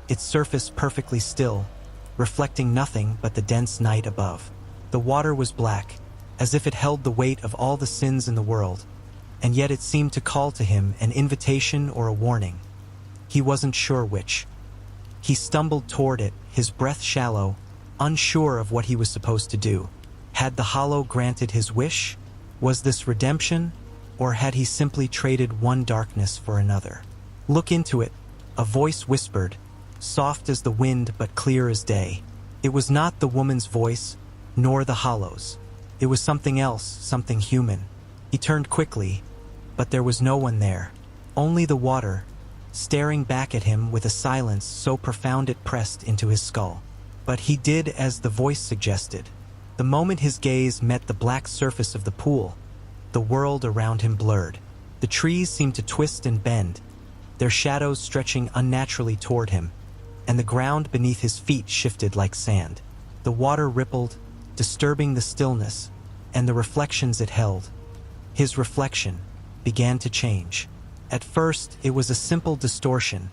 its surface perfectly still, reflecting nothing but the dense night above. The water was black, as if it held the weight of all the sins in the world, and yet it seemed to call to him an invitation or a warning. He wasn't sure which. He stumbled toward it, his breath shallow, unsure of what he was supposed to do. Had the hollow granted his wish? Was this redemption, or had he simply traded one darkness for another? "Look into it," a voice whispered, soft as the wind but clear as day. It was not the woman's voice, nor the hollow's. It was something else, something human. He turned quickly, but there was no one there. Only the water, staring back at him with a silence so profound it pressed into his skull. But he did as the voice suggested. The moment his gaze met the black surface of the pool, the world around him blurred. The trees seemed to twist and bend, their shadows stretching unnaturally toward him, and the ground beneath his feet shifted like sand. The water rippled, disturbing the stillness and the reflections it held. His reflection began to change. At first, it was a simple distortion,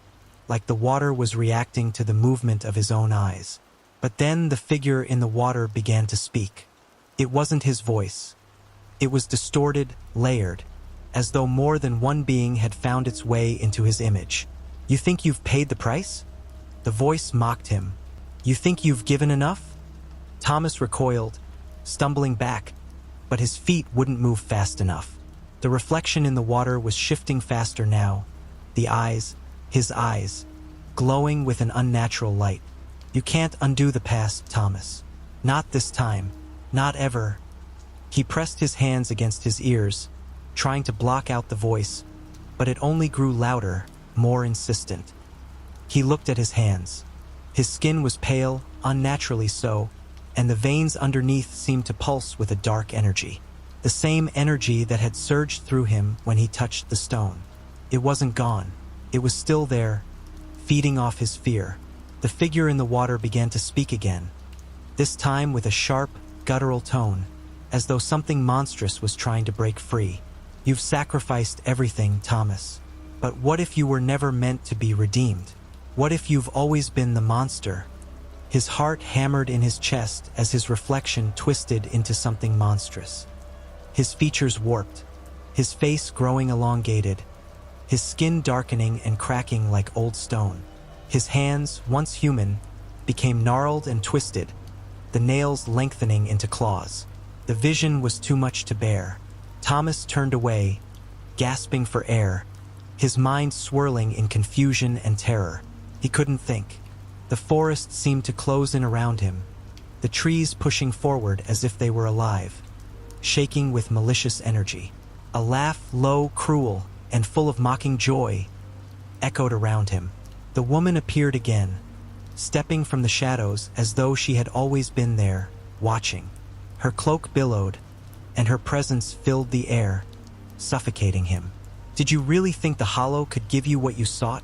like the water was reacting to the movement of his own eyes. But then the figure in the water began to speak. It wasn't his voice. It was distorted, layered, as though more than one being had found its way into his image. "You think you've paid the price?" The voice mocked him. "You think you've given enough?" Thomas recoiled, stumbling back, but his feet wouldn't move fast enough. The reflection in the water was shifting faster now, the eyes, his eyes, glowing with an unnatural light. "You can't undo the past, Thomas. Not this time. Not ever." He pressed his hands against his ears, trying to block out the voice, but it only grew louder, more insistent. He looked at his hands. His skin was pale, unnaturally so, and the veins underneath seemed to pulse with a dark energy. The same energy that had surged through him when he touched the stone. It wasn't gone. It was still there, feeding off his fear. The figure in the water began to speak again, this time with a sharp, guttural tone, as though something monstrous was trying to break free. "You've sacrificed everything, Thomas. But what if you were never meant to be redeemed? What if you've always been the monster?" His heart hammered in his chest as his reflection twisted into something monstrous. His features warped, his face growing elongated, his skin darkening and cracking like old stone. His hands, once human, became gnarled and twisted, the nails lengthening into claws. The vision was too much to bear. Thomas turned away, gasping for air, his mind swirling in confusion and terror. He couldn't think. The forest seemed to close in around him, the trees pushing forward as if they were alive, shaking with malicious energy. A laugh, low, cruel, and full of mocking joy, echoed around him. The woman appeared again, stepping from the shadows as though she had always been there, watching. Her cloak billowed, and her presence filled the air, suffocating him. "Did you really think the hollow could give you what you sought?"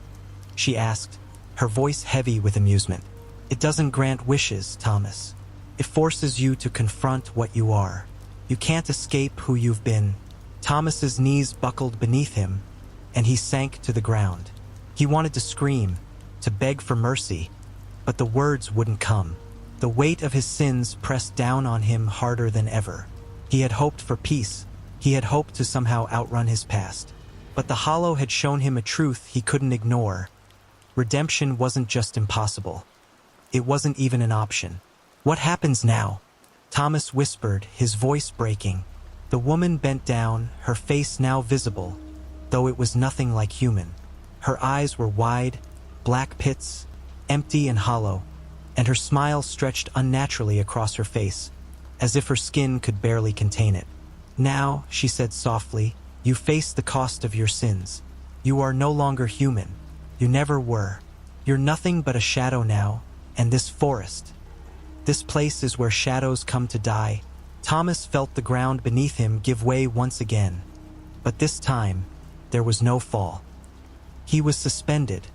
she asked, her voice heavy with amusement. "It doesn't grant wishes, Thomas. It forces you to confront what you are. You can't escape who you've been, Thomas's knees buckled beneath him, and he sank to the ground. He wanted to scream, to beg for mercy, but the words wouldn't come. The weight of his sins pressed down on him harder than ever. He had hoped for peace. He had hoped to somehow outrun his past. But the hollow had shown him a truth he couldn't ignore. Redemption wasn't just impossible. It wasn't even an option. "What happens now?" Thomas whispered, his voice breaking. The woman bent down, her face now visible, though it was nothing like human. Her eyes were wide, black pits, empty and hollow, and her smile stretched unnaturally across her face, as if her skin could barely contain it. "Now," she said softly, "you face the cost of your sins. You are no longer human. You never were. You're nothing but a shadow now, and this forest. This place is where shadows come to die." Thomas felt the ground beneath him give way once again, but this time there was no fall. He was suspended,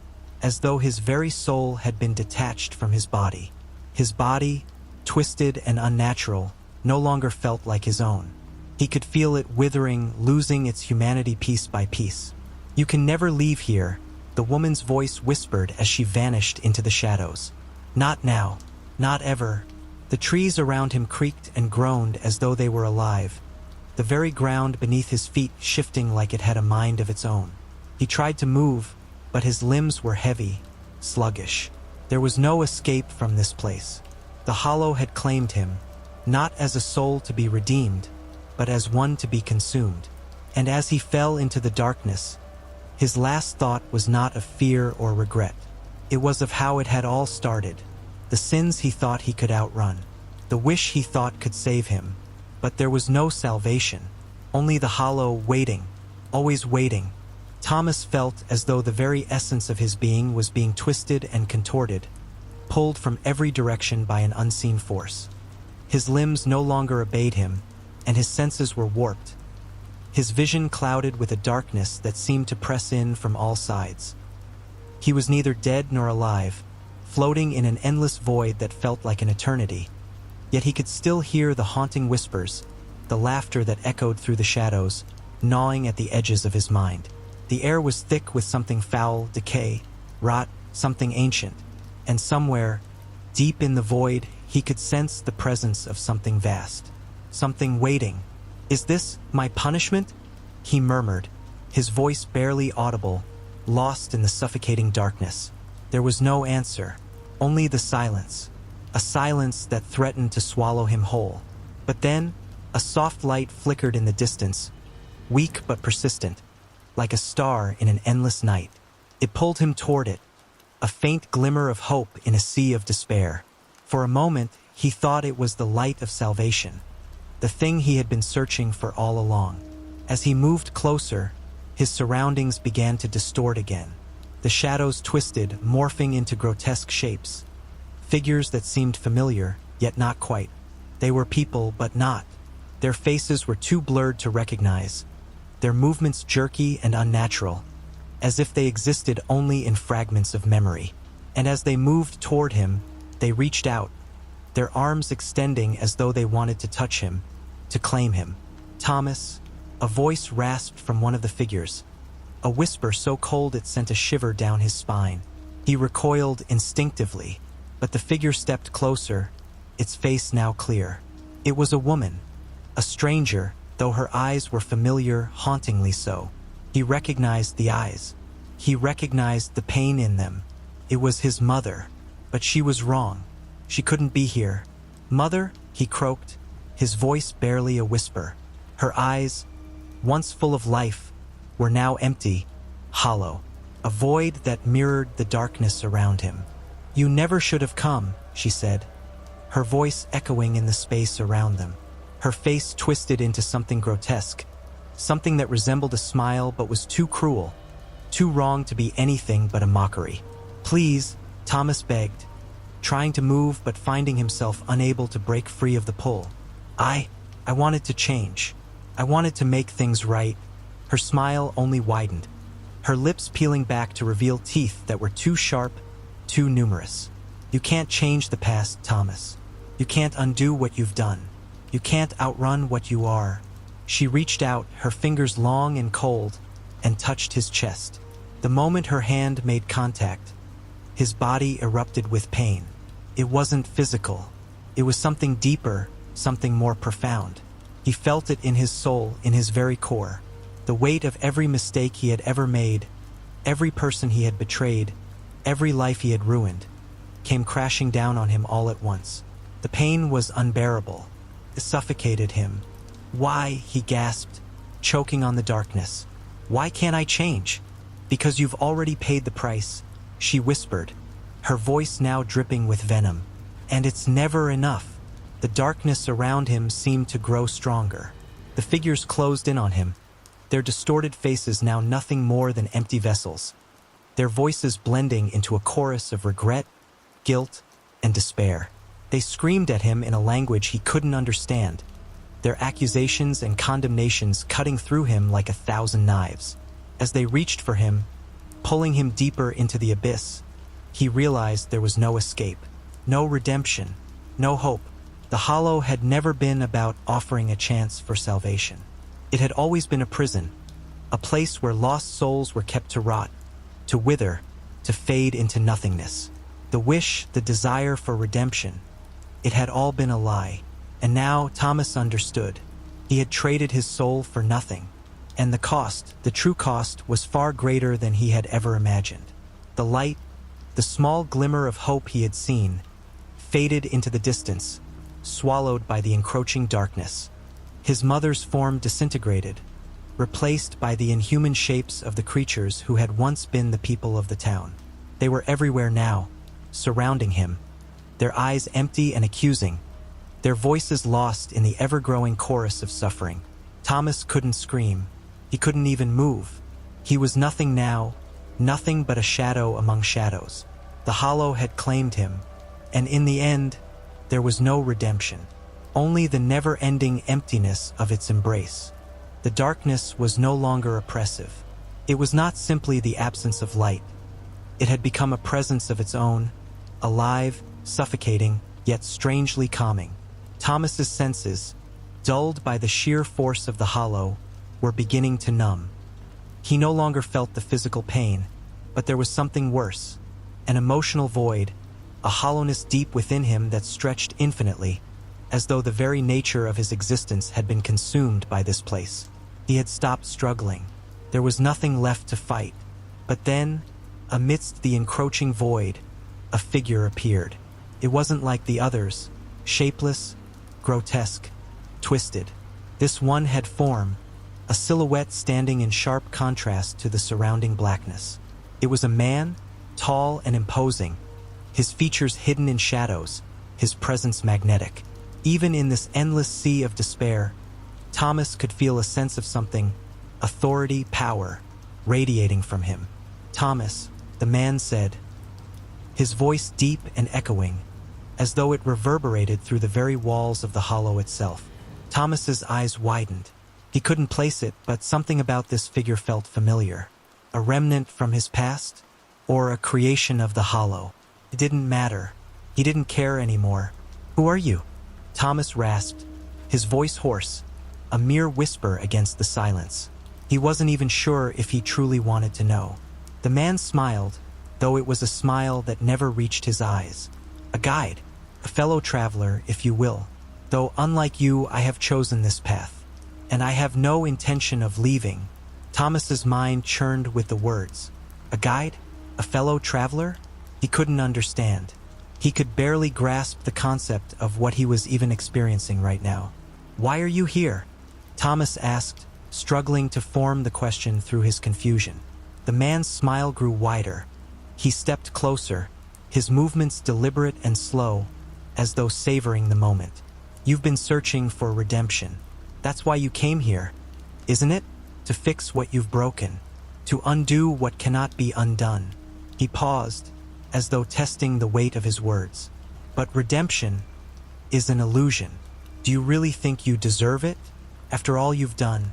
as though his very soul had been detached from his body. His body, twisted and unnatural, no longer felt like his own. He could feel it withering, losing its humanity piece by piece. "You can never leave here," the woman's voice whispered as she vanished into the shadows. "Not now. Not ever." The trees around him creaked and groaned as though they were alive, the very ground beneath his feet shifting like it had a mind of its own. He tried to move, but his limbs were heavy, sluggish. There was no escape from this place. The hollow had claimed him, not as a soul to be redeemed, but as one to be consumed. And as he fell into the darkness, his last thought was not of fear or regret. It was of how it had all started. The sins he thought he could outrun, the wish he thought could save him. But there was no salvation, only the hollow waiting, always waiting. Thomas felt as though the very essence of his being was being twisted and contorted, pulled from every direction by an unseen force. His limbs no longer obeyed him, and his senses were warped. His vision clouded with a darkness that seemed to press in from all sides. He was neither dead nor alive, floating in an endless void that felt like an eternity. Yet he could still hear the haunting whispers, the laughter that echoed through the shadows, gnawing at the edges of his mind. The air was thick with something foul, decay, rot, something ancient, and somewhere, deep in the void, he could sense the presence of something vast, something waiting. "Is this my punishment?" he murmured, his voice barely audible, lost in the suffocating darkness. There was no answer, only the silence, a silence that threatened to swallow him whole. But then, a soft light flickered in the distance, weak but persistent, like a star in an endless night. It pulled him toward it, a faint glimmer of hope in a sea of despair. For a moment, he thought it was the light of salvation, the thing he had been searching for all along. As he moved closer, his surroundings began to distort again. The shadows twisted, morphing into grotesque shapes, figures that seemed familiar, yet not quite. They were people, but not. Their faces were too blurred to recognize, their movements jerky and unnatural, as if they existed only in fragments of memory. And as they moved toward him, they reached out, their arms extending as though they wanted to touch him, to claim him. "Thomas," a voice rasped from one of the figures, a whisper so cold it sent a shiver down his spine. He recoiled instinctively, but the figure stepped closer, its face now clear. It was a woman, a stranger, though her eyes were familiar, hauntingly so. He recognized the eyes. He recognized the pain in them. It was his mother, but she was wrong. She couldn't be here. "Mother," he croaked, his voice barely a whisper. Her eyes, once full of life, were now empty, hollow, a void that mirrored the darkness around him. "You never should have come," she said, her voice echoing in the space around them. Her face twisted into something grotesque, something that resembled a smile but was too cruel, too wrong to be anything but a mockery. "Please," Thomas begged, trying to move but finding himself unable to break free of the pull. I wanted to change. I wanted to make things right." Her smile only widened, her lips peeling back to reveal teeth that were too sharp, too numerous. "You can't change the past, Thomas. You can't undo what you've done. You can't outrun what you are. She reached out, her fingers long and cold, and touched his chest. The moment her hand made contact, his body erupted with pain. It wasn't physical. It was something deeper, something more profound. He felt it in his soul, in his very core. The weight of every mistake he had ever made, every person he had betrayed, every life he had ruined, came crashing down on him all at once. The pain was unbearable. It suffocated him. "Why?" he gasped, choking on the darkness. "Why can't I change?" "Because you've already paid the price," she whispered, her voice now dripping with venom. "And it's never enough." The darkness around him seemed to grow stronger. The figures closed in on him, their distorted faces now nothing more than empty vessels, their voices blending into a chorus of regret, guilt, and despair. They screamed at him in a language he couldn't understand, their accusations and condemnations cutting through him like 1,000 knives. As they reached for him, pulling him deeper into the abyss, he realized there was no escape, no redemption, no hope. The Hollow had never been about offering a chance for salvation. It had always been a prison, a place where lost souls were kept to rot, to wither, to fade into nothingness. The wish, the desire for redemption, it had all been a lie. And now Thomas understood. He had traded his soul for nothing. And the cost, the true cost, was far greater than he had ever imagined. The light, the small glimmer of hope he had seen, faded into the distance, swallowed by the encroaching darkness. His mother's form disintegrated, replaced by the inhuman shapes of the creatures who had once been the people of the town. They were everywhere now, surrounding him, their eyes empty and accusing, their voices lost in the ever-growing chorus of suffering. Thomas couldn't scream. He couldn't even move. He was nothing now, nothing but a shadow among shadows. The Hollow had claimed him, and in the end, there was no redemption, only the never-ending emptiness of its embrace. The darkness was no longer oppressive. It was not simply the absence of light. It had become a presence of its own, alive, suffocating, yet strangely calming. Thomas's senses, dulled by the sheer force of the Hollow, were beginning to numb. He no longer felt the physical pain, but there was something worse, an emotional void, a hollowness deep within him that stretched infinitely, as though the very nature of his existence had been consumed by this place. He had stopped struggling. There was nothing left to fight. But then, amidst the encroaching void, a figure appeared. It wasn't like the others, shapeless, grotesque, twisted. This one had form, a silhouette standing in sharp contrast to the surrounding blackness. It was a man, tall and imposing, his features hidden in shadows, his presence magnetic. Even in this endless sea of despair, Thomas could feel a sense of something, authority, power, radiating from him. "Thomas," the man said, his voice deep and echoing, as though it reverberated through the very walls of the Hollow itself. Thomas's eyes widened. He couldn't place it, but something about this figure felt familiar. A remnant from his past, or a creation of the Hollow. It didn't matter. He didn't care anymore. "Who are you?" Thomas rasped, his voice hoarse, a mere whisper against the silence. He wasn't even sure if he truly wanted to know. The man smiled, though it was a smile that never reached his eyes. "A guide, a fellow traveler, if you will. Though unlike you, I have chosen this path, and I have no intention of leaving." Thomas's mind churned with the words. A guide? A fellow traveler? He couldn't understand. He could barely grasp the concept of what he was even experiencing right now. "Why are you here?" Thomas asked, struggling to form the question through his confusion. The man's smile grew wider. He stepped closer, his movements deliberate and slow, as though savoring the moment. "You've been searching for redemption. That's why you came here, isn't it? To fix what you've broken, to undo what cannot be undone." He paused, as though testing the weight of his words. "But redemption is an illusion. Do you really think you deserve it? After all you've done?"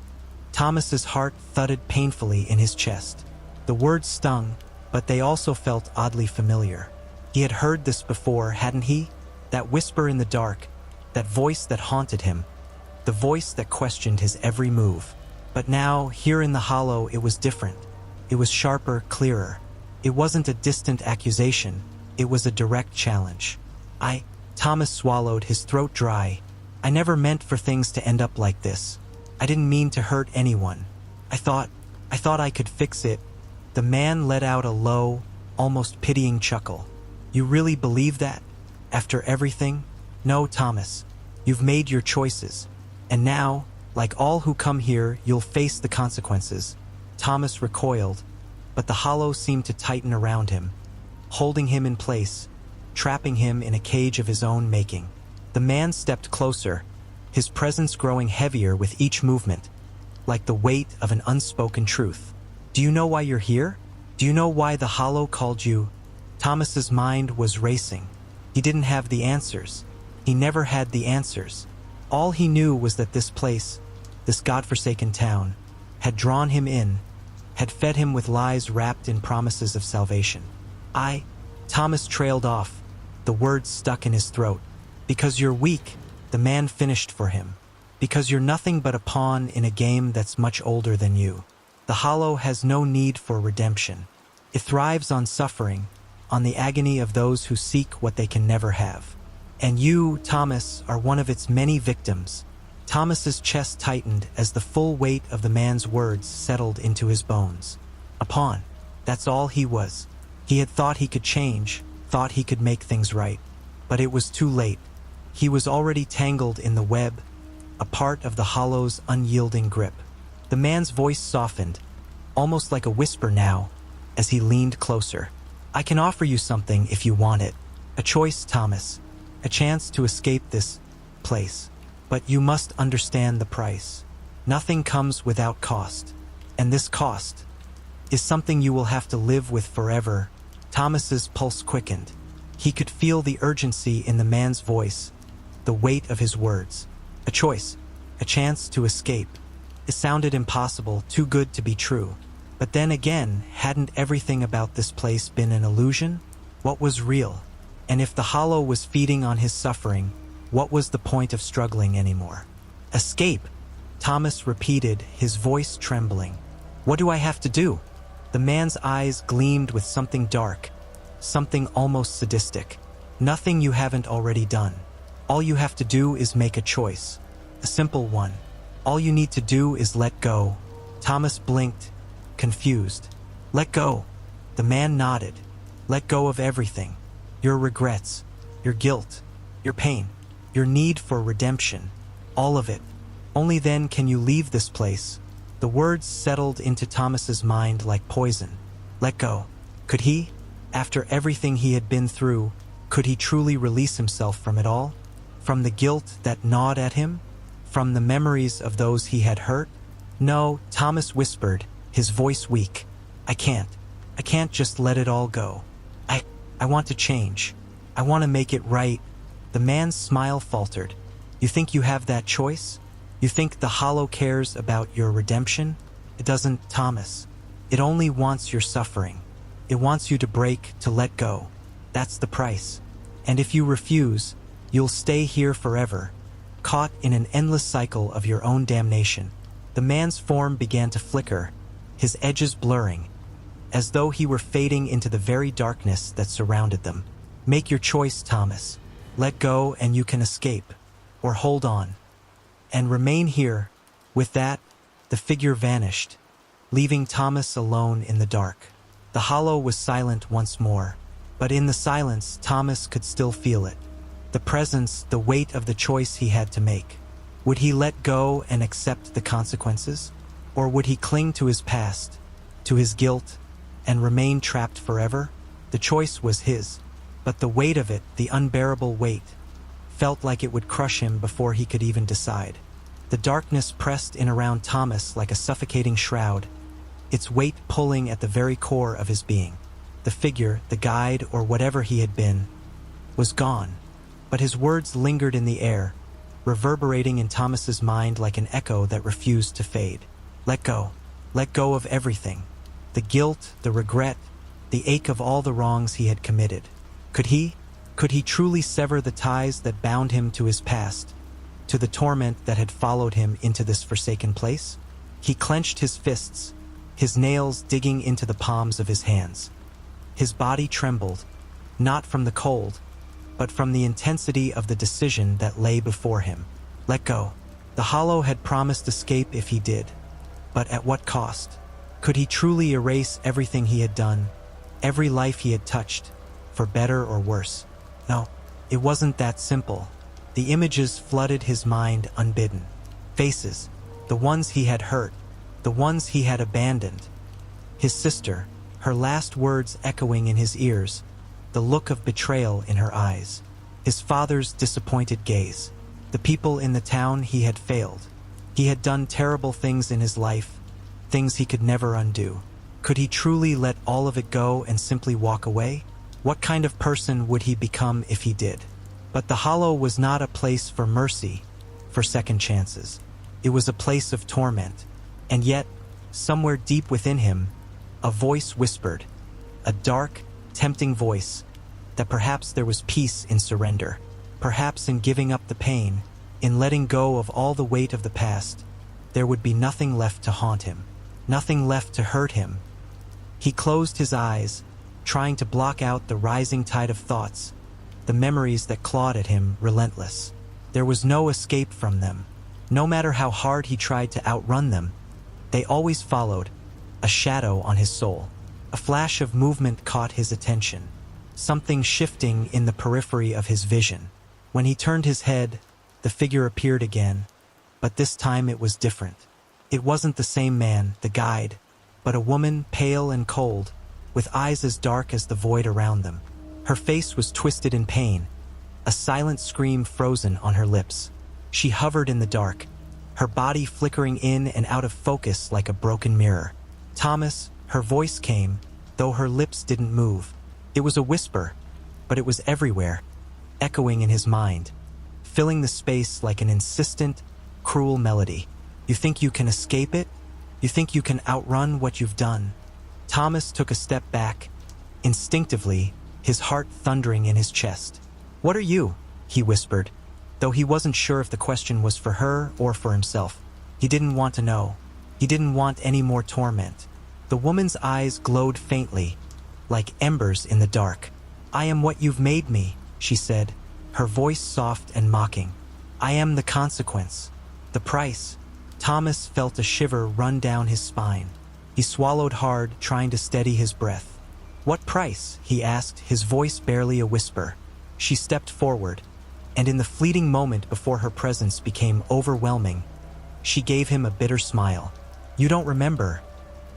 Thomas's heart thudded painfully in his chest. The words stung, but they also felt oddly familiar. He had heard this before, hadn't he? That whisper in the dark, that voice that haunted him. the voice that questioned his every move. But now, here in the hollow, it was different. It was sharper, clearer. It wasn't a distant accusation. It was a direct challenge. Thomas swallowed, his throat dry. I never meant for things to end up like this. I didn't mean to hurt anyone. I thought I could fix it. The man let out a low, almost pitying chuckle. You really believe that? After everything? No, Thomas. You've made your choices. And now, like all who come here, you'll face the consequences. Thomas recoiled, but the hollow seemed to tighten around him, holding him in place, trapping him in a cage of his own making. The man stepped closer, his presence growing heavier with each movement, like the weight of an unspoken truth. Do you know why you're here? Do you know why the hollow called you? Thomas's mind was racing. He didn't have the answers. He never had the answers. All he knew was that this place, this godforsaken town, had drawn him in, had fed him with lies wrapped in promises of salvation. Thomas trailed off, the words stuck in his throat. Because you're weak, the man finished for him. Because you're nothing but a pawn in a game that's much older than you. The hollow has no need for redemption. It thrives on suffering, on the agony of those who seek what they can never have. And you, Thomas, are one of its many victims. Thomas's chest tightened as the full weight of the man's words settled into his bones. A pawn. That's all he was. He had thought he could change, thought he could make things right. But it was too late. He was already tangled in the web, a part of the hollow's unyielding grip. The man's voice softened, almost like a whisper now, as he leaned closer. I can offer you something if you want it. A choice, Thomas. A chance to escape this place. But you must understand the price. Nothing comes without cost. And this cost is something you will have to live with forever. Thomas's pulse quickened. He could feel the urgency in the man's voice, the weight of his words. A choice, a chance to escape. It sounded impossible, too good to be true. But then again, hadn't everything about this place been an illusion? What was real? And if the hollow was feeding on his suffering, what was the point of struggling anymore? Escape, Thomas repeated, his voice trembling. What do I have to do? The man's eyes gleamed with something dark, something almost sadistic. Nothing you haven't already done. All you have to do is make a choice. A simple one. All you need to do is let go. Thomas blinked, confused. Let go. The man nodded. Let go of everything. Your regrets, your guilt, your pain, your need for redemption. All of it. Only then can you leave this place. The words settled into Thomas's mind like poison. Let go. Could he? After everything he had been through, could he truly release himself from it all? From the guilt that gnawed at him? From the memories of those he had hurt? No, Thomas whispered, his voice weak. I can't. I can't just let it all go. I want to change. I want to make it right. The man's smile faltered. You think you have that choice? You think the hollow cares about your redemption? It doesn't, Thomas. It only wants your suffering. It wants you to break, to let go. That's the price. And if you refuse, you'll stay here forever, caught in an endless cycle of your own damnation. The man's form began to flicker, his edges blurring, as though he were fading into the very darkness that surrounded them. Make your choice, Thomas. Let go and you can escape, or hold on, and remain here. With that, the figure vanished, leaving Thomas alone in the dark. The hollow was silent once more, but in the silence, Thomas could still feel it. The presence, the weight of the choice he had to make. Would he let go and accept the consequences? Or would he cling to his past, to his guilt, and remain trapped forever? The choice was his, but the weight of it, the unbearable weight, felt like it would crush him before he could even decide. The darkness pressed in around Thomas like a suffocating shroud, its weight pulling at the very core of his being. The figure, the guide, or whatever he had been, was gone, but his words lingered in the air, reverberating in Thomas's mind like an echo that refused to fade. Let go. Let go of everything. The guilt, the regret, the ache of all the wrongs he had committed. Could he? Could he truly sever the ties that bound him to his past, to the torment that had followed him into this forsaken place? He clenched his fists, his nails digging into the palms of his hands. His body trembled, not from the cold, but from the intensity of the decision that lay before him. Let go. The hollow had promised escape if he did, but at what cost? Could he truly erase everything he had done, every life he had touched, for better or worse? No, it wasn't that simple. The images flooded his mind unbidden. Faces, the ones he had hurt, the ones he had abandoned. His sister, her last words echoing in his ears, the look of betrayal in her eyes. His father's disappointed gaze. The people in the town he had failed. He had done terrible things in his life, things he could never undo. Could he truly let all of it go and simply walk away? What kind of person would he become if he did? But the hollow was not a place for mercy, for second chances. It was a place of torment. And yet, somewhere deep within him, a voice whispered, a dark, tempting voice, that perhaps there was peace in surrender, perhaps in giving up the pain, in letting go of all the weight of the past. There would be nothing left to haunt him, nothing left to hurt him. He closed his eyes, trying to block out the rising tide of thoughts, the memories that clawed at him relentless. There was no escape from them. No matter how hard he tried to outrun them, they always followed, a shadow on his soul. A flash of movement caught his attention, something shifting in the periphery of his vision. When he turned his head, the figure appeared again, but this time it was different. It wasn't the same man, the guide, but a woman pale and cold, with eyes as dark as the void around them. Her face was twisted in pain, a silent scream frozen on her lips. She hovered in the dark, her body flickering in and out of focus like a broken mirror. Thomas, her voice came, though her lips didn't move. It was a whisper, but it was everywhere, echoing in his mind, filling the space like an insistent, cruel melody. You think you can escape it? You think you can outrun what you've done? Thomas took a step back, instinctively, his heart thundering in his chest. What are you? He whispered, though he wasn't sure if the question was for her or for himself. He didn't want to know. He didn't want any more torment. The woman's eyes glowed faintly, like embers in the dark. I am what you've made me, she said, her voice soft and mocking. I am the consequence. The price. Thomas felt a shiver run down his spine. He swallowed hard, trying to steady his breath. What price? He asked, his voice barely a whisper. She stepped forward, and in the fleeting moment before her presence became overwhelming, she gave him a bitter smile. You don't remember,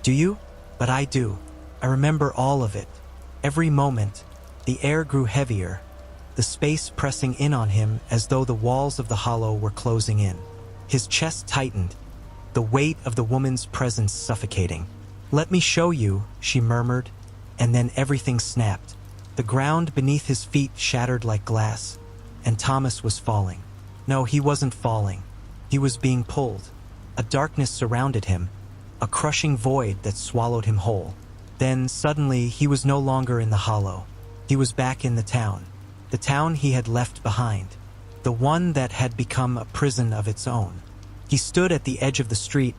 do you? But I do. I remember all of it. Every moment. The air grew heavier, the space pressing in on him as though the walls of the hollow were closing in. His chest tightened, the weight of the woman's presence suffocating. Let me show you, she murmured, and then everything snapped. The ground beneath his feet shattered like glass, and Thomas was falling. No, he wasn't falling. He was being pulled. A darkness surrounded him, a crushing void that swallowed him whole. Then, suddenly, he was no longer in the hollow. He was back in the town he had left behind, the one that had become a prison of its own. He stood at the edge of the street,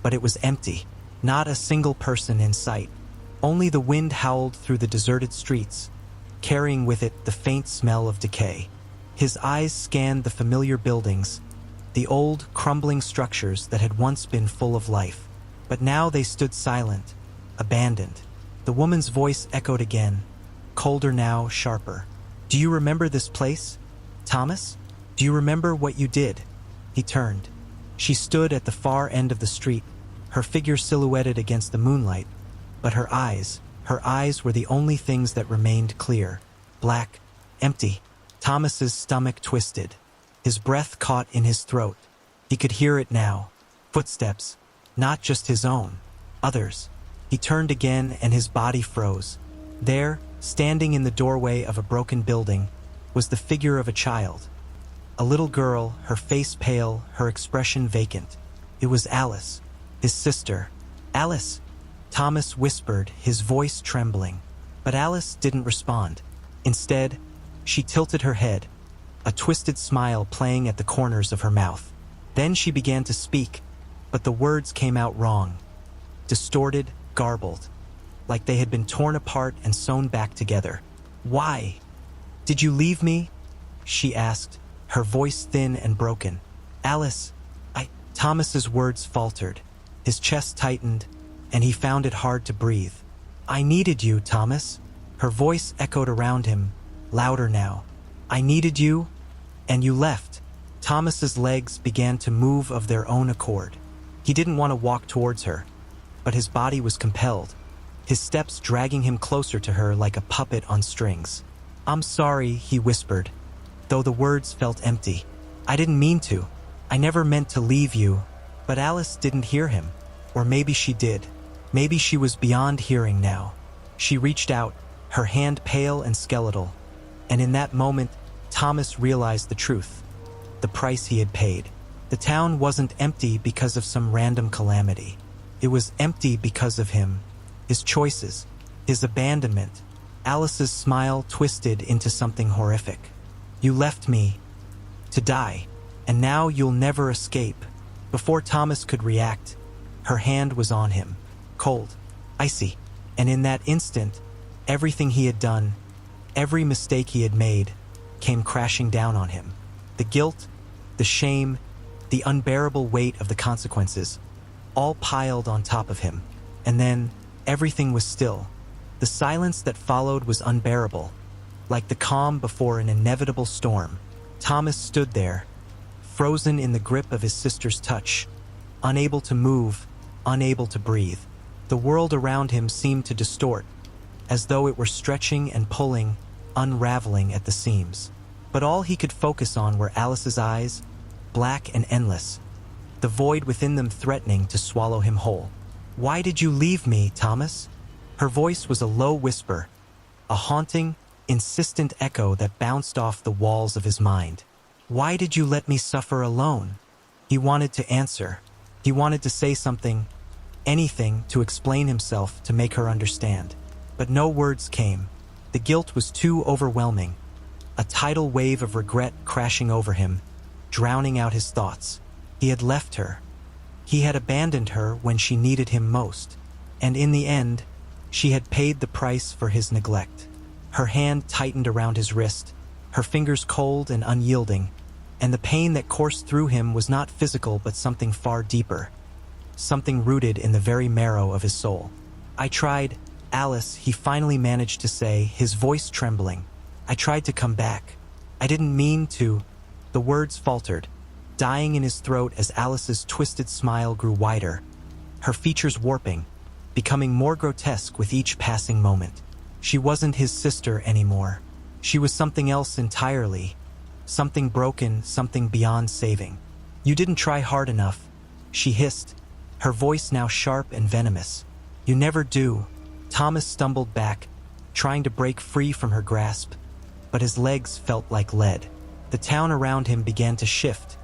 but it was empty. Not a single person in sight. Only the wind howled through the deserted streets, carrying with it the faint smell of decay. His eyes scanned the familiar buildings, the old, crumbling structures that had once been full of life. But now they stood silent, abandoned. The woman's voice echoed again, colder now, sharper. Do you remember this place, Thomas? Do you remember what you did? He turned. She stood at the far end of the street, her figure silhouetted against the moonlight, but her eyes were the only things that remained clear, black, empty. Thomas's stomach twisted. His breath caught in his throat. He could hear it now. Footsteps, not just his own, others. He turned again and his body froze. There, standing in the doorway of a broken building, was the figure of a child. A little girl, her face pale, her expression vacant. It was Alice, his sister. Alice, Thomas whispered, his voice trembling. But Alice didn't respond. Instead, she tilted her head, a twisted smile playing at the corners of her mouth. Then she began to speak, but the words came out wrong, distorted, garbled, like they had been torn apart and sewn back together. "Why? Did you leave me?" she asked, her voice thin and broken. "Alice, Thomas's words faltered. His chest tightened, and he found it hard to breathe. "I needed you, Thomas." Her voice echoed around him, louder now. "I needed you, and you left." Thomas's legs began to move of their own accord. He didn't want to walk towards her, but his body was compelled, his steps dragging him closer to her like a puppet on strings. "I'm sorry," he whispered, though the words felt empty. "I didn't mean to. I never meant to leave you." But Alice didn't hear him. Or maybe she did. Maybe she was beyond hearing now. She reached out, her hand pale and skeletal. And in that moment, Thomas realized the truth. The price he had paid. The town wasn't empty because of some random calamity. It was empty because of him, his choices, his abandonment. Alice's smile twisted into something horrific. "You left me to die, and now you'll never escape." Before Thomas could react, her hand was on him, cold, icy, and in that instant, everything he had done, every mistake he had made, came crashing down on him. The guilt, the shame, the unbearable weight of the consequences, all piled on top of him. And then, everything was still. The silence that followed was unbearable, like the calm before an inevitable storm. Thomas stood there, frozen in the grip of his sister's touch, unable to move, unable to breathe. The world around him seemed to distort, as though it were stretching and pulling, unraveling at the seams. But all he could focus on were Alice's eyes, black and endless, the void within them threatening to swallow him whole. "Why did you leave me, Thomas?" Her voice was a low whisper, a haunting, insistent echo that bounced off the walls of his mind. "Why did you let me suffer alone?" He wanted to answer. He wanted to say something, anything to explain himself, to make her understand. But no words came. The guilt was too overwhelming, a tidal wave of regret crashing over him, drowning out his thoughts. He had left her. He had abandoned her when she needed him most. And in the end, she had paid the price for his neglect. Her hand tightened around his wrist, her fingers cold and unyielding, and the pain that coursed through him was not physical but something far deeper, something rooted in the very marrow of his soul. "I tried, Alice," he finally managed to say, his voice trembling. "I tried to come back. I didn't mean to." The words faltered, dying in his throat as Alice's twisted smile grew wider, her features warping, becoming more grotesque with each passing moment. She wasn't his sister anymore. She was something else entirely, something broken, something beyond saving. "You didn't try hard enough," she hissed, her voice now sharp and venomous. "You never do." Thomas stumbled back, trying to break free from her grasp, but his legs felt like lead. The town around him began to shift,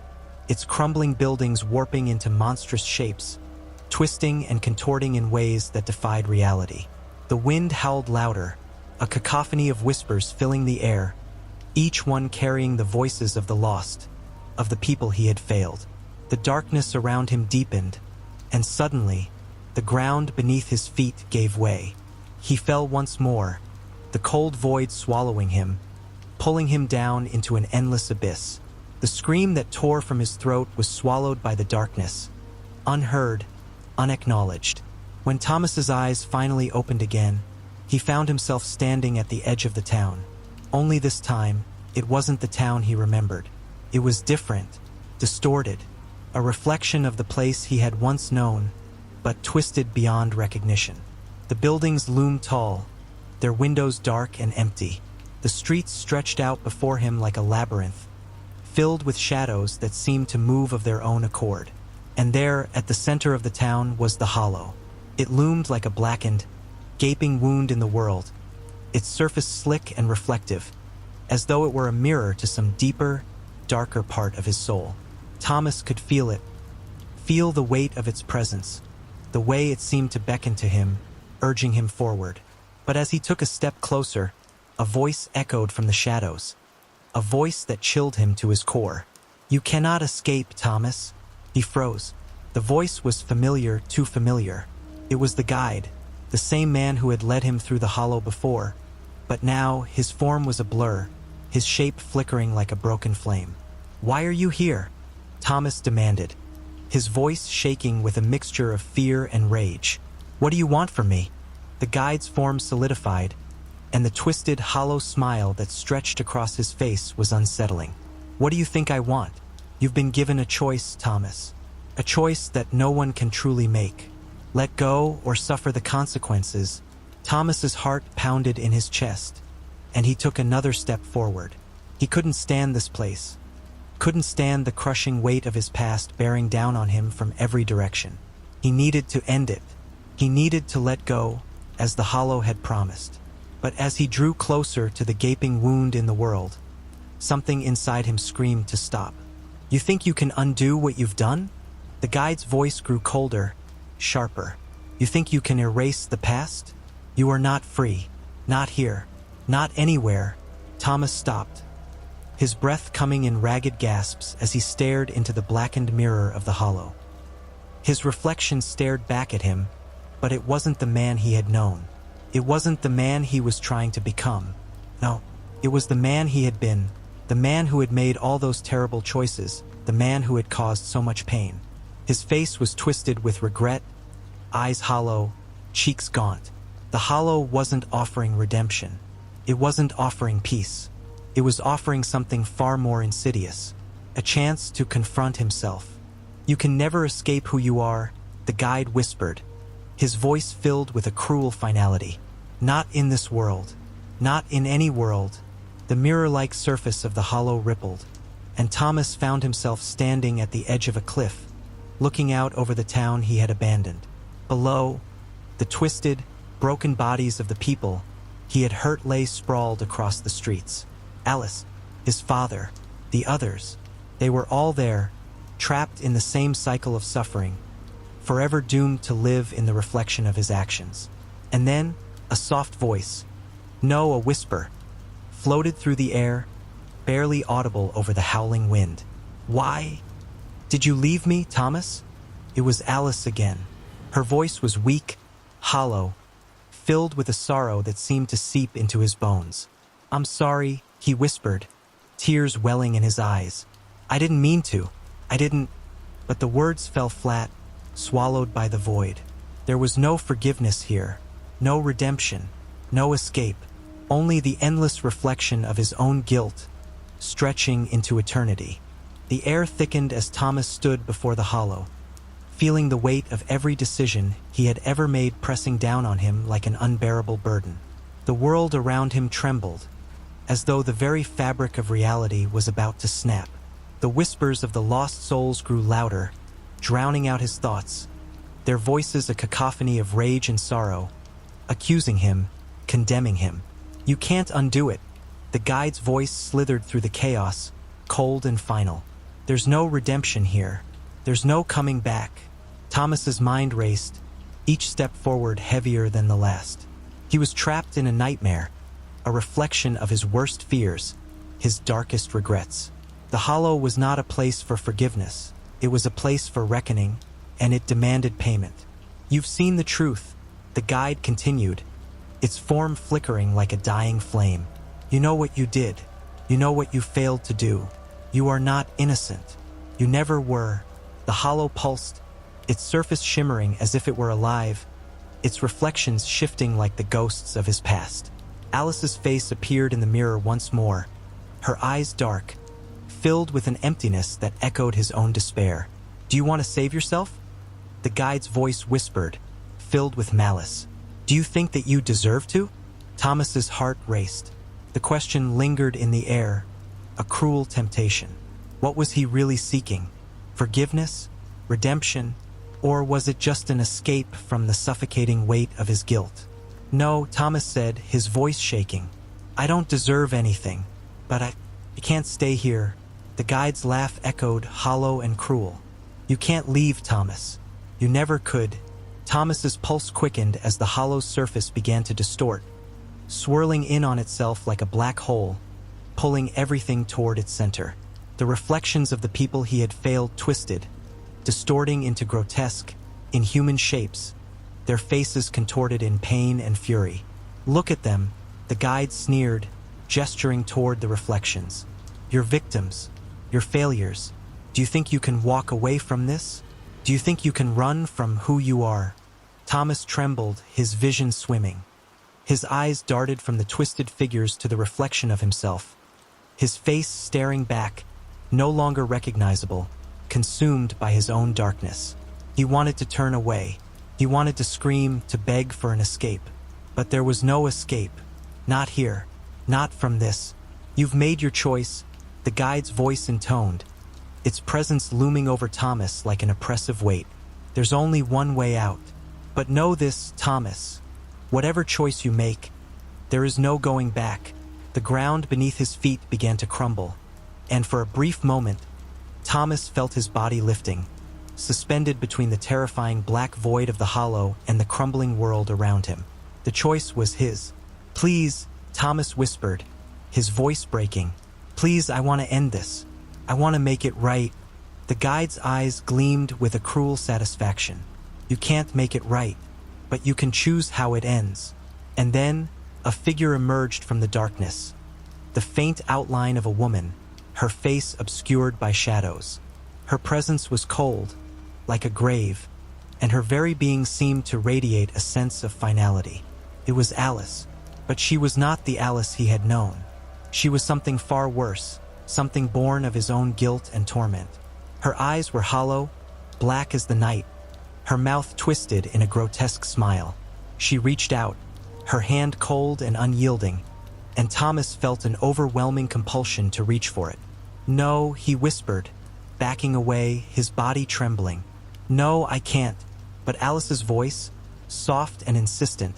its crumbling buildings warping into monstrous shapes, twisting and contorting in ways that defied reality. The wind howled louder, a cacophony of whispers filling the air, each one carrying the voices of the lost, of the people he had failed. The darkness around him deepened, and suddenly, the ground beneath his feet gave way. He fell once more, the cold void swallowing him, pulling him down into an endless abyss. The scream that tore from his throat was swallowed by the darkness, unheard, unacknowledged. When Thomas's eyes finally opened again, he found himself standing at the edge of the town. Only this time, it wasn't the town he remembered. It was different, distorted, a reflection of the place he had once known, but twisted beyond recognition. The buildings loomed tall, their windows dark and empty. The streets stretched out before him like a labyrinth, filled with shadows that seemed to move of their own accord. And there, at the center of the town, was the Hollow. It loomed like a blackened, gaping wound in the world, its surface slick and reflective, as though it were a mirror to some deeper, darker part of his soul. Thomas could feel it, feel the weight of its presence, the way it seemed to beckon to him, urging him forward. But as he took a step closer, a voice echoed from the shadows. a voice that chilled him to his core. "You cannot escape, Thomas." He froze. The voice was familiar, too familiar. It was the guide, the same man who had led him through the hollow before. But now, his form was a blur, his shape flickering like a broken flame. "Why are you here?" Thomas demanded, his voice shaking with a mixture of fear and rage. "What do you want from me?" The guide's form solidified, and the twisted, hollow smile that stretched across his face was unsettling. "What do you think I want? You've been given a choice, Thomas. A choice that no one can truly make. Let go or suffer the consequences." Thomas's heart pounded in his chest, and he took another step forward. He couldn't stand this place. Couldn't stand the crushing weight of his past bearing down on him from every direction. He needed to end it. He needed to let go, as the hollow had promised. But as he drew closer to the gaping wound in the world, something inside him screamed to stop. "You think you can undo what you've done?" The guide's voice grew colder, sharper. "You think you can erase the past? You are not free. Not here. Not anywhere." Thomas stopped, his breath coming in ragged gasps as he stared into the blackened mirror of the hollow. His reflection stared back at him, but it wasn't the man he had known. It wasn't the man he was trying to become. No, it was the man he had been, the man who had made all those terrible choices, the man who had caused so much pain. His face was twisted with regret, eyes hollow, cheeks gaunt. The hollow wasn't offering redemption. It wasn't offering peace. It was offering something far more insidious, a chance to confront himself. "You can never escape who you are," the guide whispered, his voice filled with a cruel finality. "Not in this world. Not in any world." The mirror-like surface of the hollow rippled, and Thomas found himself standing at the edge of a cliff, looking out over the town he had abandoned. Below, the twisted, broken bodies of the people he had hurt lay sprawled across the streets. Alice, his father, the others, they were all there, trapped in the same cycle of suffering, forever doomed to live in the reflection of his actions. And then, a soft voice, no, a whisper, floated through the air, barely audible over the howling wind. "Why did you leave me, Thomas?" It was Alice again. Her voice was weak, hollow, filled with a sorrow that seemed to seep into his bones. "I'm sorry," he whispered, tears welling in his eyes. "I didn't mean to. I didn't—" But the words fell flat, swallowed by the void. There was no forgiveness here, no redemption, no escape, only the endless reflection of his own guilt, stretching into eternity. The air thickened as Thomas stood before the hollow, feeling the weight of every decision he had ever made pressing down on him like an unbearable burden. The world around him trembled, as though the very fabric of reality was about to snap. The whispers of the lost souls grew louder, drowning out his thoughts, their voices a cacophony of rage and sorrow, accusing him, condemning him. "You can't undo it." The guide's voice slithered through the chaos, cold and final. "There's no redemption here. There's no coming back." Thomas's mind raced, each step forward heavier than the last. He was trapped in a nightmare, a reflection of his worst fears, his darkest regrets. The hollow was not a place for forgiveness. It was a place for reckoning, and it demanded payment. "You've seen the truth," the guide continued, its form flickering like a dying flame. "You know what you did. You know what you failed to do. You are not innocent. You never were." The hollow pulsed, its surface shimmering as if it were alive, its reflections shifting like the ghosts of his past. Alice's face appeared in the mirror once more, her eyes dark, filled with an emptiness that echoed his own despair. "Do you want to save yourself?" The guide's voice whispered, filled with malice. "Do you think that you deserve to?" Thomas's heart raced. The question lingered in the air, a cruel temptation. What was he really seeking? Forgiveness? Redemption? Or was it just an escape from the suffocating weight of his guilt? "No," Thomas said, his voice shaking. "I don't deserve anything, but I can't stay here." The guide's laugh echoed, hollow and cruel. "You can't leave, Thomas. You never could." Thomas's pulse quickened as the hollow surface began to distort, swirling in on itself like a black hole, pulling everything toward its center. The reflections of the people he had failed twisted, distorting into grotesque, inhuman shapes, their faces contorted in pain and fury. "Look at them," the guide sneered, gesturing toward the reflections. "Your victims, your failures. Do you think you can walk away from this? Do you think you can run from who you are?" Thomas trembled, his vision swimming. His eyes darted from the twisted figures to the reflection of himself, his face staring back, no longer recognizable, consumed by his own darkness. He wanted to turn away. He wanted to scream, to beg for an escape. But there was no escape. Not here. Not from this. "You've made your choice," the guide's voice intoned, its presence looming over Thomas like an oppressive weight. "There's only one way out. But know this, Thomas. Whatever choice you make, there is no going back." The ground beneath his feet began to crumble, and for a brief moment, Thomas felt his body lifting, suspended between the terrifying black void of the hollow and the crumbling world around him. The choice was his. "Please," Thomas whispered, his voice breaking. "Please, I want to end this. I want to make it right." The guide's eyes gleamed with a cruel satisfaction. "You can't make it right, but you can choose how it ends." And then, a figure emerged from the darkness. The faint outline of a woman, her face obscured by shadows. Her presence was cold, like a grave, and her very being seemed to radiate a sense of finality. It was Alice, but she was not the Alice he had known. She was something far worse, something born of his own guilt and torment. Her eyes were hollow, black as the night, her mouth twisted in a grotesque smile. She reached out, her hand cold and unyielding, and Thomas felt an overwhelming compulsion to reach for it. "No," he whispered, backing away, his body trembling. "No, I can't." But Alice's voice, soft and insistent,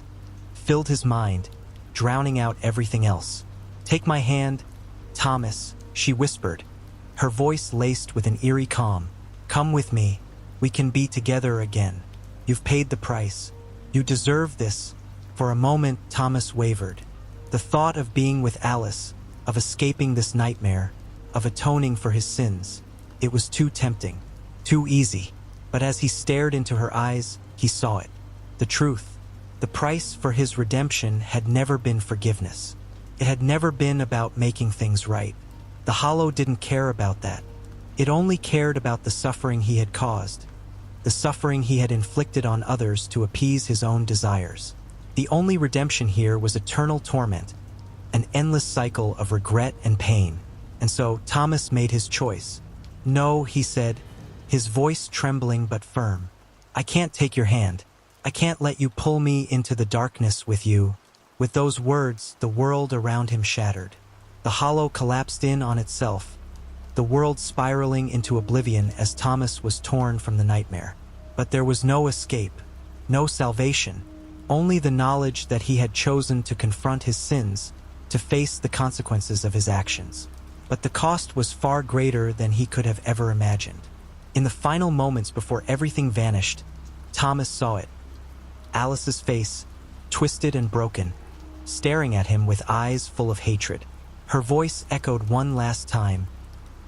filled his mind, drowning out everything else. "Take my hand, Thomas," she whispered, her voice laced with an eerie calm. "Come with me. We can be together again. You've paid the price. You deserve this." For a moment, Thomas wavered. The thought of being with Alice, of escaping this nightmare, of atoning for his sins, it was too tempting, too easy. But as he stared into her eyes, he saw it. The truth. The price for his redemption had never been forgiveness. It had never been about making things right. The hollow didn't care about that. It only cared about the suffering he had caused, the suffering he had inflicted on others to appease his own desires. The only redemption here was eternal torment, an endless cycle of regret and pain. And so Thomas made his choice. "No," he said, his voice trembling but firm. "I can't take your hand. I can't let you pull me into the darkness with you." With those words, the world around him shattered. The hollow collapsed in on itself, the world spiraling into oblivion as Thomas was torn from the nightmare. But there was no escape, no salvation, only the knowledge that he had chosen to confront his sins, to face the consequences of his actions. But the cost was far greater than he could have ever imagined. In the final moments before everything vanished, Thomas saw it. Alice's face, twisted and broken, staring at him with eyes full of hatred. Her voice echoed one last time,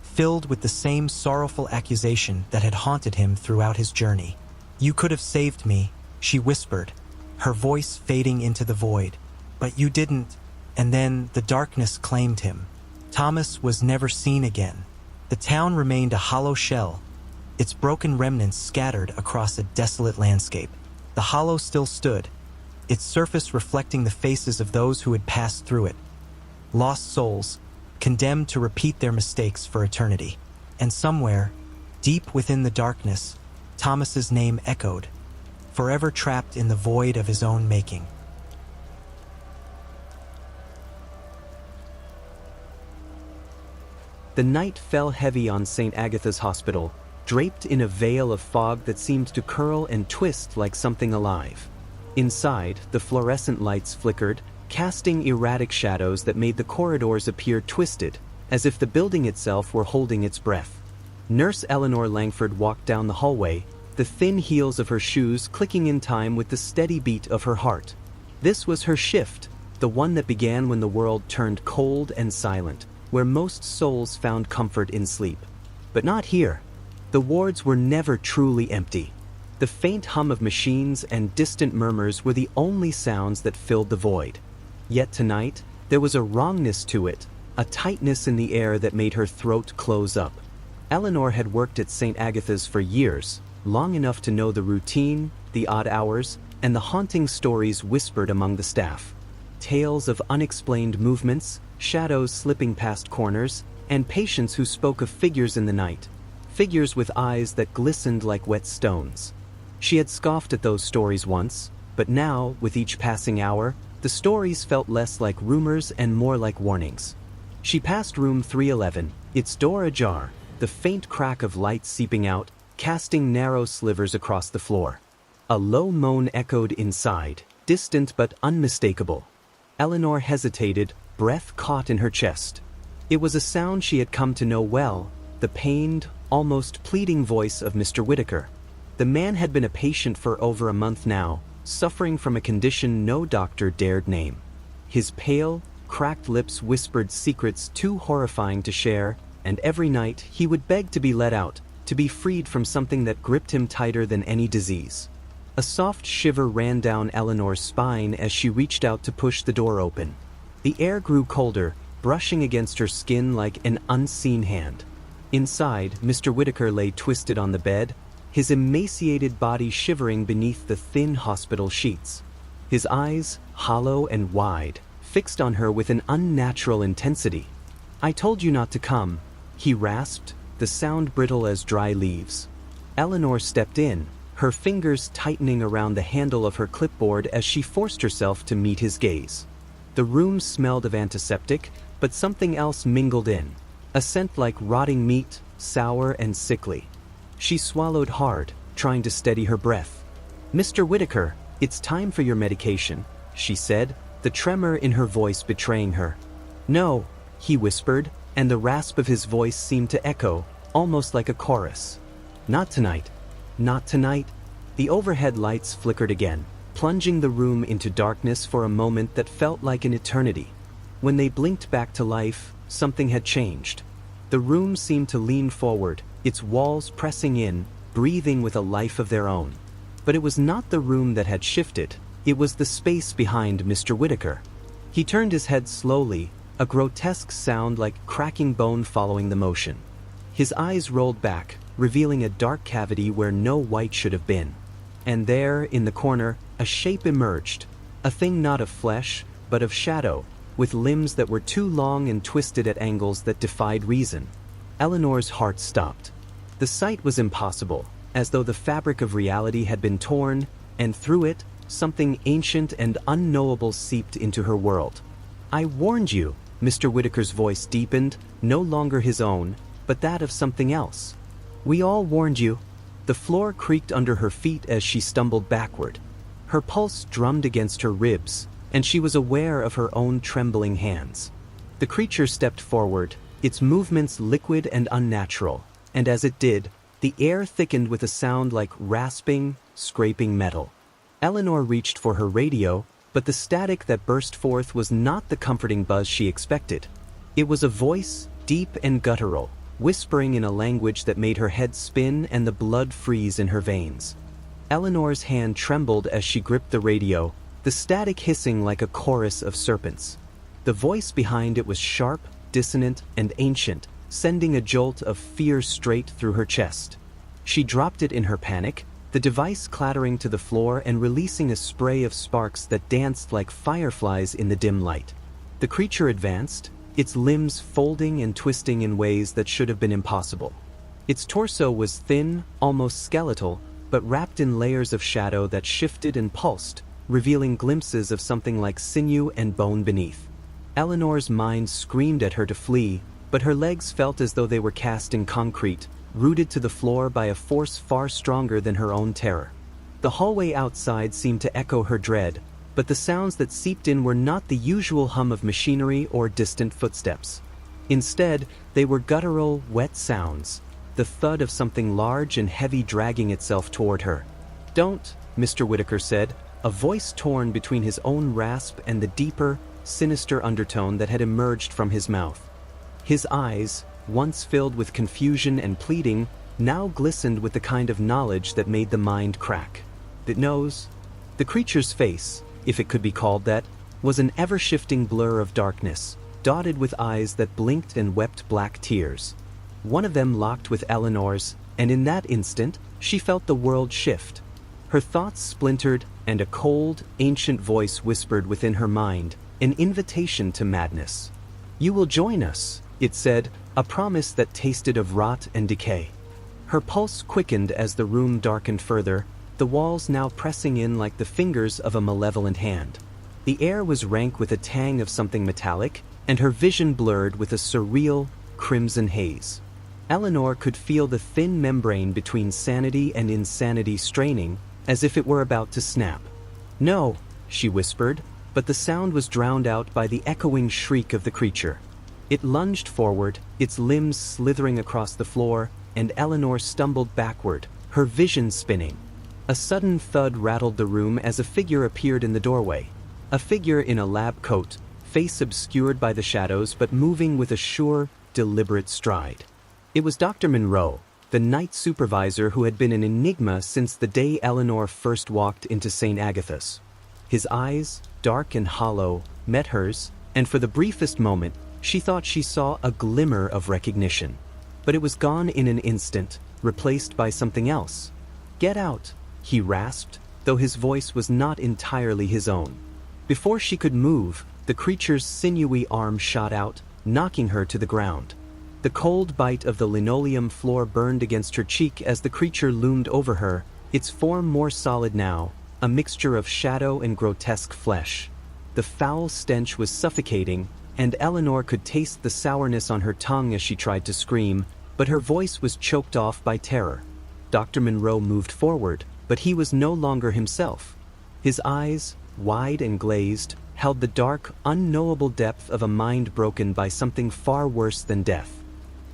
filled with the same sorrowful accusation that had haunted him throughout his journey. "You could have saved me," she whispered, her voice fading into the void. "But you didn't." And then the darkness claimed him. Thomas was never seen again. The town remained a hollow shell, its broken remnants scattered across a desolate landscape. The hollow still stood, its surface reflecting the faces of those who had passed through it. Lost souls, condemned to repeat their mistakes for eternity. And somewhere, deep within the darkness, Thomas's name echoed, forever trapped in the void of his own making. The night fell heavy on St. Agatha's Hospital, draped in a veil of fog that seemed to curl and twist like something alive. Inside, the fluorescent lights flickered, casting erratic shadows that made the corridors appear twisted, as if the building itself were holding its breath. Nurse Eleanor Langford walked down the hallway, the thin heels of her shoes clicking in time with the steady beat of her heart. This was her shift, the one that began when the world turned cold and silent. where most souls found comfort in sleep. But not here. The wards were never truly empty. The faint hum of machines and distant murmurs were the only sounds that filled the void. Yet tonight, there was a wrongness to it, a tightness in the air that made her throat close up. Eleanor had worked at St. Agatha's for years, long enough to know the routine, the odd hours, and the haunting stories whispered among the staff. Tales of unexplained movements, shadows slipping past corners, and patients who spoke of figures in the night, figures with eyes that glistened like wet stones. She had scoffed at those stories once, but now, with each passing hour, the stories felt less like rumors and more like warnings. She passed room 311, its door ajar, the faint crack of light seeping out, casting narrow slivers across the floor. A low moan echoed inside, distant but unmistakable. Eleanor hesitated, breath caught in her chest. It was a sound she had come to know well, the pained, almost pleading voice of Mr. Whitaker. The man had been a patient for over a month now, suffering from a condition no doctor dared name. His pale, cracked lips whispered secrets too horrifying to share, and every night he would beg to be let out, to be freed from something that gripped him tighter than any disease. A soft shiver ran down Eleanor's spine as she reached out to push the door open. The air grew colder, brushing against her skin like an unseen hand. Inside, Mr. Whitaker lay twisted on the bed, his emaciated body shivering beneath the thin hospital sheets. His eyes, hollow and wide, fixed on her with an unnatural intensity. "I told you not to come," he rasped, the sound brittle as dry leaves. Eleanor stepped in, her fingers tightening around the handle of her clipboard as she forced herself to meet his gaze. The room smelled of antiseptic, but something else mingled in, a scent like rotting meat, sour and sickly. She swallowed hard, trying to steady her breath. "Mr. Whitaker, it's time for your medication," she said, the tremor in her voice betraying her. "No," he whispered, and the rasp of his voice seemed to echo, almost like a chorus. "Not tonight. Not tonight." The overhead lights flickered again, plunging the room into darkness for a moment that felt like an eternity. When they blinked back to life, something had changed. The room seemed to lean forward, its walls pressing in, breathing with a life of their own. But it was not the room that had shifted, it was the space behind Mr. Whitaker. He turned his head slowly, a grotesque sound like cracking bone following the motion. His eyes rolled back, revealing a dark cavity where no white should have been. And there, in the corner, a shape emerged, a thing not of flesh, but of shadow, with limbs that were too long and twisted at angles that defied reason. Eleanor's heart stopped. The sight was impossible, as though the fabric of reality had been torn, and through it, something ancient and unknowable seeped into her world. "I warned you," Mr. Whitaker's voice deepened, no longer his own, but that of something else. "We all warned you." The floor creaked under her feet as she stumbled backward. Her pulse drummed against her ribs, and she was aware of her own trembling hands. The creature stepped forward, its movements liquid and unnatural, and as it did, the air thickened with a sound like rasping, scraping metal. Eleanor reached for her radio, but the static that burst forth was not the comforting buzz she expected. It was a voice, deep and guttural, whispering in a language that made her head spin and the blood freeze in her veins. Eleanor's hand trembled as she gripped the radio, the static hissing like a chorus of serpents. The voice behind it was sharp, dissonant, and ancient, sending a jolt of fear straight through her chest. She dropped it in her panic, the device clattering to the floor and releasing a spray of sparks that danced like fireflies in the dim light. The creature advanced, its limbs folding and twisting in ways that should have been impossible. Its torso was thin, almost skeletal, but wrapped in layers of shadow that shifted and pulsed, revealing glimpses of something like sinew and bone beneath. Eleanor's mind screamed at her to flee, but her legs felt as though they were cast in concrete, rooted to the floor by a force far stronger than her own terror. The hallway outside seemed to echo her dread, but the sounds that seeped in were not the usual hum of machinery or distant footsteps. Instead, they were guttural, wet sounds, the thud of something large and heavy dragging itself toward her. "Don't," Mr. Whitaker said, a voice torn between his own rasp and the deeper, sinister undertone that had emerged from his mouth. His eyes, once filled with confusion and pleading, now glistened with the kind of knowledge that made the mind crack. It knows. The creature's face, if it could be called that, was an ever-shifting blur of darkness, dotted with eyes that blinked and wept black tears. One of them locked with Eleanor's, and in that instant, she felt the world shift. Her thoughts splintered, and a cold, ancient voice whispered within her mind, an invitation to madness. "You will join us," it said, a promise that tasted of rot and decay. Her pulse quickened as the room darkened further, the walls now pressing in like the fingers of a malevolent hand. The air was rank with a tang of something metallic, and her vision blurred with a surreal, crimson haze. Eleanor could feel the thin membrane between sanity and insanity straining, as if it were about to snap. "No," she whispered, but the sound was drowned out by the echoing shriek of the creature. It lunged forward, its limbs slithering across the floor, and Eleanor stumbled backward, her vision spinning. A sudden thud rattled the room as a figure appeared in the doorway. A figure in a lab coat, face obscured by the shadows but moving with a sure, deliberate stride. It was Dr. Monroe, the night supervisor who had been an enigma since the day Eleanor first walked into St. Agatha's. His eyes, dark and hollow, met hers, and for the briefest moment, she thought she saw a glimmer of recognition. But it was gone in an instant, replaced by something else. "Get out," he rasped, though his voice was not entirely his own. Before she could move, the creature's sinewy arm shot out, knocking her to the ground. The cold bite of the linoleum floor burned against her cheek as the creature loomed over her, its form more solid now, a mixture of shadow and grotesque flesh. The foul stench was suffocating, and Eleanor could taste the sourness on her tongue as she tried to scream, but her voice was choked off by terror. Dr. Monroe moved forward, but he was no longer himself. His eyes, wide and glazed, held the dark, unknowable depth of a mind broken by something far worse than death.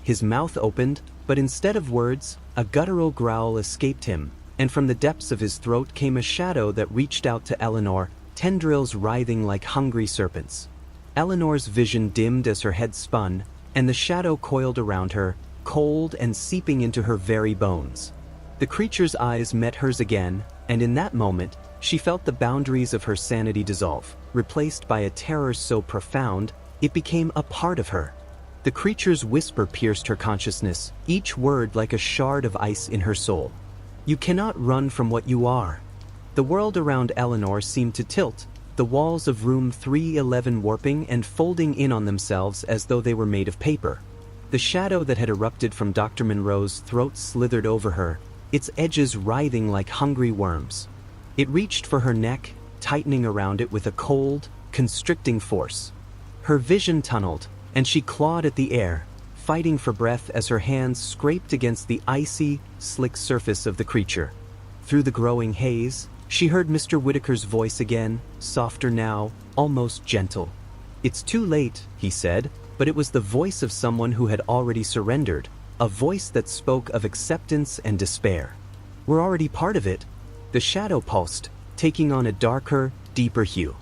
His mouth opened, but instead of words, a guttural growl escaped him, and from the depths of his throat came a shadow that reached out to Eleanor, tendrils writhing like hungry serpents. Eleanor's vision dimmed as her head spun, and the shadow coiled around her, cold and seeping into her very bones. The creature's eyes met hers again, and in that moment, she felt the boundaries of her sanity dissolve, replaced by a terror so profound, it became a part of her. The creature's whisper pierced her consciousness, each word like a shard of ice in her soul. "You cannot run from what you are." The world around Eleanor seemed to tilt, the walls of room 311 warping and folding in on themselves as though they were made of paper. The shadow that had erupted from Dr. Monroe's throat slithered over her, its edges writhing like hungry worms. It reached for her neck, tightening around it with a cold, constricting force. Her vision tunneled, and she clawed at the air, fighting for breath as her hands scraped against the icy, slick surface of the creature. Through the growing haze, she heard Mr. Whitaker's voice again, softer now, almost gentle. "It's too late," he said, but it was the voice of someone who had already surrendered, a voice that spoke of acceptance and despair. "We're already part of it." The shadow pulsed, taking on a darker, deeper hue.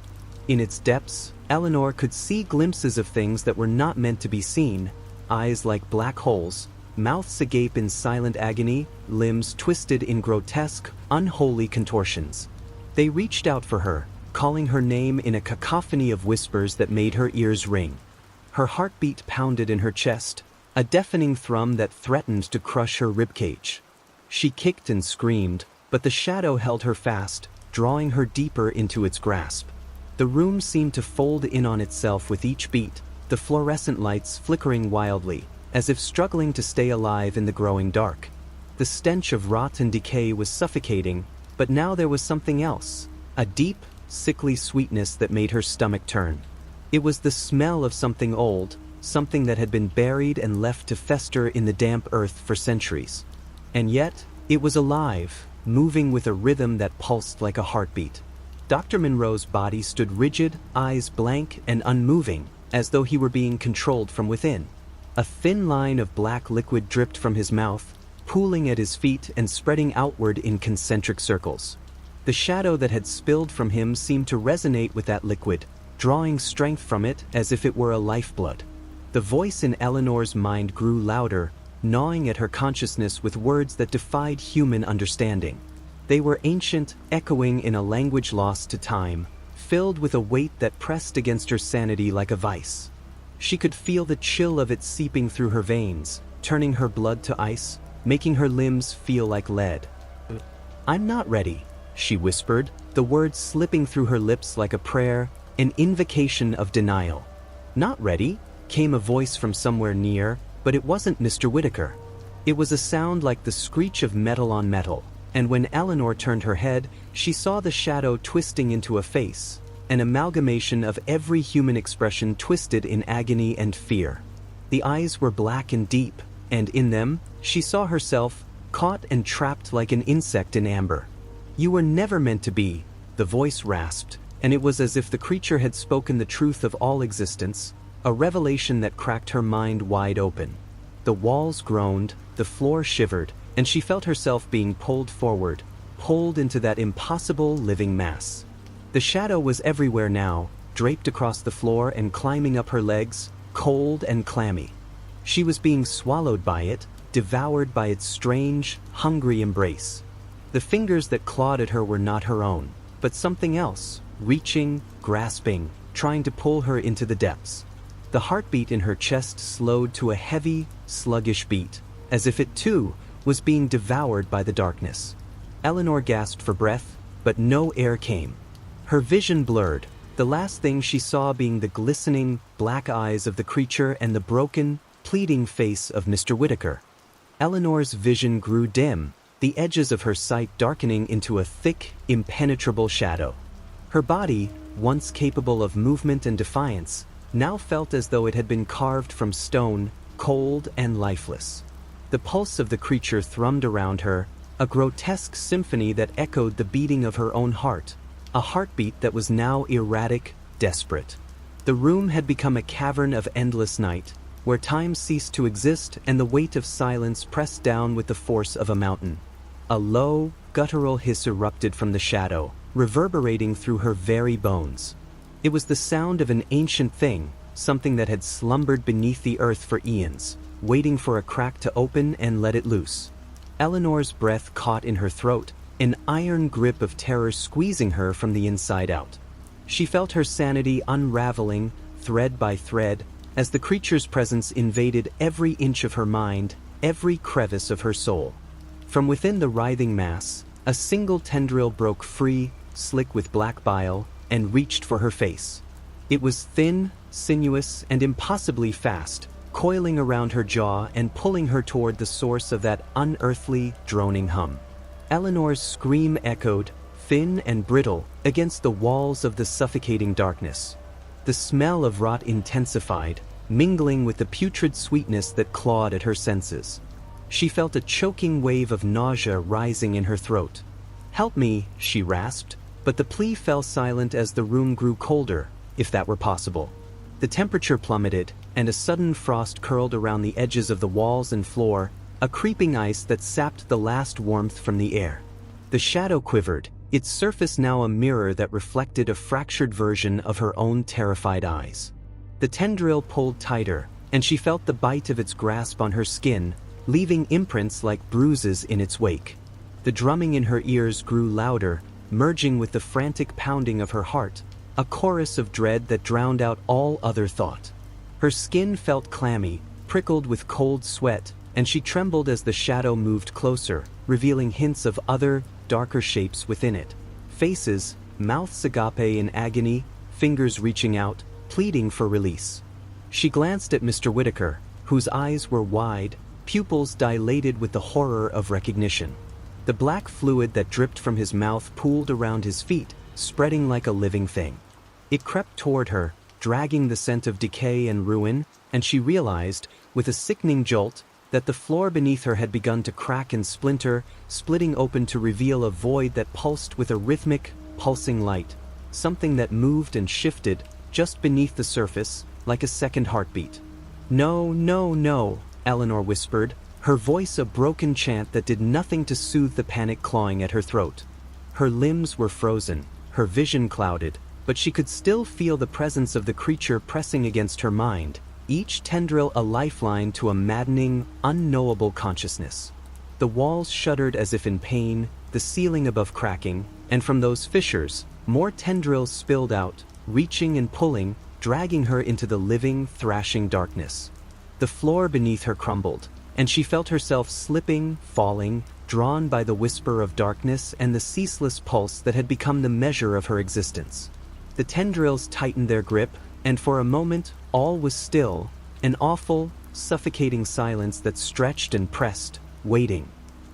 In its depths, Eleanor could see glimpses of things that were not meant to be seen, eyes like black holes, mouths agape in silent agony, limbs twisted in grotesque, unholy contortions. They reached out for her, calling her name in a cacophony of whispers that made her ears ring. Her heartbeat pounded in her chest, a deafening thrum that threatened to crush her ribcage. She kicked and screamed, but the shadow held her fast, drawing her deeper into its grasp. The room seemed to fold in on itself with each beat, the fluorescent lights flickering wildly, as if struggling to stay alive in the growing dark. The stench of rot and decay was suffocating, but now there was something else, a deep, sickly sweetness that made her stomach turn. It was the smell of something old, something that had been buried and left to fester in the damp earth for centuries. And yet, it was alive, moving with a rhythm that pulsed like a heartbeat. Dr. Monroe's body stood rigid, eyes blank and unmoving, as though he were being controlled from within. A thin line of black liquid dripped from his mouth, pooling at his feet and spreading outward in concentric circles. The shadow that had spilled from him seemed to resonate with that liquid, drawing strength from it as if it were a lifeblood. The voice in Eleanor's mind grew louder, gnawing at her consciousness with words that defied human understanding. They were ancient, echoing in a language lost to time, filled with a weight that pressed against her sanity like a vice. She could feel the chill of it seeping through her veins, turning her blood to ice, making her limbs feel like lead. "I'm not ready," she whispered, the words slipping through her lips like a prayer, an invocation of denial. "Not ready?" came a voice from somewhere near, but it wasn't Mr. Whitaker. It was a sound like the screech of metal on metal, and when Eleanor turned her head, she saw the shadow twisting into a face, an amalgamation of every human expression twisted in agony and fear. The eyes were black and deep, and in them, she saw herself, caught and trapped like an insect in amber. "You were never meant to be," the voice rasped, and it was as if the creature had spoken the truth of all existence, a revelation that cracked her mind wide open. The walls groaned, the floor shivered, and she felt herself being pulled forward, pulled into that impossible living mass. The shadow was everywhere now, draped across the floor and climbing up her legs, cold and clammy. She was being swallowed by it, devoured by its strange, hungry embrace. The fingers that clawed at her were not her own, but something else, reaching, grasping, trying to pull her into the depths. The heartbeat in her chest slowed to a heavy, sluggish beat, as if it too was being devoured by the darkness. Eleanor gasped for breath, but no air came. Her vision blurred, the last thing she saw being the glistening, black eyes of the creature and the broken, pleading face of Mr. Whitaker. Eleanor's vision grew dim, the edges of her sight darkening into a thick, impenetrable shadow. Her body, once capable of movement and defiance, now felt as though it had been carved from stone, cold and lifeless. The pulse of the creature thrummed around her, a grotesque symphony that echoed the beating of her own heart, a heartbeat that was now erratic, desperate. The room had become a cavern of endless night, where time ceased to exist and the weight of silence pressed down with the force of a mountain. A low, guttural hiss erupted from the shadow, reverberating through her very bones. It was the sound of an ancient thing, something that had slumbered beneath the earth for eons, waiting for a crack to open and let it loose. Eleanor's breath caught in her throat, an iron grip of terror squeezing her from the inside out. She felt her sanity unraveling, thread by thread, as the creature's presence invaded every inch of her mind, every crevice of her soul. From within the writhing mass, a single tendril broke free, slick with black bile, and reached for her face. It was thin, sinuous, and impossibly fast, coiling around her jaw and pulling her toward the source of that unearthly, droning hum. Eleanor's scream echoed, thin and brittle, against the walls of the suffocating darkness. The smell of rot intensified, mingling with the putrid sweetness that clawed at her senses. She felt a choking wave of nausea rising in her throat. "Help me," she rasped, but the plea fell silent as the room grew colder, if that were possible. The temperature plummeted, and a sudden frost curled around the edges of the walls and floor, a creeping ice that sapped the last warmth from the air. The shadow quivered, its surface now a mirror that reflected a fractured version of her own terrified eyes. The tendril pulled tighter, and she felt the bite of its grasp on her skin, leaving imprints like bruises in its wake. The drumming in her ears grew louder, merging with the frantic pounding of her heart, a chorus of dread that drowned out all other thought. Her skin felt clammy, prickled with cold sweat, and she trembled as the shadow moved closer, revealing hints of other, darker shapes within it. Faces, mouths agape in agony, fingers reaching out, pleading for release. She glanced at Mr. Whitaker, whose eyes were wide, pupils dilated with the horror of recognition. The black fluid that dripped from his mouth pooled around his feet, spreading like a living thing. It crept toward her, dragging the scent of decay and ruin, and she realized, with a sickening jolt, that the floor beneath her had begun to crack and splinter, splitting open to reveal a void that pulsed with a rhythmic, pulsing light, something that moved and shifted just beneath the surface, like a second heartbeat. "No, no, no," Eleanor whispered, her voice a broken chant that did nothing to soothe the panic clawing at her throat. Her limbs were frozen, her vision clouded, but she could still feel the presence of the creature pressing against her mind, each tendril a lifeline to a maddening, unknowable consciousness. The walls shuddered as if in pain, the ceiling above cracking, and from those fissures, more tendrils spilled out, reaching and pulling, dragging her into the living, thrashing darkness. The floor beneath her crumbled, and she felt herself slipping, falling, drawn by the whisper of darkness and the ceaseless pulse that had become the measure of her existence. The tendrils tightened their grip, and for a moment all was still, an awful, suffocating silence that stretched and pressed, waiting.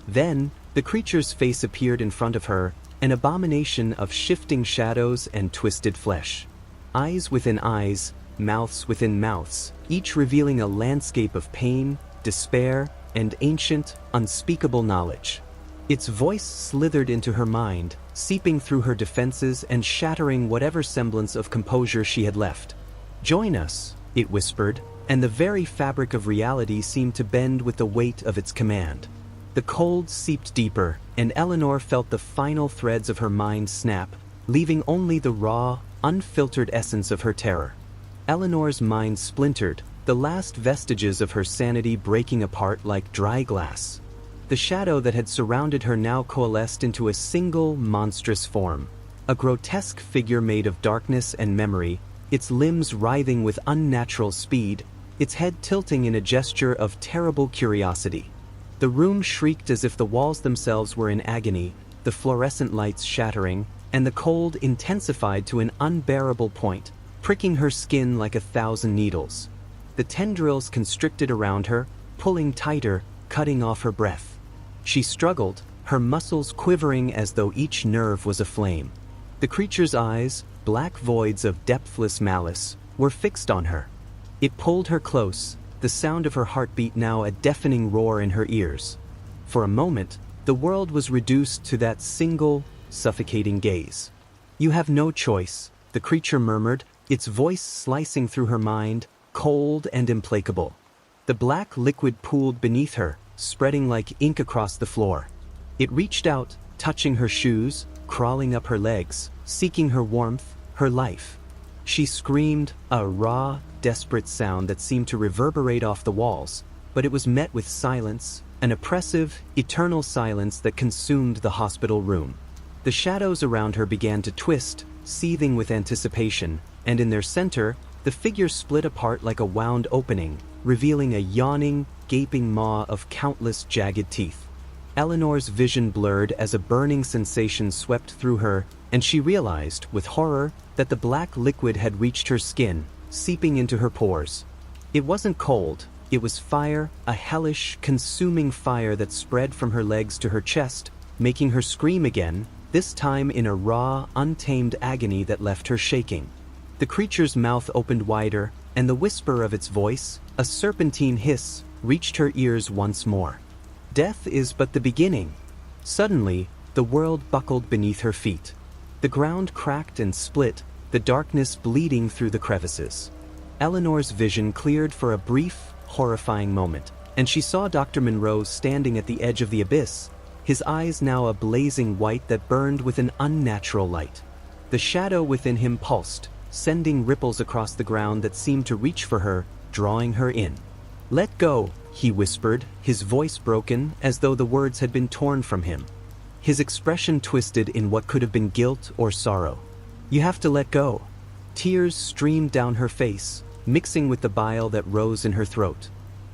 Then, the creature's face appeared in front of her, an abomination of shifting shadows and twisted flesh. Eyes within eyes, mouths within mouths, each revealing a landscape of pain, despair, and ancient, unspeakable knowledge. Its voice slithered into her mind, seeping through her defenses and shattering whatever semblance of composure she had left. "Join us," it whispered, and the very fabric of reality seemed to bend with the weight of its command. The cold seeped deeper, and Eleanor felt the final threads of her mind snap, leaving only the raw, unfiltered essence of her terror. Eleanor's mind splintered, the last vestiges of her sanity breaking apart like dry glass. The shadow that had surrounded her now coalesced into a single, monstrous form, a grotesque figure made of darkness and memory, its limbs writhing with unnatural speed, its head tilting in a gesture of terrible curiosity. The room shrieked as if the walls themselves were in agony, the fluorescent lights shattering, and the cold intensified to an unbearable point, pricking her skin like 1,000 needles. The tendrils constricted around her, pulling tighter, cutting off her breath. She struggled, her muscles quivering as though each nerve was aflame. The creature's eyes, black voids of depthless malice, were fixed on her. It pulled her close, the sound of her heartbeat now a deafening roar in her ears. For a moment, the world was reduced to that single, suffocating gaze. "You have no choice," the creature murmured, its voice slicing through her mind, cold and implacable. The black liquid pooled beneath her, spreading like ink across the floor. It reached out, touching her shoes, crawling up her legs, seeking her warmth, her life. She screamed, a raw, desperate sound that seemed to reverberate off the walls, but it was met with silence, an oppressive, eternal silence that consumed the hospital room. The shadows around her began to twist, seething with anticipation, and in their center, the figure split apart like a wound opening, revealing a yawning, gaping maw of countless jagged teeth. Eleanor's vision blurred as a burning sensation swept through her, and she realized, with horror, that the black liquid had reached her skin, seeping into her pores. It wasn't cold, it was fire, a hellish, consuming fire that spread from her legs to her chest, making her scream again, this time in a raw, untamed agony that left her shaking. The creature's mouth opened wider, and the whisper of its voice, a serpentine hiss, reached her ears once more. "Death is but the beginning." Suddenly, the world buckled beneath her feet. The ground cracked and split, the darkness bleeding through the crevices. Eleanor's vision cleared for a brief, horrifying moment, and she saw Dr. Monroe standing at the edge of the abyss, his eyes now a blazing white that burned with an unnatural light. The shadow within him pulsed, sending ripples across the ground that seemed to reach for her, drawing her in. "Let go," he whispered, his voice broken, as though the words had been torn from him. His expression twisted in what could have been guilt or sorrow. "You have to let go." Tears streamed down her face, mixing with the bile that rose in her throat.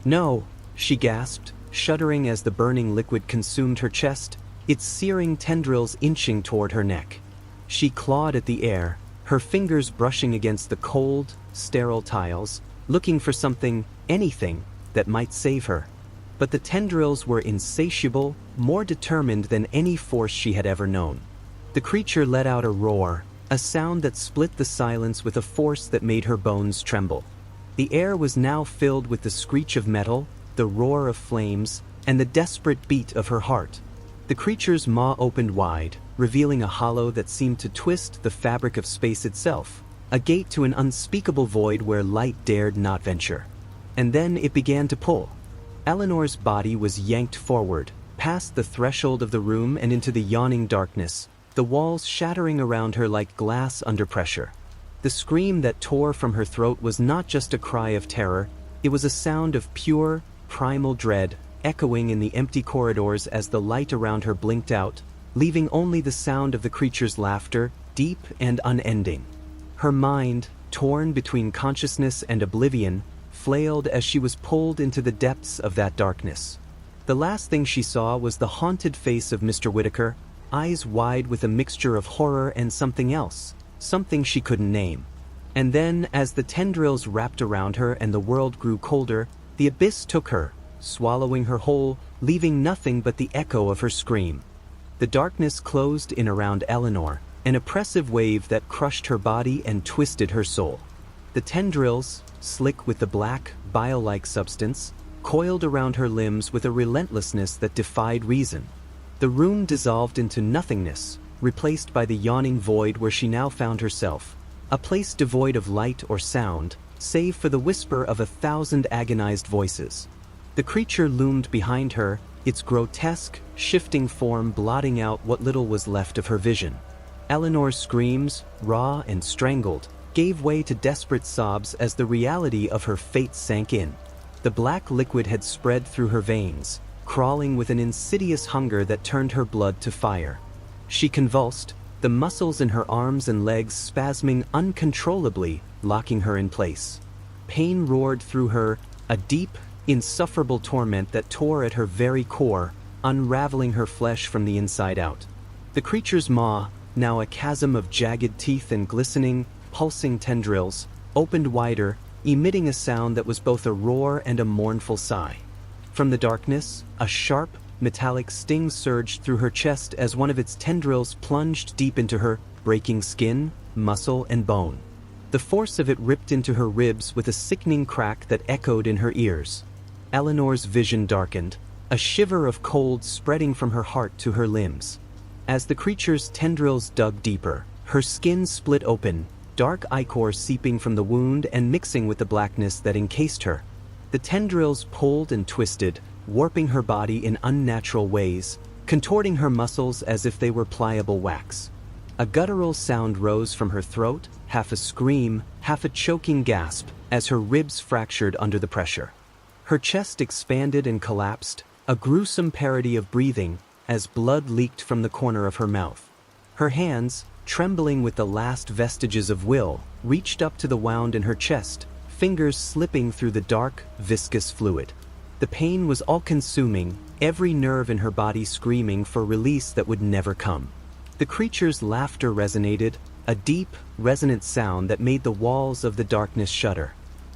"No," she gasped, shuddering as the burning liquid consumed her chest, its searing tendrils inching toward her neck. She clawed at the air, her fingers brushing against the cold, sterile tiles, looking for something, anything, that might save her. But the tendrils were insatiable, more determined than any force she had ever known. The creature let out a roar, a sound that split the silence with a force that made her bones tremble. The air was now filled with the screech of metal, the roar of flames, and the desperate beat of her heart. The creature's maw opened wide, revealing a hollow that seemed to twist the fabric of space itself, a gate to an unspeakable void where light dared not venture. And then it began to pull. Eleanor's body was yanked forward, past the threshold of the room and into the yawning darkness, the walls shattering around her like glass under pressure. The scream that tore from her throat was not just a cry of terror, it was a sound of pure, primal dread, echoing in the empty corridors as the light around her blinked out, leaving only the sound of the creature's laughter, deep and unending. Her mind, torn between consciousness and oblivion, flailed as she was pulled into the depths of that darkness. The last thing she saw was the haunted face of Mr. Whitaker, eyes wide with a mixture of horror and something else, something she couldn't name. And then, as the tendrils wrapped around her and the world grew colder, the abyss took her, swallowing her whole, leaving nothing but the echo of her scream. The darkness closed in around Eleanor, an oppressive wave that crushed her body and twisted her soul. The tendrils, slick with the black, bile-like substance, coiled around her limbs with a relentlessness that defied reason. The room dissolved into nothingness, replaced by the yawning void where she now found herself, a place devoid of light or sound, save for the whisper of 1,000 agonized voices. The creature loomed behind her, its grotesque, shifting form blotting out what little was left of her vision. Eleanor's screams, raw and strangled, gave way to desperate sobs as the reality of her fate sank in. The black liquid had spread through her veins, crawling with an insidious hunger that turned her blood to fire. She convulsed, the muscles in her arms and legs spasming uncontrollably, locking her in place. Pain roared through her, a deep, insufferable torment that tore at her very core, unraveling her flesh from the inside out. The creature's maw, now a chasm of jagged teeth and glistening, pulsing tendrils, opened wider, emitting a sound that was both a roar and a mournful sigh. From the darkness, a sharp, metallic sting surged through her chest as one of its tendrils plunged deep into her, breaking skin, muscle, and bone. The force of it ripped into her ribs with a sickening crack that echoed in her ears. Eleanor's vision darkened, a shiver of cold spreading from her heart to her limbs. As the creature's tendrils dug deeper, her skin split open, dark ichor seeping from the wound and mixing with the blackness that encased her. The tendrils pulled and twisted, warping her body in unnatural ways, contorting her muscles as if they were pliable wax. A guttural sound rose from her throat, half a scream, half a choking gasp, as her ribs fractured under the pressure. Her chest expanded and collapsed, a gruesome parody of breathing, as blood leaked from the corner of her mouth. Her hands, trembling with the last vestiges of will, reached up to the wound in her chest, fingers slipping through the dark, viscous fluid. The pain was all-consuming, every nerve in her body screaming for release that would never come. The creature's laughter resonated, a deep, resonant sound that made the walls of the darkness shudder.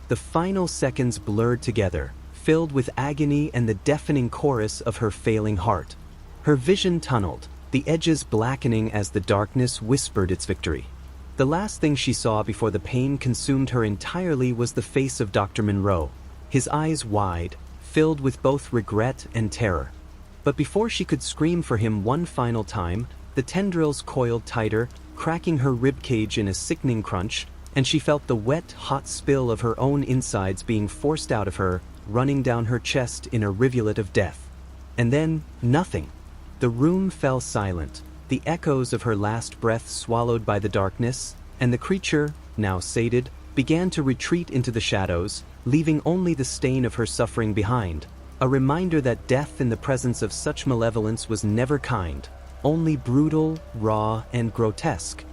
The final seconds blurred together, filled with agony and the deafening chorus of her failing heart. Her vision tunneled, the edges blackening as the darkness whispered its victory. The last thing she saw before the pain consumed her entirely was the face of Dr. Monroe, his eyes wide, filled with both regret and terror. But before she could scream for him one final time, the tendrils coiled tighter, cracking her ribcage in a sickening crunch, and she felt the wet, hot spill of her own insides being forced out of her, running down her chest in a rivulet of death. And then, nothing. The room fell silent, the echoes of her last breath swallowed by the darkness, and the creature, now sated, began to retreat into the shadows, leaving only the stain of her suffering behind, a reminder that death in the presence of such malevolence was never kind, only brutal, raw, and grotesque,